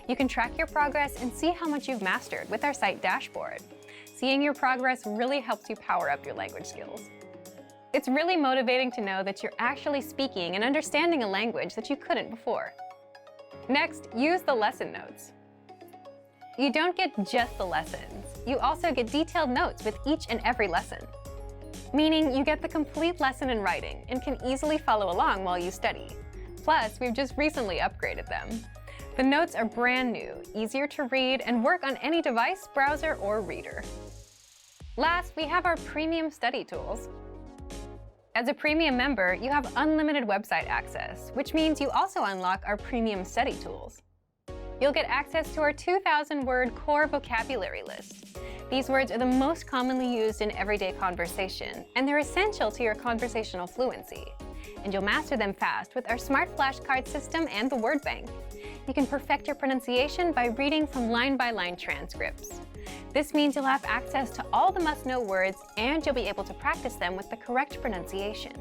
You can track your progress and see how much you've mastered with our site dashboard. Seeing your progress really helps you power up your language skills. It's really motivating to know that you're actually speaking and understanding a language that you couldn't before. Next, use the lesson notes. You don't get just the lessons. You also get detailed notes with each and every lesson. Meaning you get the complete lesson in writing and can easily follow along while you study. Plus, we've just recently upgraded them. The notes are brand new, easier to read, and work on any device, browser, or reader. Last, we have our premium study tools. As a premium member, you have unlimited website access, which means you also unlock our premium study tools. You'll get access to our 2,000-word core vocabulary list. These words are the most commonly used in everyday conversation, and they're essential to your conversational fluency. And you'll master them fast with our smart flashcard system and the word bank. You can perfect your pronunciation by reading from line-by-line transcripts. This means you'll have access to all the must-know words, and you'll be able to practice them with the correct pronunciation.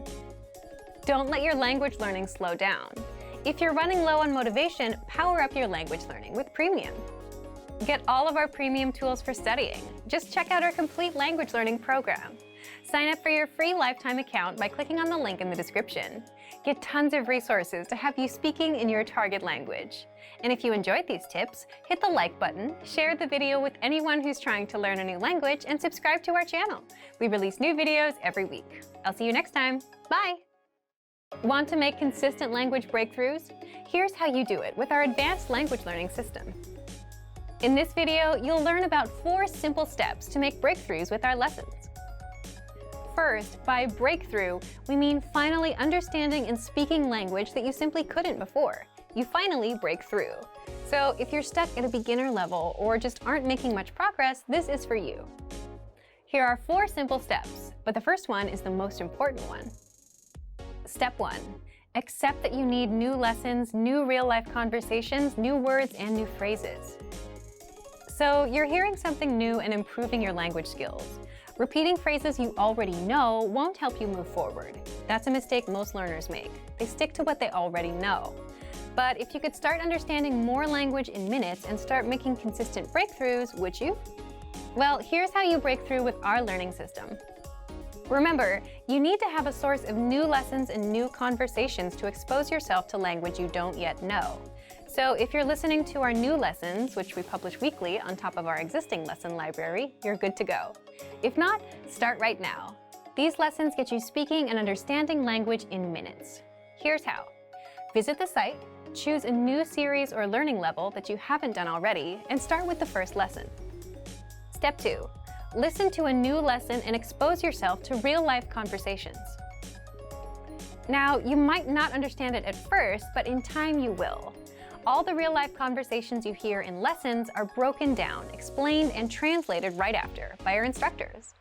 Don't let your language learning slow down. If you're running low on motivation, power up your language learning with Premium. Get all of our premium tools for studying. Just check out our complete language learning program. Sign up for your free lifetime account by clicking on the link in the description. Get tons of resources to have you speaking in your target language. And if you enjoyed these tips, hit the like button, share the video with anyone who's trying to learn a new language, and subscribe to our channel. We release new videos every week. I'll see you next time. Bye! Want to make consistent language breakthroughs? Here's how you do it with our advanced language learning system. In this video, you'll learn about 4 simple steps to make breakthroughs with our lessons. First, by breakthrough, we mean finally understanding and speaking language that you simply couldn't before. You finally break through. So if you're stuck at a beginner level or just aren't making much progress, this is for you. Here are 4 simple steps, but the first one is the most important one. Step 1. Accept that you need new lessons, new real-life conversations, new words, and new phrases. So you're hearing something new and improving your language skills. Repeating phrases you already know won't help you move forward. That's a mistake most learners make. They stick to what they already know. But if you could start understanding more language in minutes and start making consistent breakthroughs, would you? Well, here's how you break through with our learning system. Remember, you need to have a source of new lessons and new conversations to expose yourself to language you don't yet know. So if you're listening to our new lessons, which we publish weekly on top of our existing lesson library, you're good to go. If not, start right now. These lessons get you speaking and understanding language in minutes. Here's how. Visit the site, choose a new series or learning level that you haven't done already, and start with the first lesson. Step 2. Listen to a new lesson and expose yourself to real-life conversations. Now, you might not understand it at first, but in time you will. All the real-life conversations you hear in lessons are broken down, explained, and translated right after by our instructors.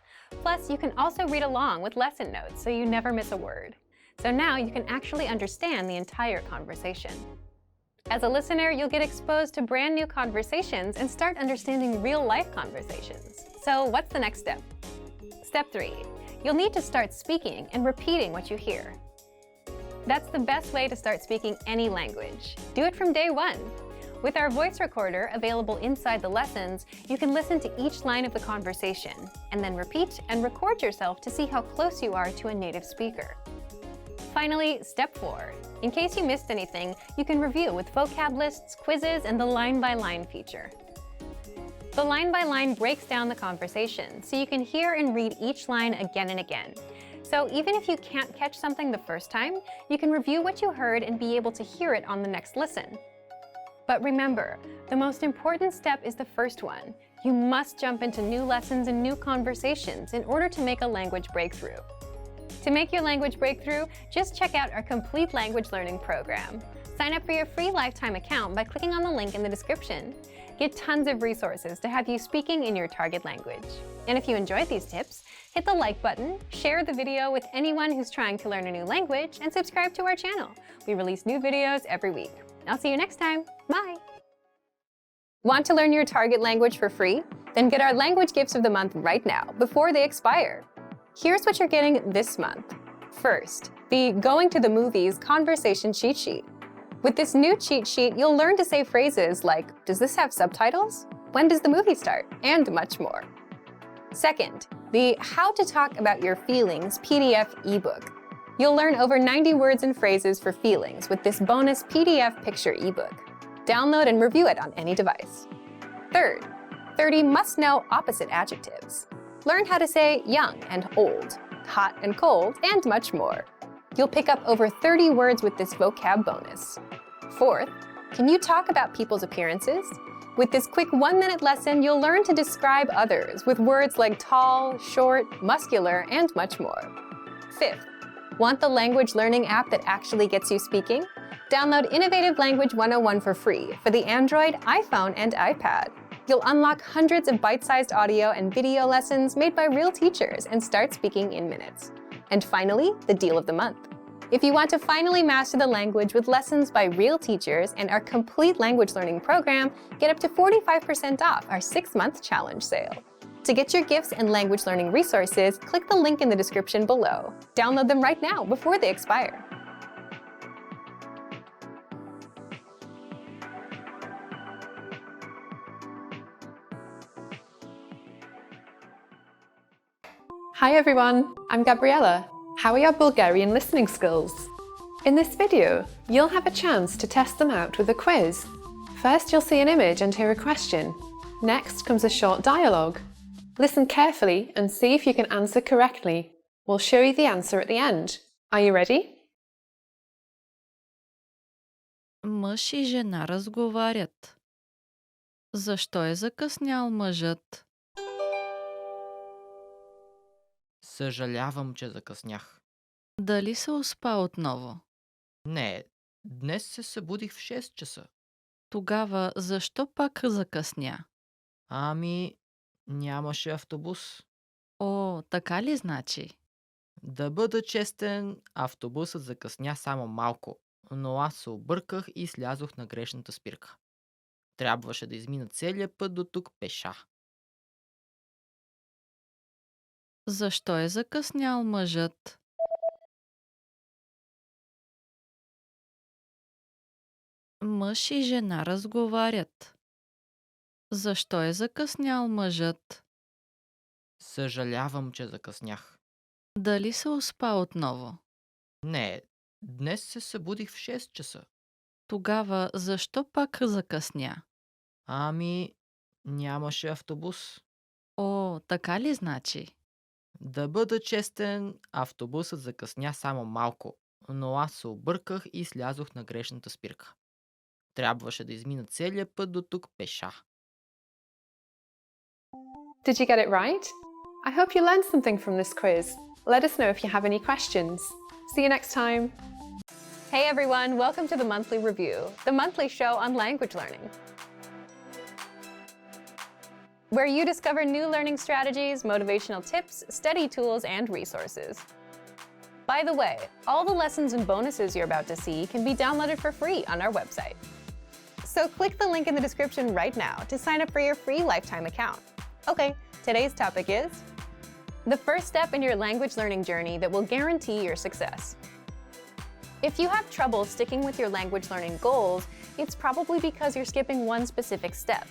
Plus, you can also read along with lesson notes so you never miss a word. So now you can actually understand the entire conversation. As a listener, you'll get exposed to brand new conversations and start understanding real-life conversations. So what's the next step? Step 3. You'll need to start speaking and repeating what you hear. That's the best way to start speaking any language. Do it from day one. With our voice recorder available inside the lessons, you can listen to each line of the conversation and then repeat and record yourself to see how close you are to a native speaker. Finally, step 4. In case you missed anything, you can review with vocab lists, quizzes, and the line-by-line feature. The line-by-line breaks down the conversation, so you can hear and read each line again and again. So even if you can't catch something the first time, you can review what you heard and be able to hear it on the next listen. But remember, the most important step is the first one. You must jump into new lessons and new conversations in order to make a language breakthrough. To make your language breakthrough, just check out our complete language learning program. Sign up for your free lifetime account by clicking on the link in the description. Get tons of resources to have you speaking in your target language. And if you enjoyed these tips, hit the like button, share the video with anyone who's trying to learn a new language, and subscribe to our channel. We release new videos every week. I'll see you next time. Bye! Want to learn your target language for free? Then get our language gifts of the month right now, before they expire. Here's what you're getting this month. First, the Going to the Movies conversation cheat sheet. With this new cheat sheet, you'll learn to say phrases like, does this have subtitles? When does the movie start? And much more. Second, the How to Talk About Your Feelings PDF ebook. You'll learn over 90 words and phrases for feelings with this bonus PDF picture ebook. Download and review it on any device. Third, 30 must-know opposite adjectives. Learn how to say young and old, hot and cold, and much more. You'll pick up over 30 words with this vocab bonus. Fourth, can you talk about people's appearances? With this quick 1-minute lesson, you'll learn to describe others with words like tall, short, muscular, and much more. Fifth, want the language learning app that actually gets you speaking? Download Innovative Language 101 for free for the Android, iPhone, and iPad. You'll unlock hundreds of bite-sized audio and video lessons made by real teachers and start speaking in minutes. And finally, the deal of the month. If you want to finally master the language with lessons by real teachers and our complete language learning program, get up to 45% off our 6-month challenge sale. To get your gifts and language learning resources, click the link in the description below. Download them right now before they expire. Hi everyone, I'm Gabriella. How are your Bulgarian listening skills? In this video, you'll have a chance to test them out with a quiz. First, you'll see an image and hear a question. Next comes a short dialogue. Listen carefully and see if you can answer correctly. We'll show you the answer at the end. Are you ready? Мъж и жена разговарят. Защо е закъснял мъжът? Съжалявам, че закъснях. Дали се успа отново? Не, днес се събудих в 6 часа. Тогава защо пак закъсня? Ами, нямаше автобус. О, така ли значи? Да бъда честен, автобусът закъсня само малко, но аз се обърках и слязох на грешната спирка. Трябваше да измина целия път до тук пеша. Защо е закъснял мъжът? Мъж и жена разговарят. Защо е закъснял мъжът? Съжалявам, че закъснях. Дали се успа отново? Не, днес се събудих в 6 часа. Тогава защо пак закъсня? Ами, нямаше автобус. О, така ли значи? Да бъда честен, автобусът закъсня само малко, но аз се обърках и слязох на грешната спирка. Трябваше да измина целия път до тук пеша. Did you get it right? I hope you learned something from this quiz. Let us know if you have any questions. See you next time. Hey everyone, welcome to the Monthly Review, the monthly show on language learning, where you discover new learning strategies, motivational tips, study tools, and resources. By the way, all the lessons and bonuses you're about to see can be downloaded for free on our website. So click the link in the description right now to sign up for your free lifetime account. Okay, today's topic is the first step in your language learning journey that will guarantee your success. If you have trouble sticking with your language learning goals, it's probably because you're skipping one specific step.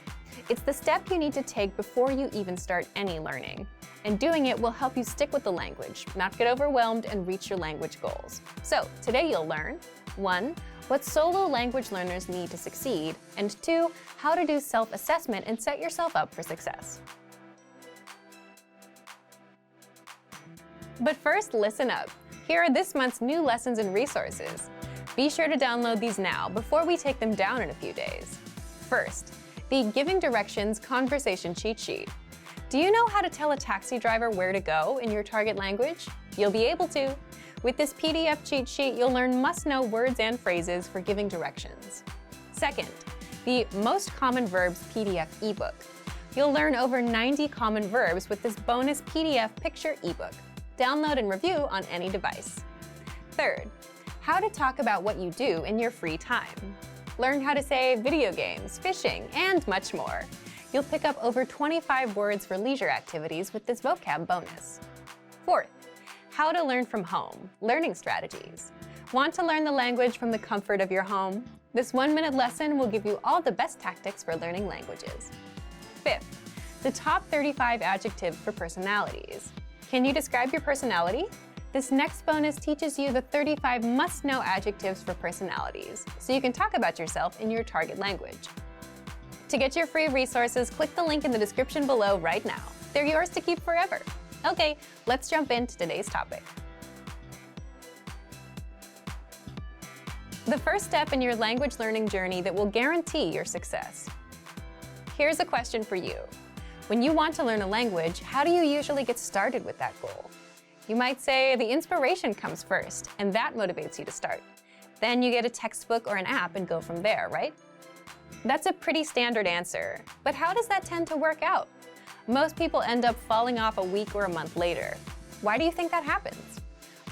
It's the step you need to take before you even start any learning. And doing it will help you stick with the language, not get overwhelmed, and reach your language goals. So today you'll learn 1. What solo language learners need to succeed, and 2. How to do self-assessment and set yourself up for success. But first, listen up. Here are this month's new lessons and resources. Be sure to download these now before we take them down in a few days. First, the Giving Directions Conversation Cheat Sheet. Do you know how to tell a taxi driver where to go in your target language? You'll be able to. With this PDF cheat sheet, you'll learn must-know words and phrases for giving directions. Second, the Most Common Verbs PDF ebook. You'll learn over 90 common verbs with this bonus PDF picture ebook. Download and review on any device. Third, how to talk about what you do in your free time. Learn how to say video games, fishing, and much more. You'll pick up over 25 words for leisure activities with this vocab bonus. Fourth, how to learn from home, learning strategies. Want to learn the language from the comfort of your home? This 1-minute lesson will give you all the best tactics for learning languages. Fifth, the top 35 adjectives for personalities. Can you describe your personality? This next bonus teaches you the 35 must-know adjectives for personalities, so you can talk about yourself in your target language. To get your free resources, click the link in the description below right now. They're yours to keep forever. Okay, let's jump into today's topic. The first step in your language learning journey that will guarantee your success. Here's a question for you. When you want to learn a language, how do you usually get started with that goal? You might say the inspiration comes first, and that motivates you to start. Then you get a textbook or an app and go from there, right? That's a pretty standard answer, but how does that tend to work out? Most people end up falling off a week or a month later. Why do you think that happens?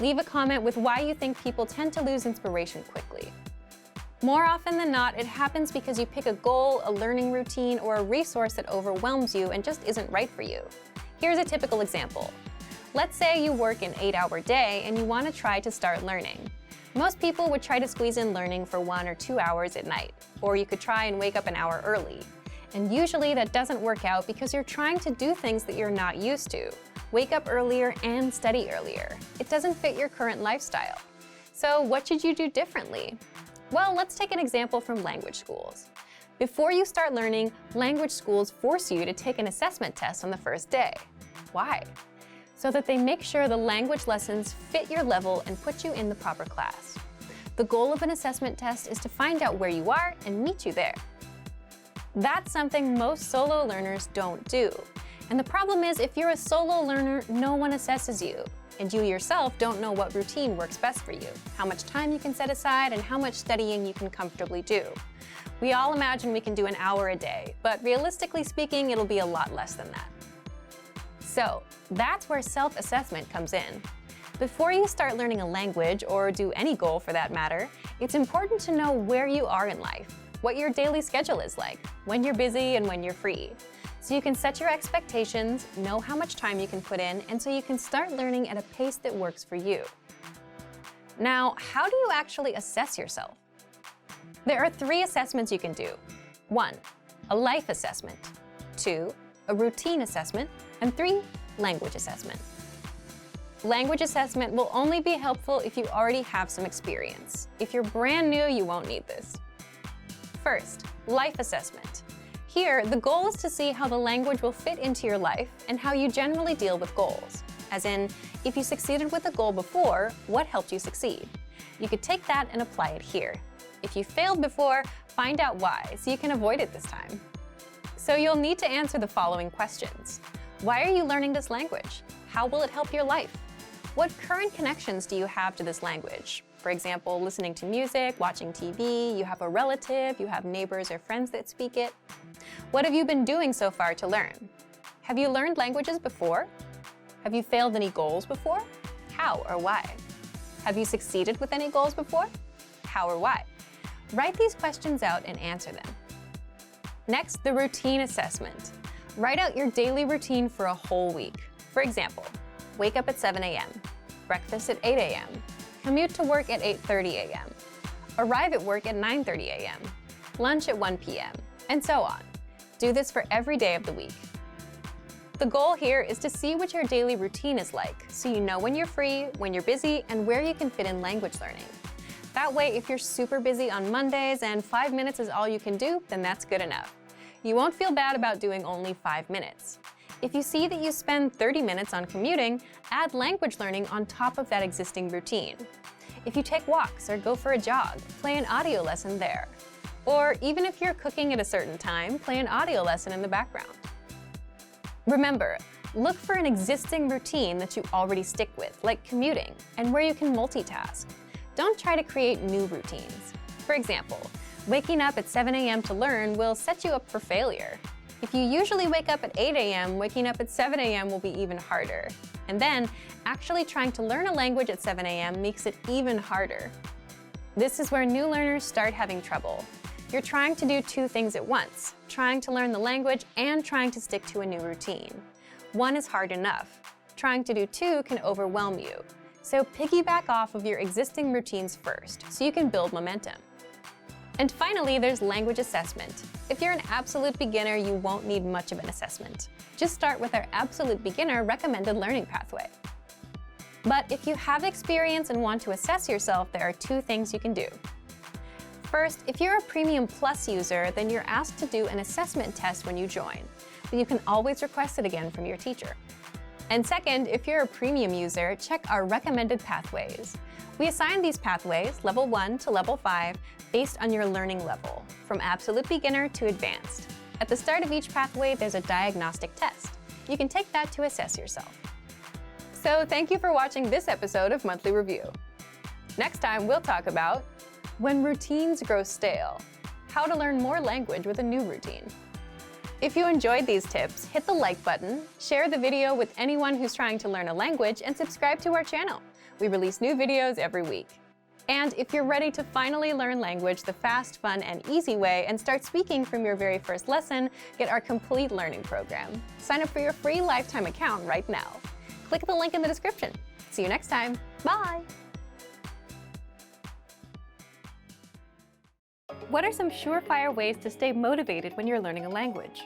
Leave a comment with why you think people tend to lose inspiration quickly. More often than not, it happens because you pick a goal, a learning routine, or a resource that overwhelms you and just isn't right for you. Here's a typical example. Let's say you work an 8-hour day and you want to try to start learning. Most people would try to squeeze in learning for 1 or 2 hours at night, or you could try and wake up an hour early. And usually that doesn't work out because you're trying to do things that you're not used to. Wake up earlier and study earlier. It doesn't fit your current lifestyle. So what should you do differently? Well, let's take an example from language schools. Before you start learning, language schools force you to take an assessment test on the first day. Why? So that they make sure the language lessons fit your level and put you in the proper class. The goal of an assessment test is to find out where you are and meet you there. That's something most solo learners don't do. And the problem is, if you're a solo learner, no one assesses you. And you yourself don't know what routine works best for you, how much time you can set aside, and how much studying you can comfortably do. We all imagine we can do an hour a day, but realistically speaking, it'll be a lot less than that. So that's where self-assessment comes in. Before you start learning a language, or do any goal for that matter, it's important to know where you are in life, what your daily schedule is like, when you're busy and when you're free. So you can set your expectations, know how much time you can put in, and so you can start learning at a pace that works for you. Now, how do you actually assess yourself? There are 3 assessments you can do. 1. A life assessment. 2. A routine assessment. And 3. Language assessment. Language assessment will only be helpful if you already have some experience. If you're brand new, you won't need this. First, life assessment. Here, the goal is to see how the language will fit into your life and how you generally deal with goals. As in, if you succeeded with a goal before, what helped you succeed? You could take that and apply it here. If you failed before, find out why so you can avoid it this time. So you'll need to answer the following questions. Why are you learning this language? How will it help your life? What current connections do you have to this language? For example, listening to music, watching TV, you have a relative, you have neighbors or friends that speak it. What have you been doing so far to learn? Have you learned languages before? Have you failed any goals before? How or why? Have you succeeded with any goals before? How or why? Write these questions out and answer them. Next, the routine assessment. Write out your daily routine for a whole week. For example, wake up at 7 a.m., breakfast at 8 a.m., commute to work at 8:30 a.m., arrive at work at 9:30 a.m., lunch at 1 p.m., and so on. Do this for every day of the week. The goal here is to see what your daily routine is like, so you know when you're free, when you're busy, and where you can fit in language learning. That way, if you're super busy on Mondays and 5 minutes is all you can do, then that's good enough. You won't feel bad about doing only 5 minutes. If you see that you spend 30 minutes on commuting, add language learning on top of that existing routine. If you take walks or go for a jog, play an audio lesson there. Or even if you're cooking at a certain time, play an audio lesson in the background. Remember, look for an existing routine that you already stick with, like commuting, and where you can multitask. Don't try to create new routines. For example, waking up at 7 a.m. to learn will set you up for failure. If you usually wake up at 8 a.m., waking up at 7 a.m. will be even harder. And then, actually trying to learn a language at 7 a.m. makes it even harder. This is where new learners start having trouble. You're trying to do 2 things at once, trying to learn the language and trying to stick to a new routine. 1 is hard enough. Trying to do 2 can overwhelm you. So piggyback off of your existing routines first, so you can build momentum. And finally, there's language assessment. If you're an absolute beginner, you won't need much of an assessment. Just start with our absolute beginner recommended learning pathway. But if you have experience and want to assess yourself, there are 2 things you can do. First, if you're a Premium Plus user, then you're asked to do an assessment test when you join, but you can always request it again from your teacher. And second, if you're a Premium user, check our recommended pathways. We assign these pathways, level 1 to level 5, based on your learning level, from absolute beginner to advanced. At the start of each pathway, there's a diagnostic test. You can take that to assess yourself. So thank you for watching this episode of Monthly Review. Next time, we'll talk about when routines grow stale, how to learn more language with a new routine. If you enjoyed these tips, hit the like button, share the video with anyone who's trying to learn a language, and subscribe to our channel. We release new videos every week. And if you're ready to finally learn language the fast, fun, and easy way and start speaking from your very first lesson, get our complete learning program. Sign up for your free lifetime account right now. Click the link in the description. See you next time. Bye! What are some surefire ways to stay motivated when you're learning a language?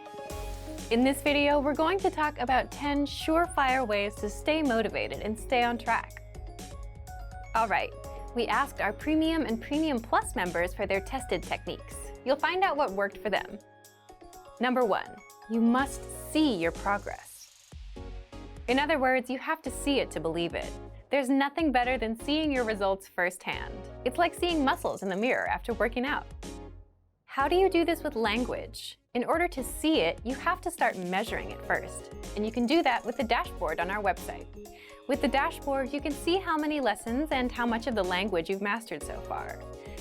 In this video, we're going to talk about 10 surefire ways to stay motivated and stay on track. All right, we asked our Premium and Premium Plus members for their tested techniques. You'll find out what worked for them. Number 1, you must see your progress. In other words, you have to see it to believe it. There's nothing better than seeing your results firsthand. It's like seeing muscles in the mirror after working out. How do you do this with language? In order to see it, you have to start measuring it first. And you can do that with the dashboard on our website. With the dashboard, you can see how many lessons and how much of the language you've mastered so far.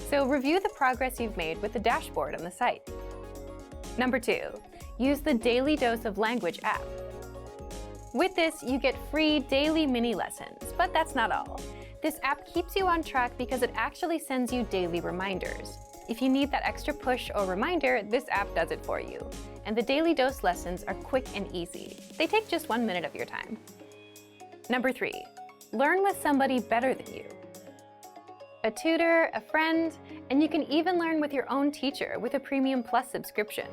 So review the progress you've made with the dashboard on the site. Number 2, use the Daily Dose of Language app. With this, you get free daily mini lessons, but that's not all. This app keeps you on track because it actually sends you daily reminders. If you need that extra push or reminder, this app does it for you. And the Daily Dose lessons are quick and easy. They take just 1 minute of your time. Number 3, learn with somebody better than you. a tutor, a friend, and you can even learn with your own teacher with a Premium Plus subscription.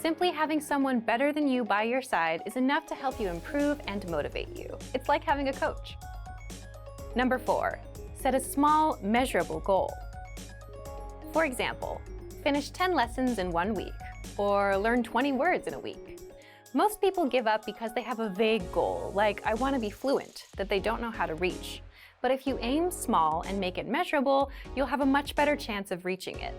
Simply having someone better than you by your side is enough to help you improve and motivate you. It's like having a coach. Number 4, set a small, measurable goal. For example, finish 10 lessons in 1 week, or learn 20 words in a week. Most people give up because they have a vague goal, like I want to be fluent, that they don't know how to reach. But if you aim small and make it measurable, you'll have a much better chance of reaching it.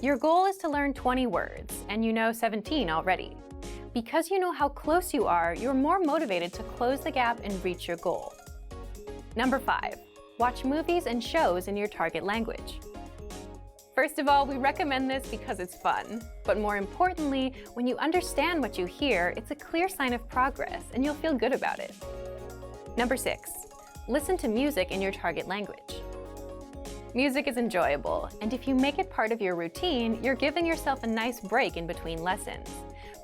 Your goal is to learn 20 words, and you know 17 already. Because you know how close you are, you're more motivated to close the gap and reach your goal. Number 5, watch movies and shows in your target language. First of all, we recommend this because it's fun. But more importantly, when you understand what you hear, it's a clear sign of progress, and you'll feel good about it. Number 6, listen to music in your target language. Music is enjoyable, and if you make it part of your routine, you're giving yourself a nice break in between lessons.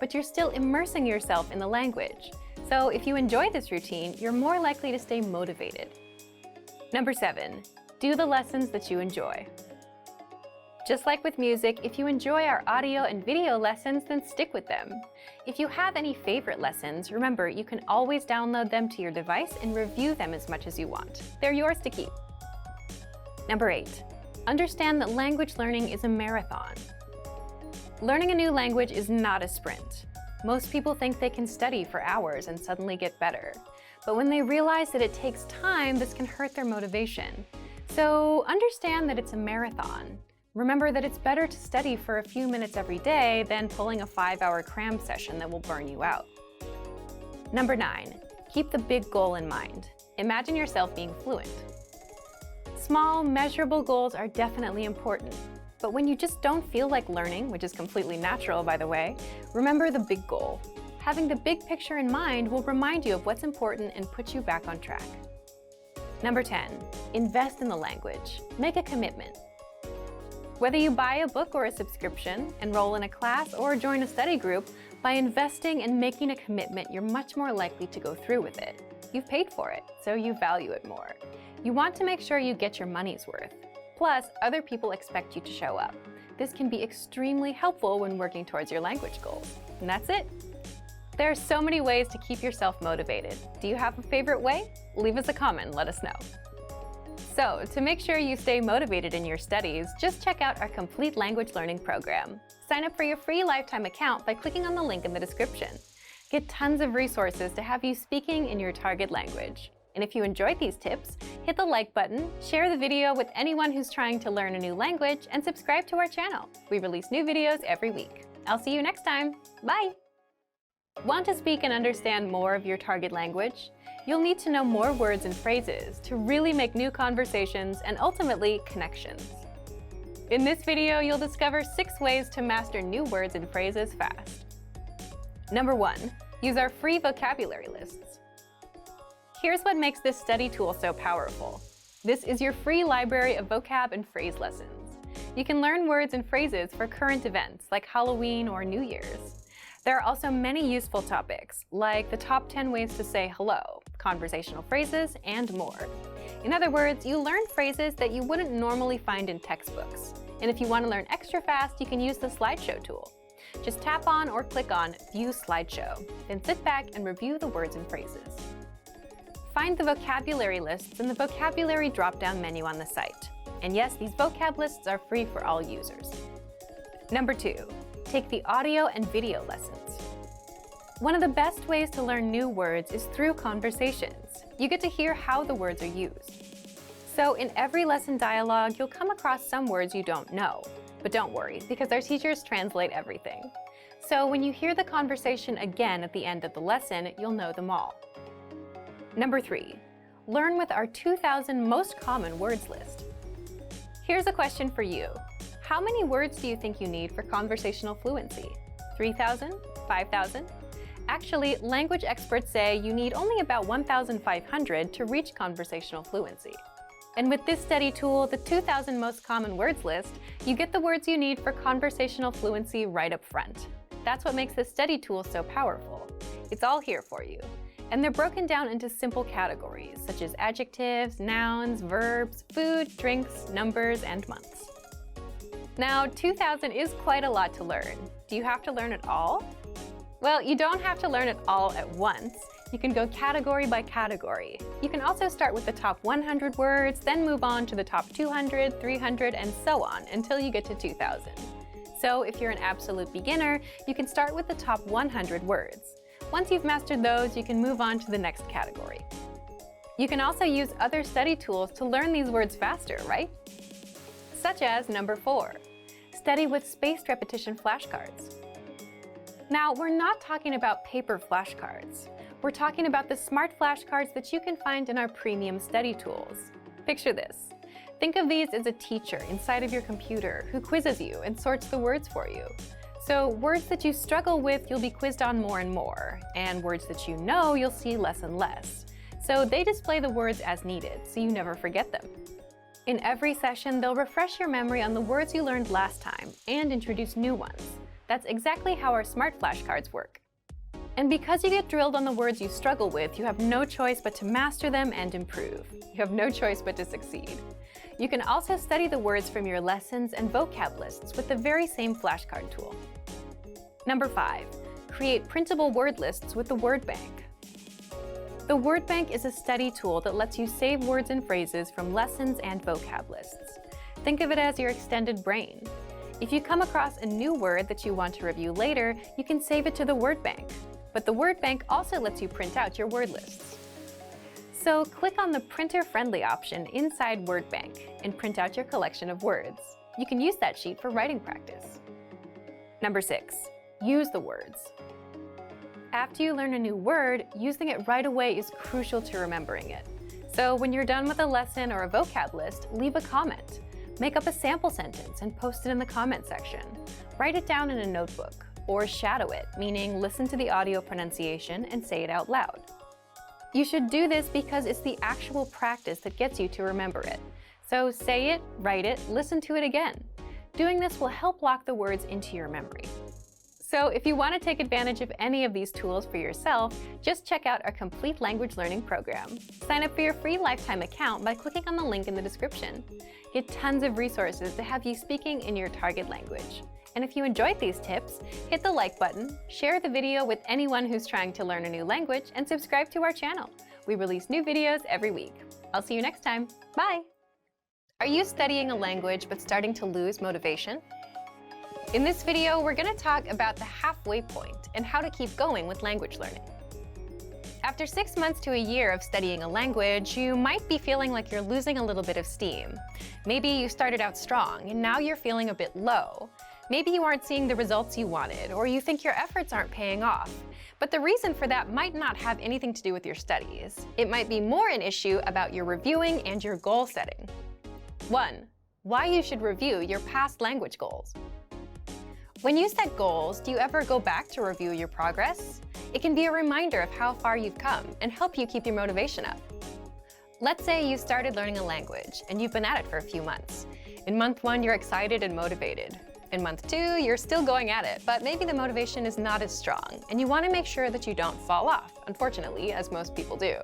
But you're still immersing yourself in the language. So if you enjoy this routine, you're more likely to stay motivated. Number 7, do the lessons that you enjoy. Just like with music, if you enjoy our audio and video lessons, then stick with them. If you have any favorite lessons, remember you can always download them to your device and review them as much as you want. They're yours to keep. Number 8, understand that language learning is a marathon. Learning a new language is not a sprint. Most people think they can study for hours and suddenly get better. But when they realize that it takes time, this can hurt their motivation. So understand that it's a marathon. Remember that it's better to study for a few minutes every day than pulling a 5-hour cram session that will burn you out. Number 9, keep the big goal in mind. Imagine yourself being fluent. Small, measurable goals are definitely important. But when you just don't feel like learning, which is completely natural by the way, remember the big goal. Having the big picture in mind will remind you of what's important and put you back on track. Number 10, invest in the language. Make a commitment. Whether you buy a book or a subscription, enroll in a class, or join a study group, by investing and making a commitment, you're much more likely to go through with it. You've paid for it, so you value it more. You want to make sure you get your money's worth. Plus, other people expect you to show up. This can be extremely helpful when working towards your language goals. And that's it. There are so many ways to keep yourself motivated. Do you have a favorite way? Leave us a comment and let us know. So, to make sure you stay motivated in your studies, just check out our complete language learning program. Sign up for your free lifetime account by clicking on the link in the description. Get tons of resources to have you speaking in your target language. And if you enjoyed these tips, hit the like button, share the video with anyone who's trying to learn a new language, and subscribe to our channel. We release new videos every week. I'll see you next time. Bye! Want to speak and understand more of your target language? You'll need to know more words and phrases to really make new conversations and ultimately connections. In this video, you'll discover 6 ways to master new words and phrases fast. Number 1, use our free vocabulary lists. Here's what makes this study tool so powerful. This is your free library of vocab and phrase lessons. You can learn words and phrases for current events like Halloween or New Year's. There are also many useful topics, like the top 10 ways to say hello, conversational phrases, and more. In other words, you learn phrases that you wouldn't normally find in textbooks. And if you want to learn extra fast, you can use the slideshow tool. Just tap on or click on View Slideshow, then sit back and review the words and phrases. Find the vocabulary lists in the vocabulary drop-down menu on the site. And yes, these vocab lists are free for all users. Number 2, take the audio and video lessons. One of the best ways to learn new words is through conversations. You get to hear how the words are used. So in every lesson dialogue, you'll come across some words you don't know. But don't worry, because our teachers translate everything. So when you hear the conversation again at the end of the lesson, you'll know them all. Number 3, learn with our 2,000 most common words list. Here's a question for you. How many words do you think you need for conversational fluency? 3,000? 5,000? Actually, language experts say you need only about 1,500 to reach conversational fluency. And with this study tool, the 2,000 most common words list, you get the words you need for conversational fluency right up front. That's what makes this study tool so powerful. It's all here for you. and they're broken down into simple categories such as adjectives, nouns, verbs, food, drinks, numbers, and months. Now, 2000 is quite a lot to learn. Do you have to learn it all? Well, you don't have to learn it all at once. You can go category by category. You can also start with the top 100 words, then move on to the top 200, 300, and so on until you get to 2000. So if you're an absolute beginner, you can start with the top 100 words. Once you've mastered those, you can move on to the next category. You can also use other study tools to learn these words faster, right? Such as number 4, study with spaced repetition flashcards. Now, we're not talking about paper flashcards. We're talking about the smart flashcards that you can find in our premium study tools. Picture this. Think of these as a teacher inside of your computer who quizzes you and sorts the words for you. So words that you struggle with, you'll be quizzed on more and more, and words that you know, you'll see less and less. So they display the words as needed, so you never forget them. In every session, they'll refresh your memory on the words you learned last time and introduce new ones. That's exactly how our smart flashcards work. And because you get drilled on the words you struggle with, you have no choice but to master them and improve. You have no choice but to succeed. You can also study the words from your lessons and vocab lists with the very same flashcard tool. Number 5, create printable word lists with the word bank. The word bank is a study tool that lets you save words and phrases from lessons and vocab lists. Think of it as your extended brain. If you come across a new word that you want to review later, you can save it to the word bank. But the word bank also lets you print out your word lists. So click on the printer-friendly option inside Word Bank and print out your collection of words. You can use that sheet for writing practice. Number 6, use the words. After you learn a new word, using it right away is crucial to remembering it. So when you're done with a lesson or a vocab list, leave a comment. Make up a sample sentence and post it in the comment section. Write it down in a notebook, or shadow it, meaning listen to the audio pronunciation and say it out loud. You should do this because it's the actual practice that gets you to remember it. So say it, write it, listen to it again. Doing this will help lock the words into your memory. So if you want to take advantage of any of these tools for yourself, just check out our complete language learning program. Sign up for your free lifetime account by clicking on the link in the description. Get tons of resources to have you speaking in your target language. And if you enjoyed these tips, hit the like button, share the video with anyone who's trying to learn a new language, and subscribe to our channel. We release new videos every week. I'll see you next time. Bye! Are you studying a language but starting to lose motivation? In this video, we're going to talk about the halfway point and how to keep going with language learning. After 6 months to a year of studying a language, you might be feeling like you're losing a little bit of steam. Maybe you started out strong and now you're feeling a bit low. Maybe you aren't seeing the results you wanted, or you think your efforts aren't paying off. But the reason for that might not have anything to do with your studies. It might be more an issue about your reviewing and your goal setting. 1. Why you should review your past language goals. When you set goals, do you ever go back to review your progress? It can be a reminder of how far you've come and help you keep your motivation up. Let's say you started learning a language and you've been at it for a few months. In month 1, you're excited and motivated. In month 2, you're still going at it, but maybe the motivation is not as strong, and you want to make sure that you don't fall off, unfortunately, as most people do.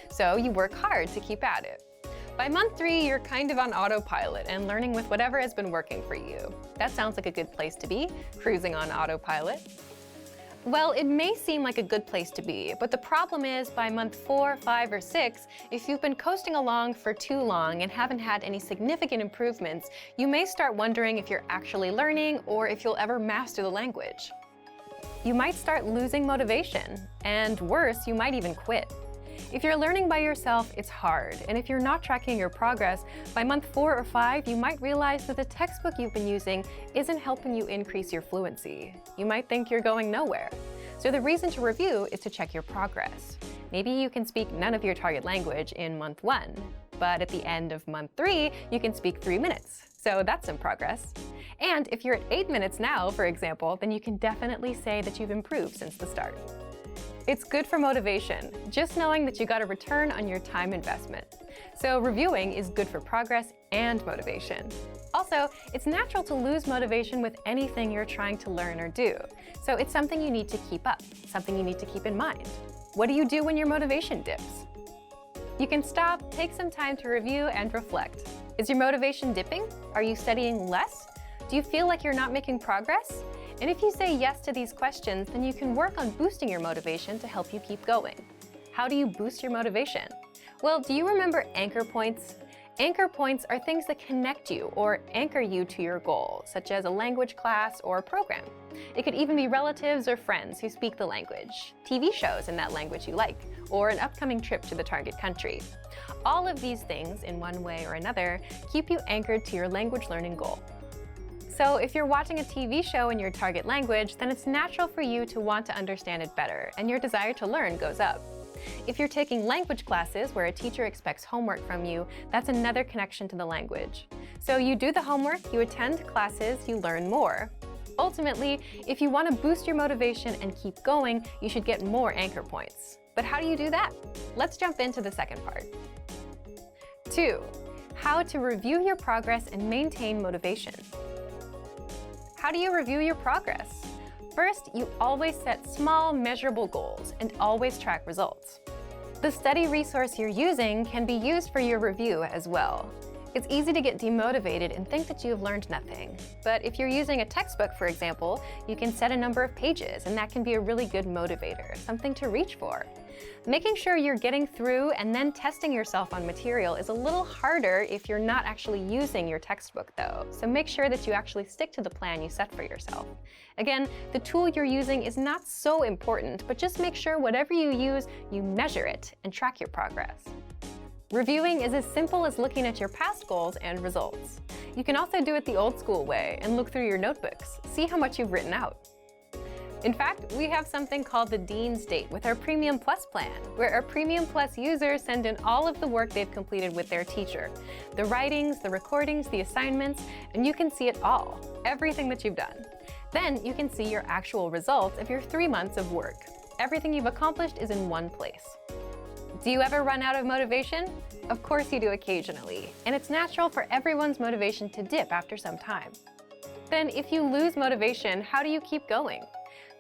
So you work hard to keep at it. By month 3, you're kind of on autopilot and learning with whatever has been working for you. That sounds like a good place to be, cruising on autopilot. Well, it may seem like a good place to be, but the problem is by month 4, 5, or 6, if you've been coasting along for too long and haven't had any significant improvements, you may start wondering if you're actually learning or if you'll ever master the language. You might start losing motivation, and worse, you might even quit. If you're learning by yourself, it's hard, and if you're not tracking your progress, by month 4 or 5, you might realize that the textbook you've been using isn't helping you increase your fluency. You might think you're going nowhere. So the reason to review is to check your progress. Maybe you can speak none of your target language in month 1, but at the end of month 3, you can speak 3 minutes. So that's some progress. And if you're at 8 minutes now, for example, then you can definitely say that you've improved since the start. It's good for motivation, just knowing that you got a return on your time investment. So reviewing is good for progress and motivation. Also, it's natural to lose motivation with anything you're trying to learn or do. So it's something you need to keep up, something you need to keep in mind. What do you do when your motivation dips? You can stop, take some time to review and reflect. Is your motivation dipping? Are you studying less? Do you feel like you're not making progress? And if you say yes to these questions, then you can work on boosting your motivation to help you keep going. How do you boost your motivation? Well, do you remember anchor points? Anchor points are things that connect you or anchor you to your goal, such as a language class or a program. It could even be relatives or friends who speak the language, TV shows in that language you like, or an upcoming trip to the target country. All of these things, in one way or another, keep you anchored to your language learning goal. So if you're watching a TV show in your target language, then it's natural for you to want to understand it better, and your desire to learn goes up. If you're taking language classes where a teacher expects homework from you, that's another connection to the language. So you do the homework, you attend classes, you learn more. Ultimately, if you want to boost your motivation and keep going, you should get more anchor points. But how do you do that? Let's jump into the second part. 2. How to review your progress and maintain motivation. How do you review your progress? First, you always set small, measurable goals and always track results. The study resource you're using can be used for your review as well. It's easy to get demotivated and think that you have learned nothing. But if you're using a textbook, for example, you can set a number of pages, and that can be a really good motivator, something to reach for. Making sure you're getting through and then testing yourself on material is a little harder if you're not actually using your textbook, though. So make sure that you actually stick to the plan you set for yourself. Again, the tool you're using is not so important, but just make sure whatever you use, you measure it and track your progress. Reviewing is as simple as looking at your past goals and results. You can also do it the old school way and look through your notebooks, see how much you've written out. In fact, we have something called the Dean's Date with our Premium Plus plan, where our Premium Plus users send in all of the work they've completed with their teacher. The writings, the recordings, the assignments, and you can see it all, everything that you've done. Then you can see your actual results of your 3 months of work. Everything you've accomplished is in one place. Do you ever run out of motivation? Of course you do occasionally, and it's natural for everyone's motivation to dip after some time. Then if you lose motivation, how do you keep going?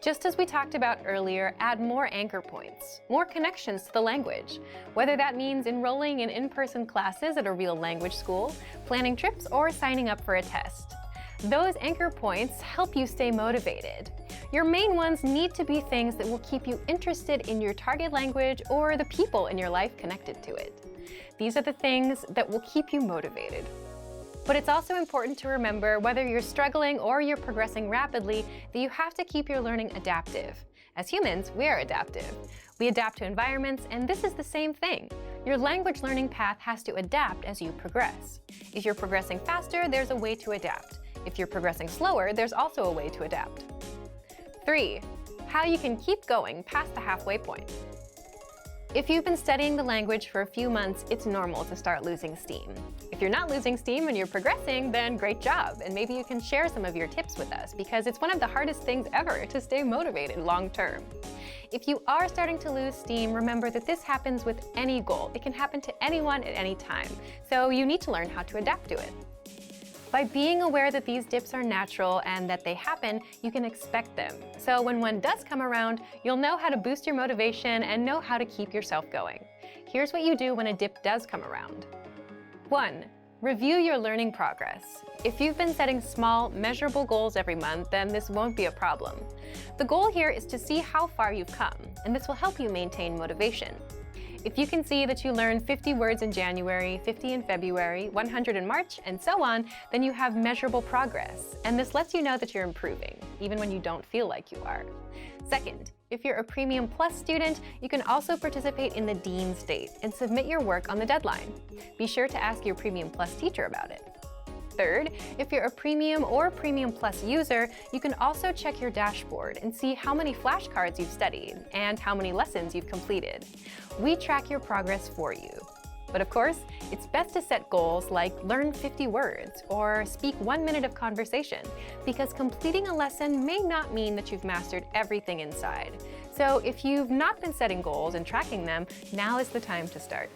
Just as we talked about earlier, add more anchor points, more connections to the language, whether that means enrolling in in-person classes at a real language school, planning trips, or signing up for a test. Those anchor points help you stay motivated. Your main ones need to be things that will keep you interested in your target language or the people in your life connected to it. These are the things that will keep you motivated. But it's also important to remember, whether you're struggling or you're progressing rapidly, that you have to keep your learning adaptive. As humans, we are adaptive. We adapt to environments, and this is the same thing. Your language learning path has to adapt as you progress. If you're progressing faster, there's a way to adapt. If you're progressing slower, there's also a way to adapt. 3. How you can keep going past the halfway point. If you've been studying the language for a few months, it's normal to start losing steam. If you're not losing steam and you're progressing, then great job, and maybe you can share some of your tips with us, because it's one of the hardest things ever to stay motivated long term. If you are starting to lose steam, remember that this happens with any goal. It can happen to anyone at any time, so you need to learn how to adapt to it. By being aware that these dips are natural and that they happen, you can expect them. So when one does come around, you'll know how to boost your motivation and know how to keep yourself going. Here's what you do when a dip does come around. 1. Review your learning progress. If you've been setting small, measurable goals every month, then this won't be a problem. The goal here is to see how far you've come, and this will help you maintain motivation. If you can see that you learned 50 words in January, 50 in February, 100 in March, and so on, then you have measurable progress, and this lets you know that you're improving, even when you don't feel like you are. Second, if you're a Premium Plus student, you can also participate in the Dean's Date and submit your work on the deadline. Be sure to ask your Premium Plus teacher about it. Third, if you're a Premium or Premium Plus user, you can also check your dashboard and see how many flashcards you've studied and how many lessons you've completed. We track your progress for you. But of course, it's best to set goals like learn 50 words or speak 1 minute of conversation, because completing a lesson may not mean that you've mastered everything inside. So if you've not been setting goals and tracking them, now is the time to start.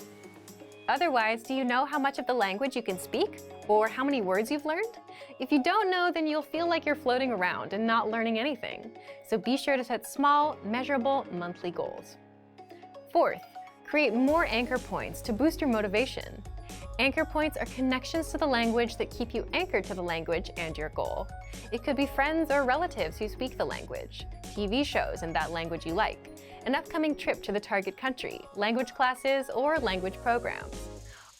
Otherwise, do you know how much of the language you can speak? Or how many words you've learned? If you don't know, then you'll feel like you're floating around and not learning anything. So be sure to set small, measurable, monthly goals. Fourth, create more anchor points to boost your motivation. Anchor points are connections to the language that keep you anchored to the language and your goal. It could be friends or relatives who speak the language, TV shows in that language you like, an upcoming trip to the target country, language classes, or language programs.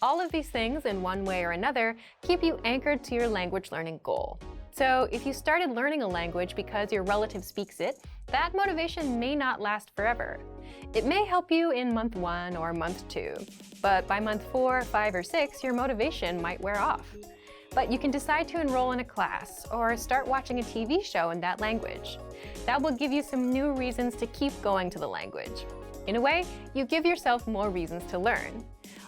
All of these things, in one way or another, keep you anchored to your language learning goal. So if you started learning a language because your relative speaks it, that motivation may not last forever. It may help you in month 1 or month 2, but by month 4, 5, or 6, your motivation might wear off. But you can decide to enroll in a class or start watching a TV show in that language. That will give you some new reasons to keep going to the language. In a way, you give yourself more reasons to learn.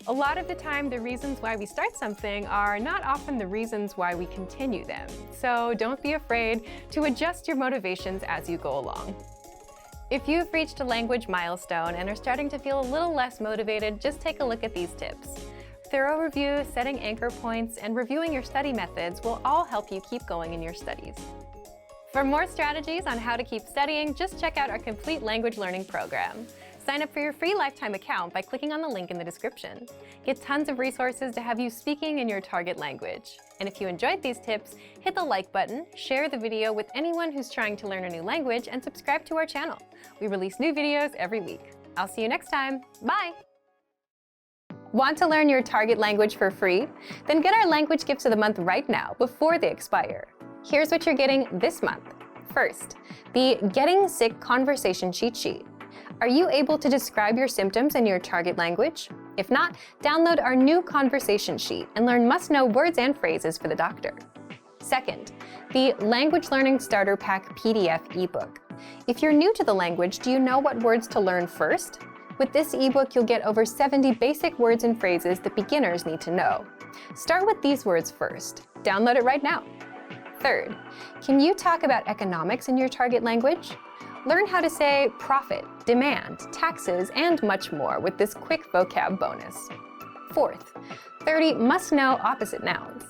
A lot of the time, the reasons why we start something are not often the reasons why we continue them. So don't be afraid to adjust your motivations as you go along. If you've reached a language milestone and are starting to feel a little less motivated, just take a look at these tips. Thorough review, setting anchor points, and reviewing your study methods will all help you keep going in your studies. For more strategies on how to keep studying, just check out our complete language learning program. Sign up for your free lifetime account by clicking on the link in the description. Get tons of resources to have you speaking in your target language. And if you enjoyed these tips, hit the like button, share the video with anyone who's trying to learn a new language, and subscribe to our channel. We release new videos every week. I'll see you next time. Bye! Want to learn your target language for free? Then get our language gifts of the month right now before they expire. Here's what you're getting this month. First, the Getting Sick Conversation Cheat Sheet. Are you able to describe your symptoms in your target language? If not, download our new conversation sheet and learn must-know words and phrases for the doctor. Second, the Language Learning Starter Pack PDF ebook. If you're new to the language, do you know what words to learn first? With this ebook, you'll get over 70 basic words and phrases that beginners need to know. Start with these words first. Download it right now. Third, can you talk about economics in your target language? Learn how to say profit, demand, taxes, and much more with this quick vocab bonus. Fourth, 30 must-know opposite nouns.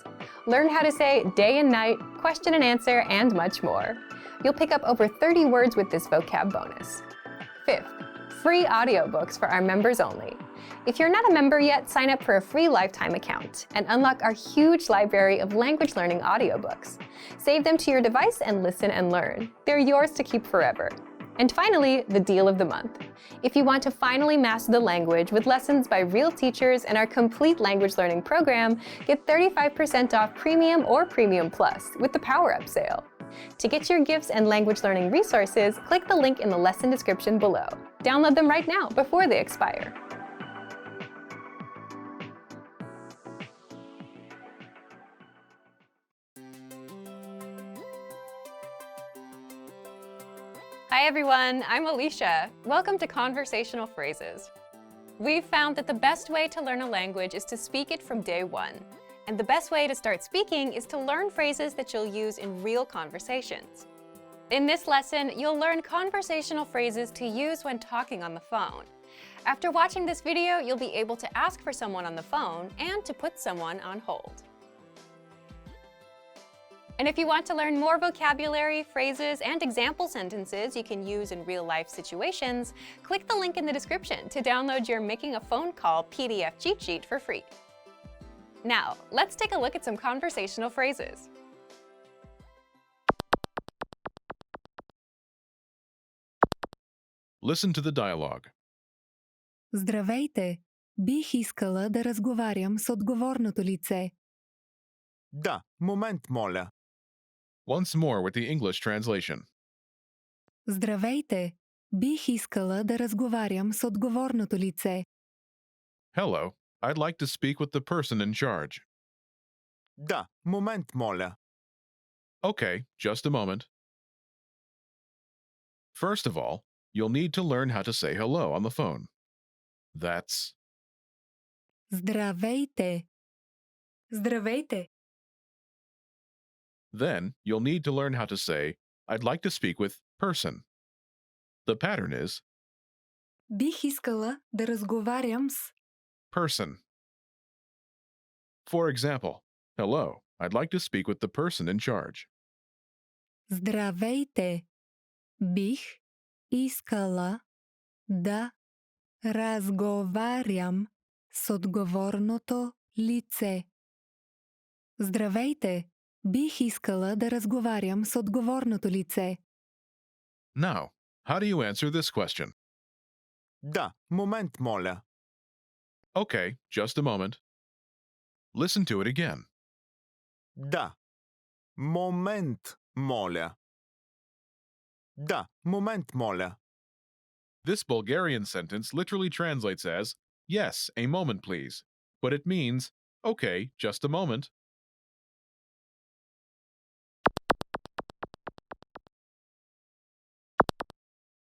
Learn how to say day and night, question and answer, and much more. You'll pick up over 30 words with this vocab bonus. Fifth, free audiobooks for our members only. If you're not a member yet, sign up for a free lifetime account and unlock our huge library of language learning audiobooks. Save them to your device and listen and learn. They're yours to keep forever. And finally, the deal of the month. If you want to finally master the language with lessons by real teachers and our complete language learning program, get 35% off Premium or Premium Plus with the Power Up sale. To get your gifts and language learning resources, click the link in the lesson description below. Download them right now before they expire. Hi everyone, I'm Alicia. Welcome to Conversational Phrases. We've found that the best way to learn a language is to speak it from day one. And the best way to start speaking is to learn phrases that you'll use in real conversations. In this lesson, you'll learn conversational phrases to use when talking on the phone. After watching this video, you'll be able to ask for someone on the phone and to put someone on hold. And if you want to learn more vocabulary, phrases, and example sentences you can use in real-life situations, click the link in the description to download your Making a Phone Call PDF cheat sheet for free. Now, let's take a look at some conversational phrases. Listen to the dialogue. Здравейте! Бих искала да разговарям с отговорното лице. Да, момент, моля. Once more with the English translation. Здравейте! Бих искала да разговарям с отговорното лице. Hello, I'd like to speak with the person in charge. Да, момент, моля. Okay, just a moment. First of all, you'll need to learn how to say hello on the phone. That's Здравейте! Здравейте! Then you'll need to learn how to say, I'd like to speak with person. The pattern is Бих искала да разговарям с... person. For example, hello, I'd like to speak with the person in charge. Здравейте! Бих искала да Разговарям с отговорното лице. Здравейте! Бих искала да разговарям с отговорното лице. Now, how do you answer this question? Да, момент, моля. Okay, just a moment. Listen to it again. Да. Момент, моля. Да, момент, моля. This Bulgarian sentence literally translates as, yes, a moment please, but it means, okay, just a moment.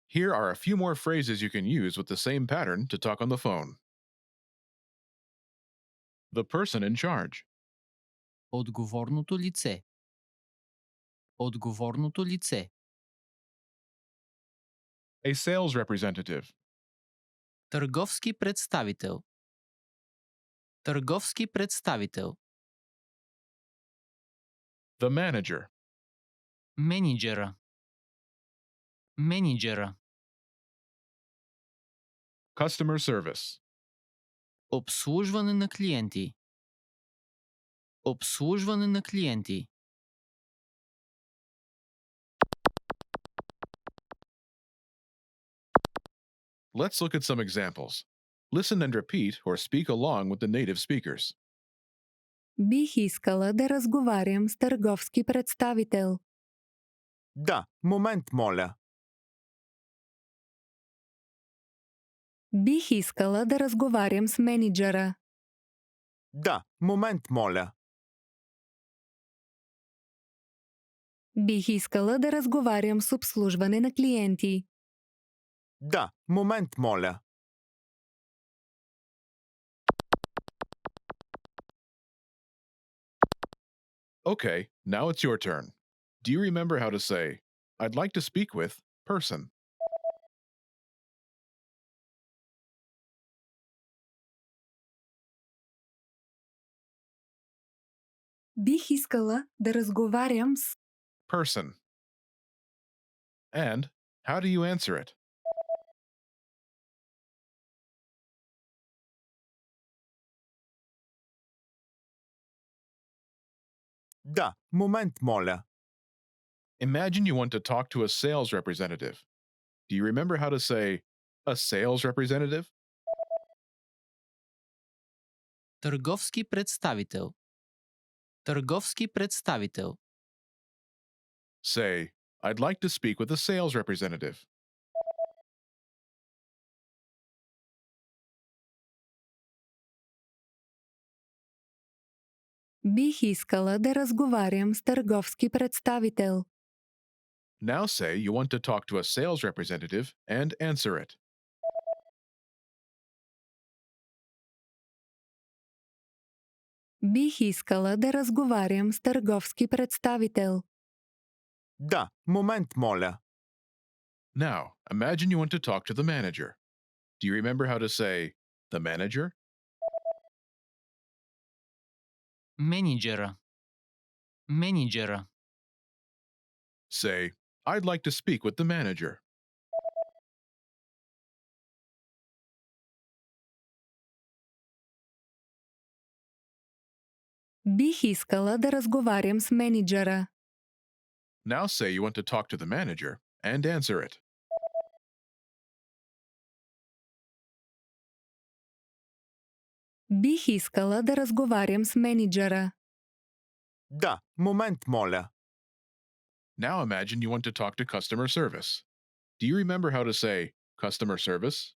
Here are a few more phrases you can use with the same pattern to talk on the phone. The person in charge, Отговорното лице. Отговорното лице. a sales representative, Търговски представител. Търговски представител. the manager, Менеджера. Менеджера. customer service, Обслужване на клиенти. Обслужване на клиенти. Let's look at some examples. Listen and repeat or speak along with the native speakers. Бих искала да разговарям с търговски представител. Да, момент, моля. Бих искала да разговарям с менеджера. Да, момент, моля. Бих искала да разговарям с обслужване на клиенти. Да, момент, моля. Okay, now it's your turn. Do you remember how to say, I'd like to speak with person? Бих искала да разговарям с... Person. And how do you answer it? Да, момент, моля. Imagine you want to talk to a sales representative. Do you remember how to say, a sales representative? Търговски представител. Търговски представител. Say, I'd like to speak with a sales representative. Бих искала да разговарям с търговски представител. Now say you want to talk to a sales representative and answer it. Бих искала да разговарям с търговски представител. Да, момент, моля. Now, imagine you want to talk to the manager. Do you remember how to say, the manager? Менеджера. Менеджера. Say, I'd like to speak with the manager. Бих искала да разговарям с менеджера. Now say you want to talk to the manager and answer it. Бих искала да разговарям с менеджера. Да, момент, моля. Now imagine you want to talk to customer service. Do you remember how to say customer service?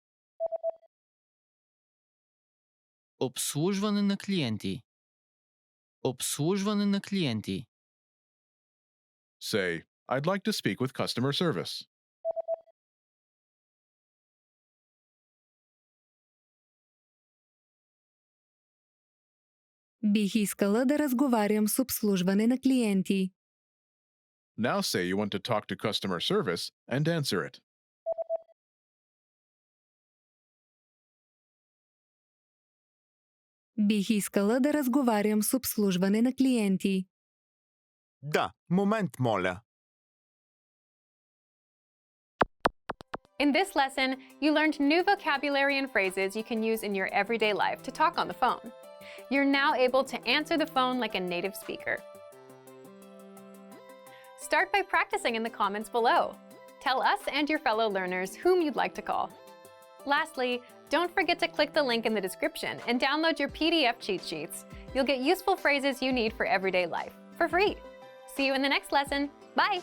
Обслужване на клиенти. Обслужване на клиенти. Say, I'd like to speak with customer service. Бих искала да разговарям с обслужване на клиенти. Now say you want to talk to customer service and answer it. Бих искала да разговарям с обслужване на клиенти. Да, момент, моля. In this lesson, you learned new vocabulary and phrases you can use in your everyday life to talk on the phone. You're now able to answer the phone like a native speaker. Start by practicing in the comments below. Tell us and your fellow learners whom you'd like to call. Lastly, don't forget to click the link in the description and download your PDF cheat sheets. You'll get useful phrases you need for everyday life for free. See you in the next lesson. Bye!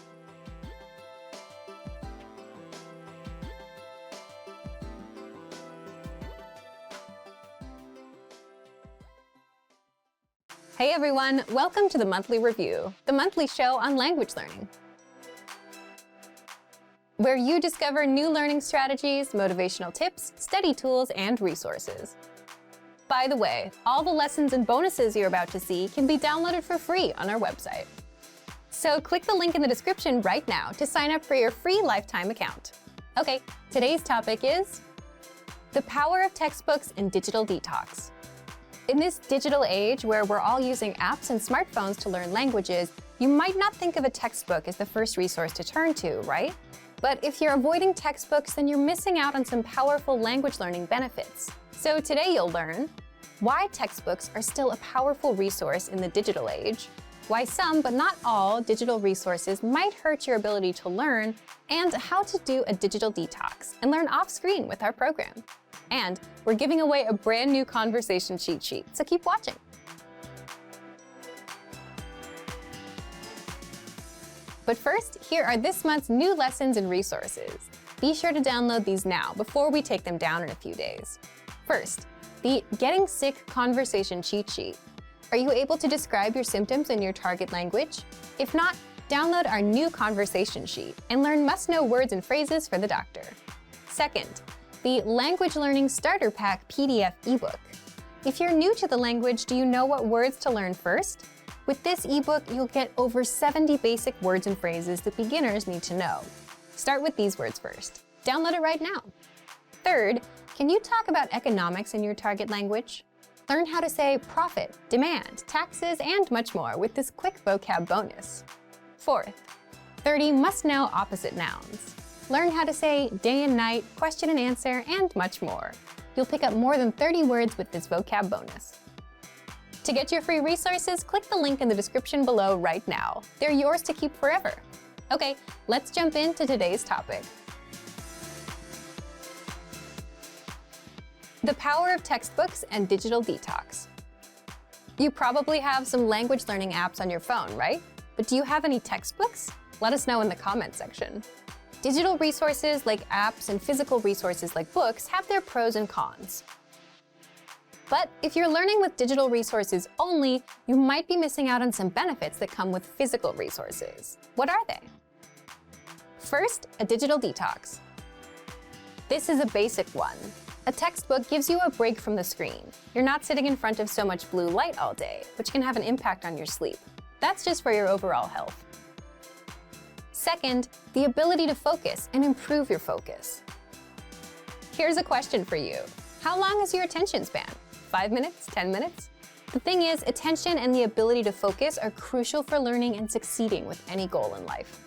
Hey everyone, welcome to the Monthly Review, the monthly show on language learning, where you discover new learning strategies, motivational tips, study tools, and resources. By the way, all the lessons and bonuses you're about to see can be downloaded for free on our website. So click the link in the description right now to sign up for your free lifetime account. Okay, today's topic is the power of textbooks and digital detox. In this digital age where we're all using apps and smartphones to learn languages, you might not think of a textbook as the first resource to turn to, right? But if you're avoiding textbooks, then you're missing out on some powerful language learning benefits. So today you'll learn why textbooks are still a powerful resource in the digital age, why some, but not all, digital resources might hurt your ability to learn, and how to do a digital detox and learn off-screen with our program. And we're giving away a brand new conversation cheat sheet, so keep watching. But first, here are this month's new lessons and resources. Be sure to download these now before we take them down in a few days. First, the Getting Sick Conversation Cheat Sheet. Are you able to describe your symptoms in your target language? If not, download our new conversation sheet and learn must-know words and phrases for the doctor. Second, the Language Learning Starter Pack PDF ebook. If you're new to the language, do you know what words to learn first? With this ebook, you'll get over 70 basic words and phrases that beginners need to know. Start with these words first. Download it right now. Third, can you talk about economics in your target language? Learn how to say profit, demand, taxes, and much more with this quick vocab bonus. Fourth, 30 must-know opposite nouns. Learn how to say day and night, question and answer, and much more. You'll pick up more than 30 words with this vocab bonus. To get your free resources, click the link in the description below right now. They're yours to keep forever. Okay, let's jump into today's topic. The power of textbooks and digital detox. You probably have some language learning apps on your phone, right? But do you have any textbooks? Let us know in the comment section. Digital resources like apps and physical resources like books have their pros and cons. But if you're learning with digital resources only, you might be missing out on some benefits that come with physical resources. What are they? First, a digital detox. This is a basic one. A textbook gives you a break from the screen. You're not sitting in front of so much blue light all day, which can have an impact on your sleep. That's just for your overall health. Second, the ability to focus and improve your focus. Here's a question for you. How long is your attention span? 5 minutes? 10 minutes? The thing is, attention and the ability to focus are crucial for learning and succeeding with any goal in life.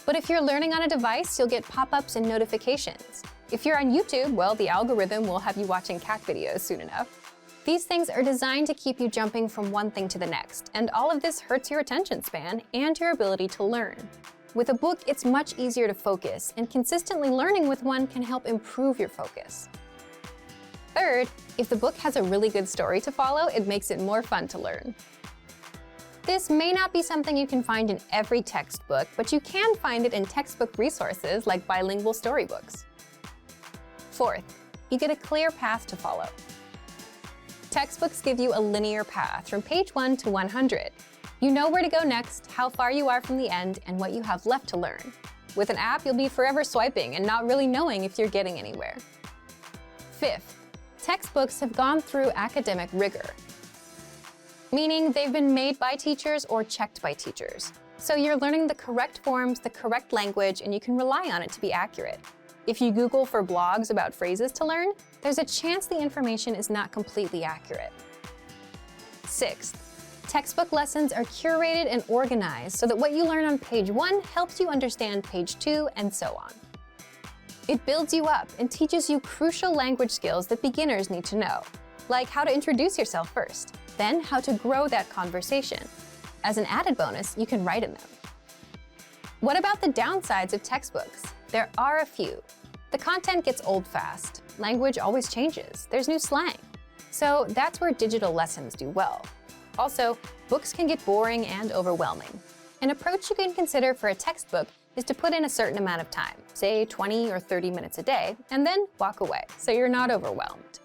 But if you're learning on a device, you'll get pop-ups and notifications. If you're on YouTube, well, the algorithm will have you watching cat videos soon enough. These things are designed to keep you jumping from one thing to the next, and all of this hurts your attention span and your ability to learn. With a book, it's much easier to focus, and consistently learning with one can help improve your focus. Third, if the book has a really good story to follow, it makes it more fun to learn. This may not be something you can find in every textbook, but you can find it in textbook resources like bilingual storybooks. Fourth, you get a clear path to follow. Textbooks give you a linear path from page 1 to 100. You know where to go next, how far you are from the end, and what you have left to learn. With an app, you'll be forever swiping and not really knowing if you're getting anywhere. Fifth, textbooks have gone through academic rigor, meaning they've been made by teachers or checked by teachers. So you're learning the correct forms, the correct language, and you can rely on it to be accurate. If you Google for blogs about phrases to learn, there's a chance the information is not completely accurate. Sixth, textbook lessons are curated and organized so that what you learn on page 1 helps you understand page 2 and so on. It builds you up and teaches you crucial language skills that beginners need to know, like how to introduce yourself first, then how to grow that conversation. As an added bonus, you can write in them. What about the downsides of textbooks? There are a few. The content gets old fast. Language always changes. There's new slang. So that's where digital lessons do well. Also, books can get boring and overwhelming. An approach you can consider for a textbook is to put in a certain amount of time, say 20 or 30 minutes a day, and then walk away, so you're not overwhelmed.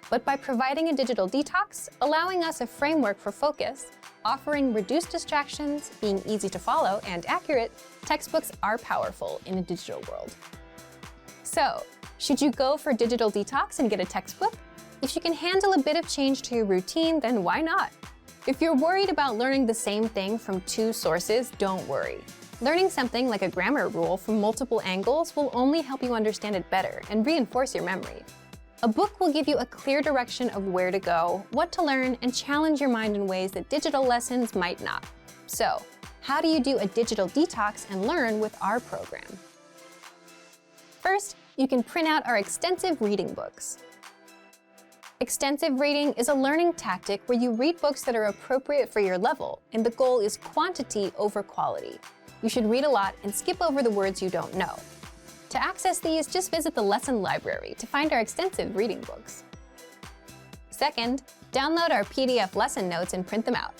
But by providing a digital detox, allowing us a framework for focus, offering reduced distractions, being easy to follow and accurate, textbooks are powerful in a digital world. So, should you go for digital detox and get a textbook? If you can handle a bit of change to your routine, then why not? If you're worried about learning the same thing from two sources, don't worry. Learning something like a grammar rule from multiple angles will only help you understand it better and reinforce your memory. A book will give you a clear direction of where to go, what to learn, and challenge your mind in ways that digital lessons might not. So, how do you do a digital detox and learn with our program? First, you can print out our extensive reading books. Extensive reading is a learning tactic where you read books that are appropriate for your level, and the goal is quantity over quality. You should read a lot and skip over the words you don't know. To access these, just visit the lesson library to find our extensive reading books. Second, download our PDF lesson notes and print them out.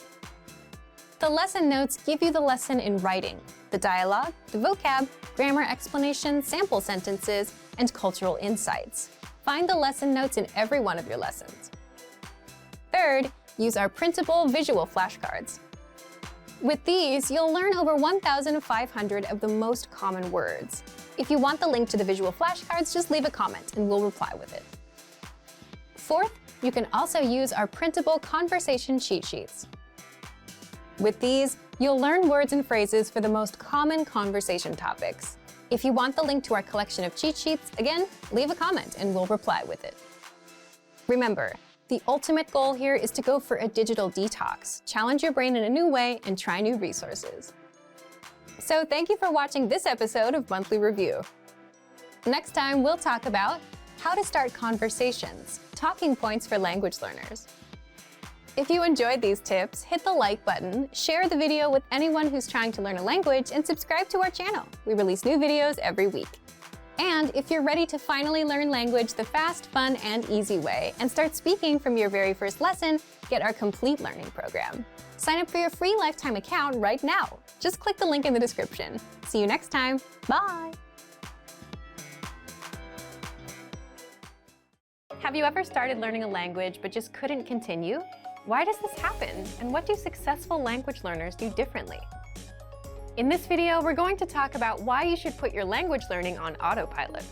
The lesson notes give you the lesson in writing, the dialogue, the vocab, grammar explanations, sample sentences, and cultural insights. Find the lesson notes in every one of your lessons. Third, use our printable visual flashcards. With these, you'll learn over 1,500 of the most common words. If you want the link to the visual flashcards, just leave a comment and we'll reply with it. Fourth, you can also use our printable conversation cheat sheets. With these, you'll learn words and phrases for the most common conversation topics. If you want the link to our collection of cheat sheets, again, leave a comment and we'll reply with it. Remember, the ultimate goal here is to go for a digital detox, challenge your brain in a new way, and try new resources. So thank you for watching this episode of Monthly Review. Next time, we'll talk about how to start conversations, talking points for language learners. If you enjoyed these tips, hit the like button, share the video with anyone who's trying to learn a language, and subscribe to our channel. We release new videos every week. And if you're ready to finally learn language the fast, fun, and easy way, and start speaking from your very first lesson, get our complete learning program. Sign up for your free lifetime account right now. Just click the link in the description. See you next time. Bye! Have you ever started learning a language but just couldn't continue? Why does this happen? And what do successful language learners do differently? In this video, we're going to talk about why you should put your language learning on autopilot.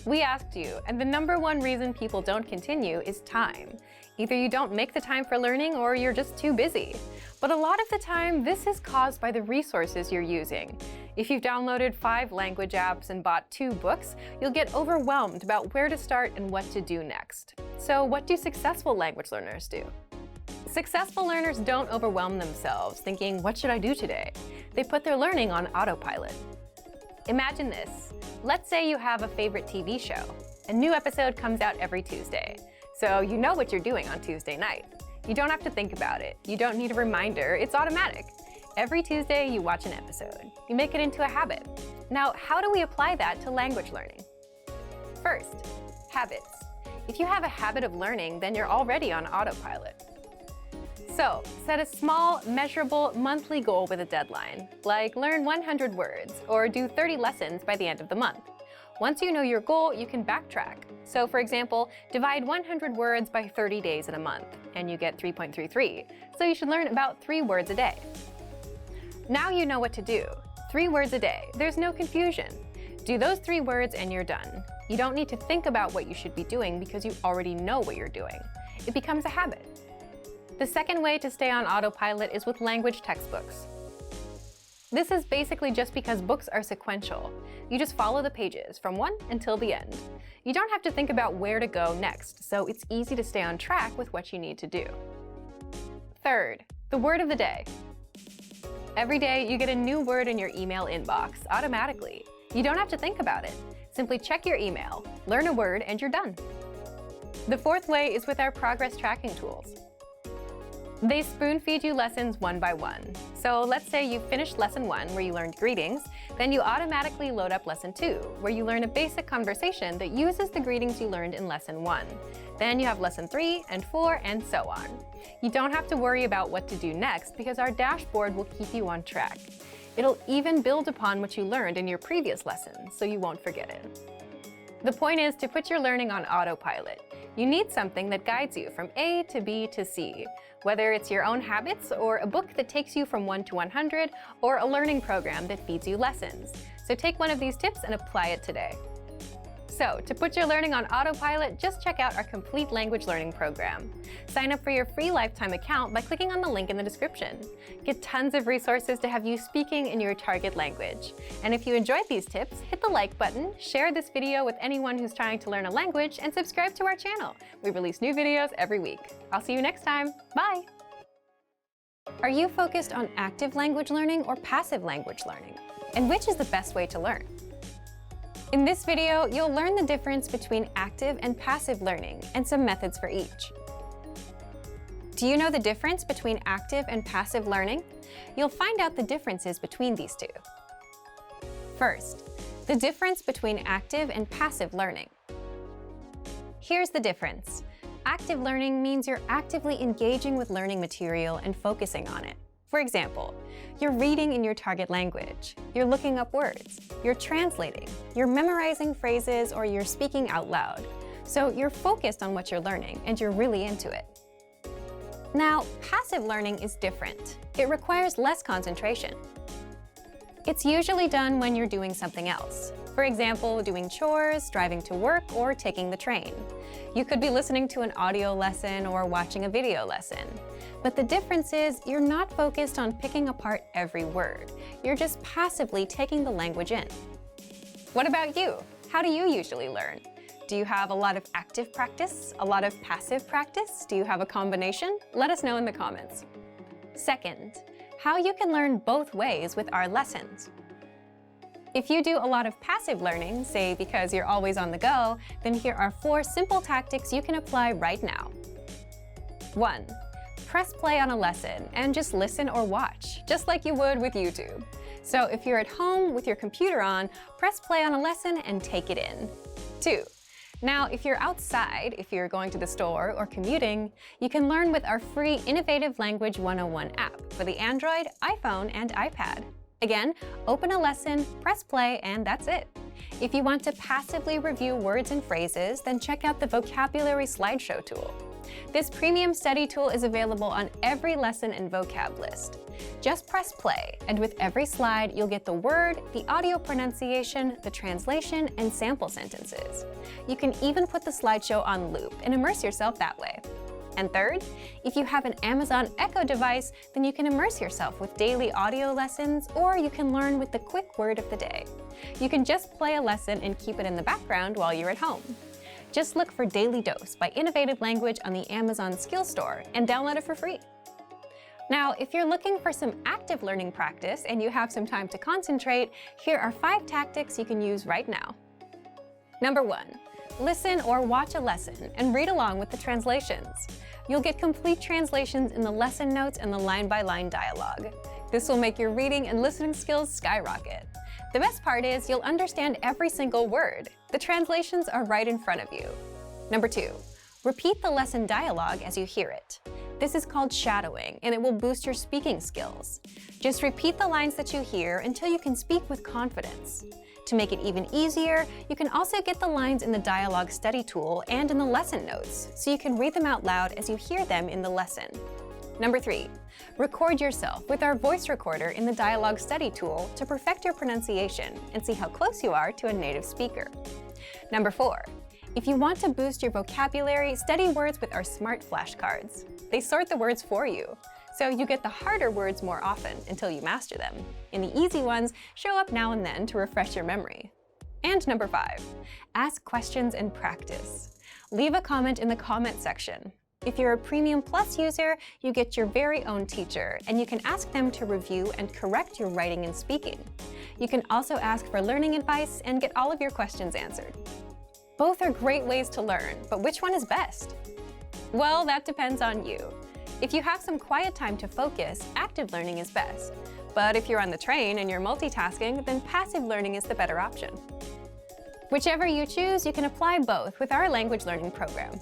We asked you, and the #1 reason people don't continue is time. Either you don't make the time for learning or you're just too busy. But a lot of the time, this is caused by the resources you're using. If you've downloaded 5 language apps and bought 2 books, you'll get overwhelmed about where to start and what to do next. So what do successful language learners do? Successful learners don't overwhelm themselves thinking, what should I do today? They put their learning on autopilot. Imagine this. Let's say you have a favorite TV show. A new episode comes out every Tuesday. So you know what you're doing on Tuesday night. You don't have to think about it. You don't need a reminder. It's automatic. Every Tuesday, you watch an episode. You make it into a habit. Now, how do we apply that to language learning? First, habits. If you have a habit of learning, then you're already on autopilot. So, set a small, measurable monthly goal with a deadline, like learn 100 words or do 30 lessons by the end of the month. Once you know your goal, you can backtrack. So, for example, divide 100 words by 30 days in a month, and you get 3.33. So you should learn about 3 words a day. Now you know what to do. 3 words a day. There's no confusion. Do those 3 words and you're done. You don't need to think about what you should be doing because you already know what you're doing. It becomes a habit. The second way to stay on autopilot is with language textbooks. This is basically just because books are sequential. You just follow the pages from 1 until the end. You don't have to think about where to go next, so it's easy to stay on track with what you need to do. Third, the word of the day. Every day, you get a new word in your email inbox automatically. You don't have to think about it. Simply check your email, learn a word, and you're done. The fourth way is with our progress tracking tools. They spoon-feed you lessons one by one. So let's say you finished lesson 1, where you learned greetings, then you automatically load up lesson 2, where you learn a basic conversation that uses the greetings you learned in lesson 1. Then you have lesson 3 and 4, and so on. You don't have to worry about what to do next because our dashboard will keep you on track. It'll even build upon what you learned in your previous lessons, so you won't forget it. The point is to put your learning on autopilot. You need something that guides you from A to B to C, whether it's your own habits or a book that takes you from 1 to 100 or a learning program that feeds you lessons. So take one of these tips and apply it today. So, to put your learning on autopilot, just check out our complete language learning program. Sign up for your free lifetime account by clicking on the link in the description. Get tons of resources to have you speaking in your target language. And if you enjoyed these tips, hit the like button, share this video with anyone who's trying to learn a language, and subscribe to our channel. We release new videos every week. I'll see you next time. Bye! Are you focused on active language learning or passive language learning? And which is the best way to learn? In this video, you'll learn the difference between active and passive learning and some methods for each. Do you know the difference between active and passive learning? You'll find out the differences between these two. First, the difference between active and passive learning. Here's the difference. Active learning means you're actively engaging with learning material and focusing on it. For example, you're reading in your target language, you're looking up words, you're translating, you're memorizing phrases, or you're speaking out loud. So you're focused on what you're learning and you're really into it. Now, passive learning is different. It requires less concentration. It's usually done when you're doing something else. For example, doing chores, driving to work, or taking the train. You could be listening to an audio lesson or watching a video lesson. But the difference is you're not focused on picking apart every word. You're just passively taking the language in. What about you? How do you usually learn? Do you have a lot of active practice? A lot of passive practice? Do you have a combination? Let us know in the comments. Second, how you can learn both ways with our lessons. If you do a lot of passive learning, say because you're always on the go, then here are 4 simple tactics you can apply right now. 1. Press play on a lesson and just listen or watch, just like you would with YouTube. So if you're at home with your computer on, press play on a lesson and take it in. 2. Now, if you're outside, if you're going to the store or commuting, you can learn with our free Innovative Language 101 app for the Android, iPhone, and iPad. Again, open a lesson, press play, and that's it. If you want to passively review words and phrases, then check out the Vocabulary Slideshow tool. This premium study tool is available on every lesson and vocab list. Just press play, and with every slide, you'll get the word, the audio pronunciation, the translation, and sample sentences. You can even put the slideshow on loop and immerse yourself that way. And third, if you have an Amazon Echo device, then you can immerse yourself with daily audio lessons, or you can learn with the quick word of the day. You can just play a lesson and keep it in the background while you're at home. Just look for Daily Dose by Innovative Language on the Amazon Skills Store and download it for free. Now, if you're looking for some active learning practice and you have some time to concentrate, here are 5 tactics you can use right now. Number 1. Listen or watch a lesson and read along with the translations. You'll get complete translations in the lesson notes and the line-by-line dialogue. This will make your reading and listening skills skyrocket. The best part is you'll understand every single word. The translations are right in front of you. Number 2. Repeat the lesson dialogue as you hear it. This is called shadowing, and it will boost your speaking skills. Just repeat the lines that you hear until you can speak with confidence. To make it even easier, you can also get the lines in the dialogue study tool and in the lesson notes, so you can read them out loud as you hear them in the lesson. Number 3. Record yourself with our voice recorder in the dialogue study tool to perfect your pronunciation and see how close you are to a native speaker. Number 4. If you want to boost your vocabulary, study words with our smart flashcards. They sort the words for you, so you get the harder words more often until you master them, and the easy ones show up now and then to refresh your memory. And number 5, ask questions and practice. Leave a comment in the comment section. If you're a Premium Plus user, you get your very own teacher, and you can ask them to review and correct your writing and speaking. You can also ask for learning advice and get all of your questions answered. Both are great ways to learn, but which one is best? Well, that depends on you. If you have some quiet time to focus, active learning is best. But if you're on the train and you're multitasking, then passive learning is the better option. Whichever you choose, you can apply both with our language learning program.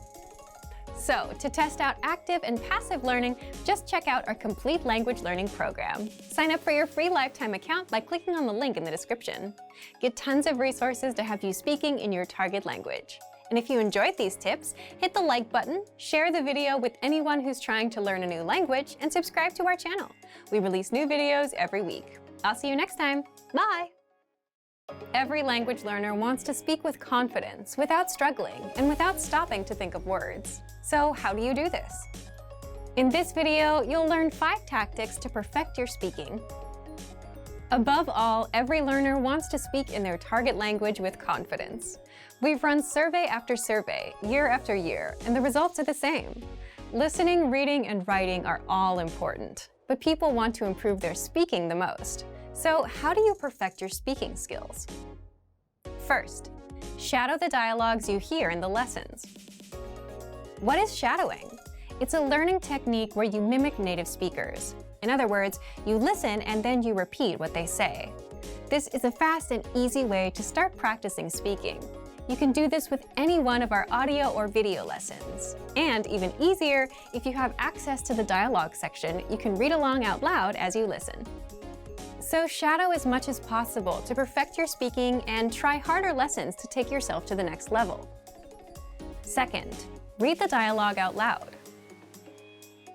So, to test out active and passive learning, just check out our complete language learning program. Sign up for your free lifetime account by clicking on the link in the description. Get tons of resources to have you speaking in your target language. And if you enjoyed these tips, hit the like button, share the video with anyone who's trying to learn a new language, and subscribe to our channel. We release new videos every week. I'll see you next time. Bye! Every language learner wants to speak with confidence, without struggling, and without stopping to think of words. So how do you do this? In this video, you'll learn 5 tactics to perfect your speaking. Above all, every learner wants to speak in their target language with confidence. We've run survey after survey, year after year, and the results are the same. Listening, reading, and writing are all important, but people want to improve their speaking the most. So how do you perfect your speaking skills? First, shadow the dialogues you hear in the lessons. What is shadowing? It's a learning technique where you mimic native speakers. In other words, you listen and then you repeat what they say. This is a fast and easy way to start practicing speaking. You can do this with any one of our audio or video lessons. And even easier, if you have access to the dialogue section, you can read along out loud as you listen. So shadow as much as possible to perfect your speaking and try harder lessons to take yourself to the next level. Second, read the dialogue out loud.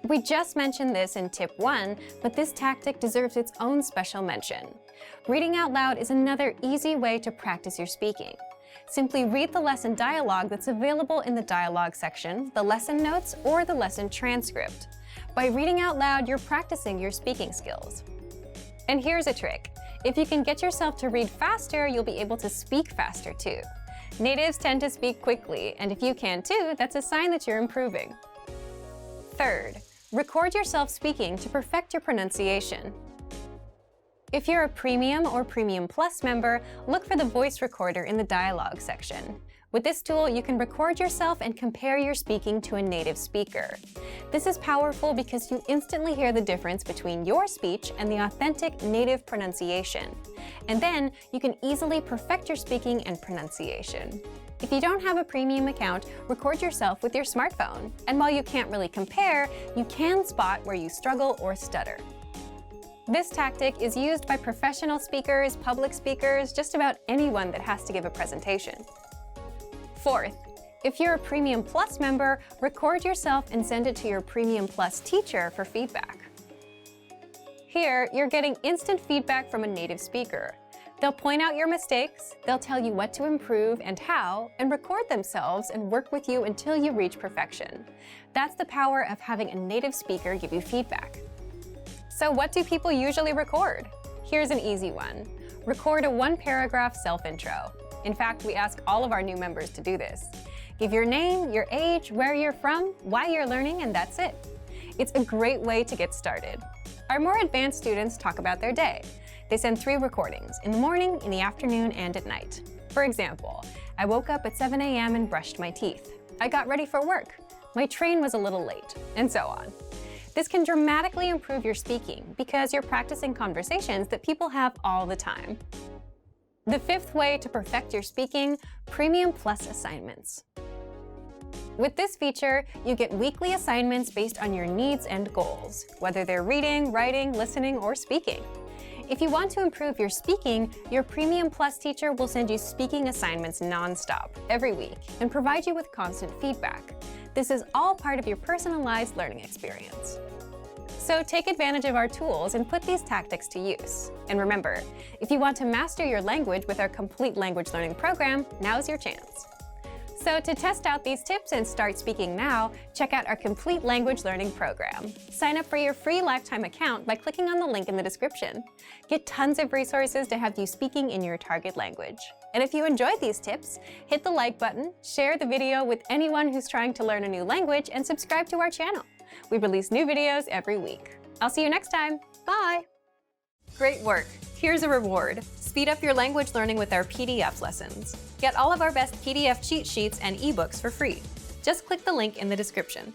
We just mentioned this in tip 1, but this tactic deserves its own special mention. Reading out loud is another easy way to practice your speaking. Simply read the lesson dialogue that's available in the dialogue section, the lesson notes, or the lesson transcript. By reading out loud, you're practicing your speaking skills. And here's a trick. If you can get yourself to read faster, you'll be able to speak faster too. Natives tend to speak quickly, and if you can too, that's a sign that you're improving. Third, record yourself speaking to perfect your pronunciation. If you're a Premium or Premium Plus member, look for the voice recorder in the dialogue section. With this tool, you can record yourself and compare your speaking to a native speaker. This is powerful because you instantly hear the difference between your speech and the authentic native pronunciation. And then you can easily perfect your speaking and pronunciation. If you don't have a premium account, record yourself with your smartphone. And while you can't really compare, you can spot where you struggle or stutter. This tactic is used by professional speakers, public speakers, just about anyone that has to give a presentation. Fourth, if you're a Premium Plus member, record yourself and send it to your Premium Plus teacher for feedback. Here, you're getting instant feedback from a native speaker. They'll point out your mistakes, they'll tell you what to improve and how, and record themselves and work with you until you reach perfection. That's the power of having a native speaker give you feedback. So what do people usually record? Here's an easy one. Record a 1-paragraph self-intro. In fact, we ask all of our new members to do this. Give your name, your age, where you're from, why you're learning, and that's it. It's a great way to get started. Our more advanced students talk about their day. They send 3 recordings, in the morning, in the afternoon, and at night. For example, I woke up at 7 a.m. and brushed my teeth. I got ready for work. My train was a little late, and so on. This can dramatically improve your speaking because you're practicing conversations that people have all the time. The 5th way to perfect your speaking, Premium Plus assignments. With this feature, you get weekly assignments based on your needs and goals, whether they're reading, writing, listening, or speaking. If you want to improve your speaking, your Premium Plus teacher will send you speaking assignments non-stop every week and provide you with constant feedback. This is all part of your personalized learning experience. So take advantage of our tools and put these tactics to use. And remember, if you want to master your language with our complete language learning program, now's your chance. So to test out these tips and start speaking now, check out our complete language learning program. Sign up for your free lifetime account by clicking on the link in the description. Get tons of resources to have you speaking in your target language. And if you enjoyed these tips, hit the like button, share the video with anyone who's trying to learn a new language, and subscribe to our channel. We release new videos every week. I'll see you next time. Bye! Great work! Here's a reward. Speed up your language learning with our PDF lessons. Get all of our best PDF cheat sheets and ebooks for free. Just click the link in the description.